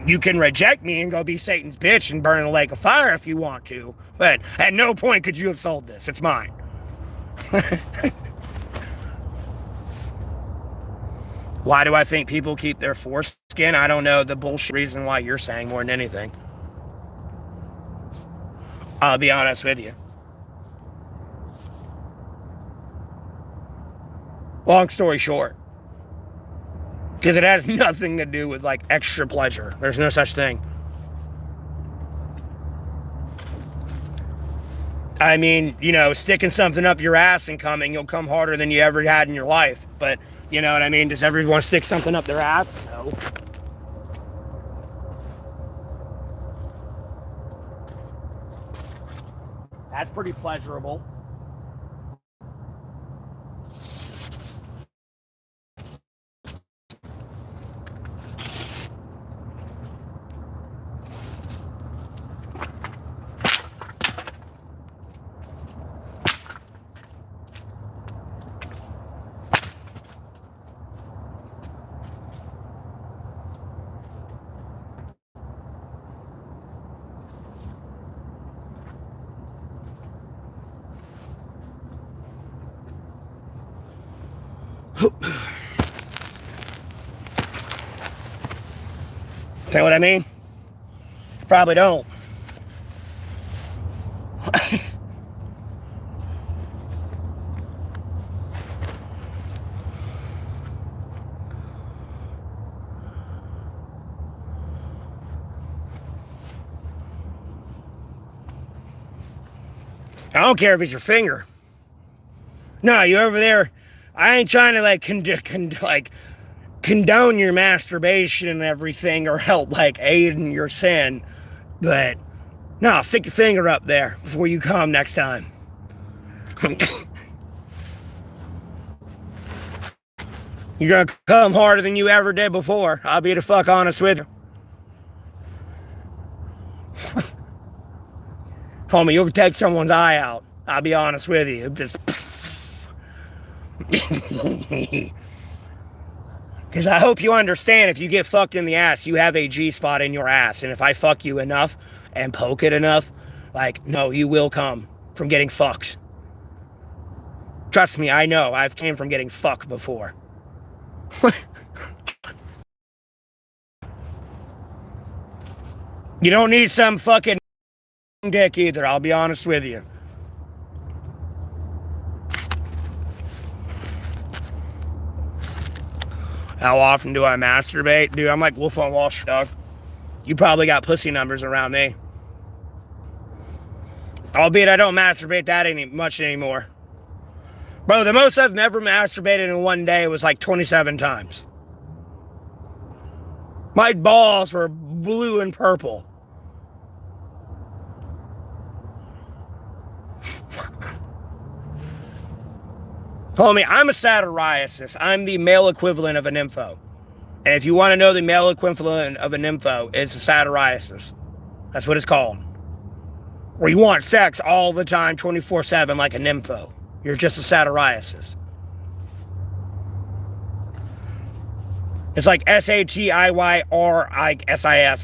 Speaker 1: You can reject me and go be Satan's bitch and burn in a lake of fire if you want to, but at no point could you have sold this. It's mine. Why do I think people keep their foreskin? I don't know the bullshit reason why you're saying more than anything. I'll be honest with you. Long story short. Because it has nothing to do with, like, extra pleasure. There's no such thing. I mean, you know, sticking something up your ass and coming, you'll come harder than you ever had in your life. But, you know what I mean? Does everyone stick something up their ass? No. That's pretty pleasurable. Know what I mean? Probably don't. I don't care if it's your finger. No, you over there. I ain't trying to condone your masturbation and everything or help like aid in your sin. But no, stick your finger up there before you come next time. You're gonna come harder than you ever did before. I'll be the fuck honest with you. Homie, you'll take someone's eye out. I'll be honest with you. Just because I hope you understand, if you get fucked in the ass, you have a G-spot in your ass. And if I fuck you enough and poke it enough, like, no, you will come from getting fucked. Trust me, I know. I've came from getting fucked before. You don't need some fucking dick either, I'll be honest with you. How often do I masturbate? Dude, I'm like Wolf on Wall Street, dog. You probably got pussy numbers around me. Albeit I don't masturbate that much anymore. Bro, the most I've ever masturbated in one day was like 27 times. My balls were blue and purple. Homie, I'm a satirist. I'm the male equivalent of a nympho. And if you want to know the male equivalent of a nympho, it's a satirist. That's what it's called. Or you want sex all the time, 24/7, like a nympho. You're just a satirist. It's like SATIYRISIS,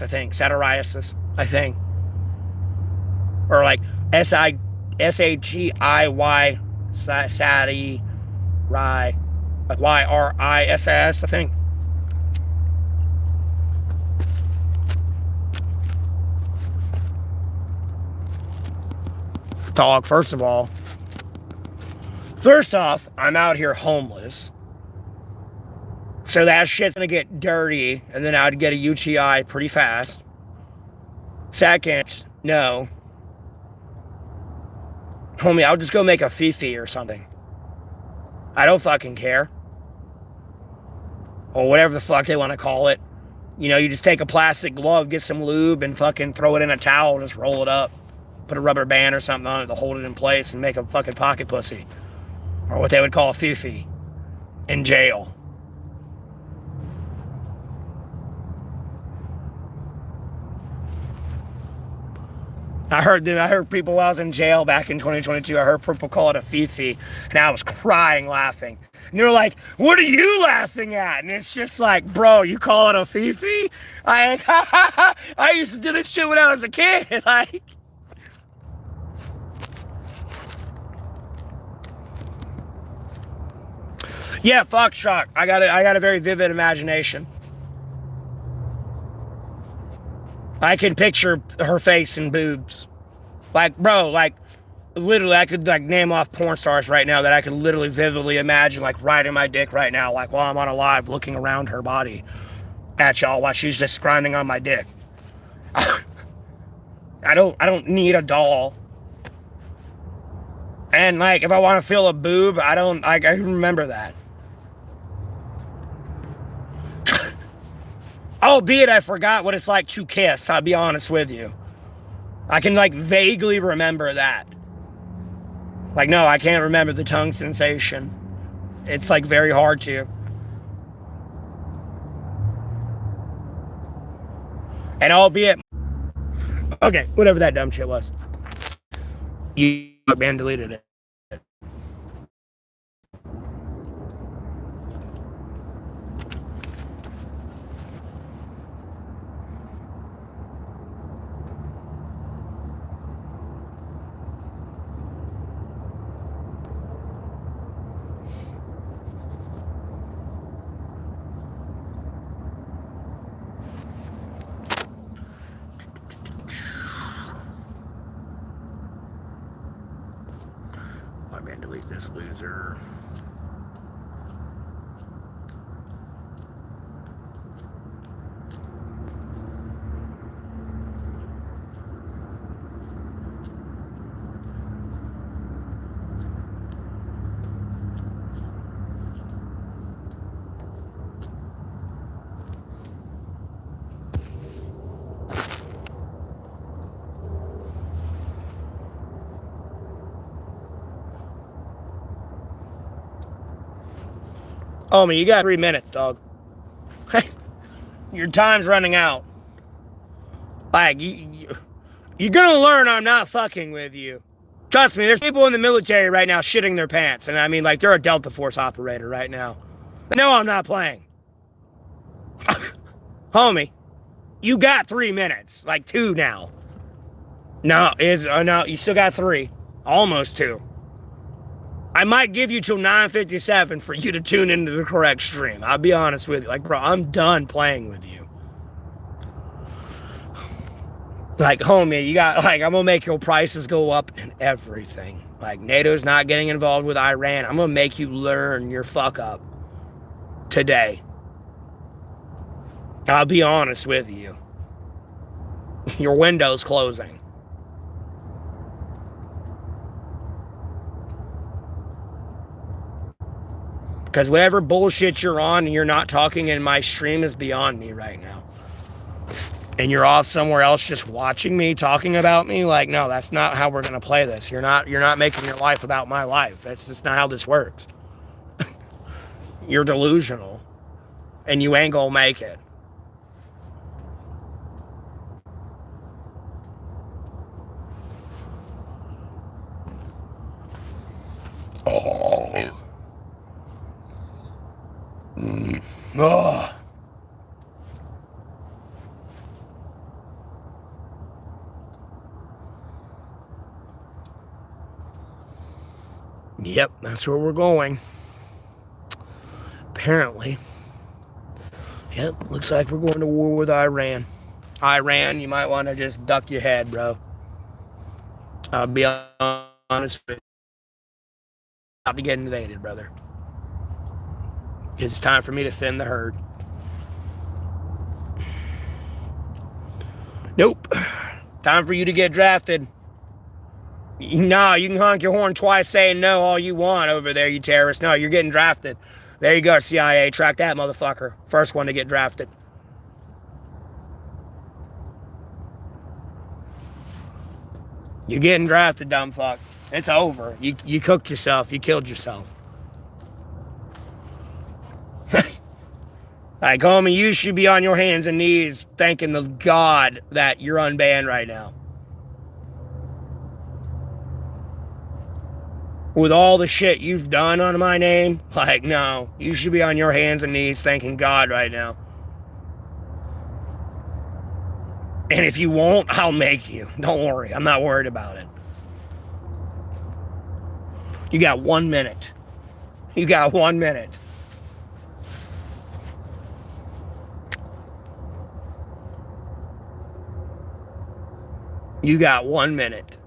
Speaker 1: I think. Satirist, I think. Or like SATIY, sati, like YRISS, I think. Dog, first off, I'm out here homeless. So that shit's gonna get dirty, and then I'd get a UTI pretty fast. Second, no. Homie, I'll just go make a fifi or something. I don't fucking care. Or whatever the fuck they want to call it. You know, you just take a plastic glove, get some lube, and fucking throw it in a towel, just roll it up. Put a rubber band or something on it to hold it in place and make a fucking pocket pussy. Or what they would call a fifi. In jail. I heard people while I was in jail back in 2022, I heard people call it a fifi, and I was crying laughing. And they were like, what are you laughing at? And it's just like, bro, you call it a fifi? I used to do this shit when I was a kid. Like, yeah, fuck shock. I got a very vivid imagination. I can picture her face and boobs. Like, bro, like, literally, I could, like, name off porn stars right now that I could literally vividly imagine, like, riding my dick right now, like, while I'm on a live looking around her body at y'all while she's just grinding on my dick. I don't need a doll. And, like, if I want to feel a boob, I remember that. Albeit I forgot what it's like to kiss, I'll be honest with you. I can, like, vaguely remember that. Like, no, I can't remember the tongue sensation. It's, like, very hard to. And albeit... Okay, whatever that dumb shit was. You man deleted it. Delete this loser. Oh, man, you got 3 minutes, dog. Your time's running out. Like, you're gonna learn I'm not fucking with you. Trust me, there's people in the military right now shitting their pants. And I mean, like, they're a Delta Force operator right now. No, I'm not playing. Homie, you got 3 minutes. Like, 2 now. No, you still got 3. Almost 2. I might give you till 9:57 for you to tune into the correct stream. I'll be honest with you. Like, bro, I'm done playing with you. Like, homie, you got, like, I'm gonna make your prices go up and everything. Like, NATO's not getting involved with Iran. I'm gonna make you learn your fuck up today. I'll be honest with you. Your window's closing. Because whatever bullshit you're on and you're not talking in my stream is beyond me right now. And you're off somewhere else just watching me, talking about me. Like, no, that's not how we're going to play this. You're not making your life about my life. That's just not how this works. You're delusional. And you ain't gonna make it. Oh. Oh. Yep, that's where we're going. Apparently. Yep, looks like we're going to war with Iran. Iran, you might want to just duck your head, bro. I'll be honest with you. About to get invaded, brother. It's time for me to thin the herd. Nope. Time for you to get drafted. No, you can honk your horn twice saying no all you want over there, you terrorist. No, you're getting drafted. There you go, CIA. Track that motherfucker. First one to get drafted. You're getting drafted, dumb fuck. It's over. You cooked yourself. You killed yourself. Like, homie, you should be on your hands and knees thanking the God that you're unbanned right now. With all the shit you've done on my name, like, no, you should be on your hands and knees thanking God right now. And if you won't, I'll make you. Don't worry, I'm not worried about it. You got 1 minute. You got 1 minute. You got 1 minute.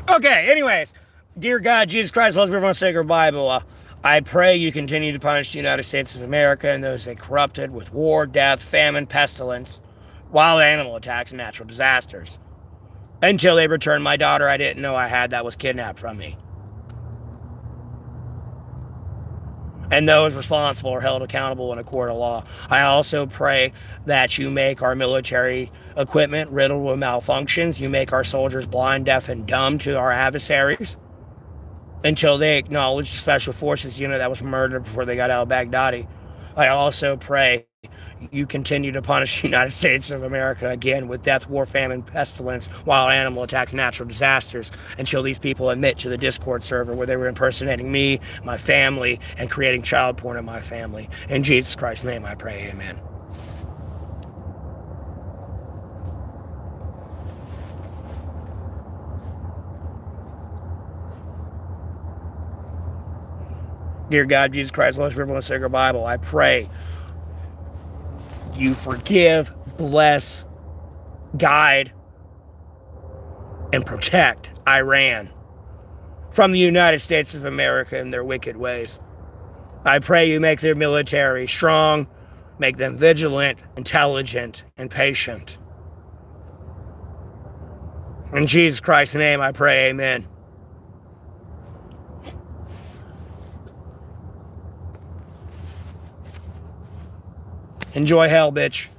Speaker 1: Okay, anyways, dear God, Jesus Christ, Lord, everyone, sacred Bible, I pray you continue to punish the United States of America and those they corrupted with war, death, famine, pestilence, wild animal attacks, and natural disasters. Until they return my daughter I didn't know I had that was kidnapped from me. And those responsible are held accountable in a court of law. I also pray that you make our military equipment riddled with malfunctions. You make our soldiers blind, deaf, and dumb to our adversaries until they acknowledge the Special Forces unit that was murdered before they got al-Baghdadi. I also pray you continue to punish the United States of America again with death, war, famine, pestilence, wild animal attacks, natural disasters, until these people admit to the Discord server where they were impersonating me, my family, and creating child porn in my family. In Jesus Christ's name I pray, amen. Dear God, Jesus Christ, Lord, Spirit, and Sacred Bible, I pray you forgive, bless, guide, and protect Iran from the United States of America and their wicked ways. I pray you make their military strong, make them vigilant, intelligent, and patient. In Jesus Christ's name I pray, amen. Enjoy hell, bitch.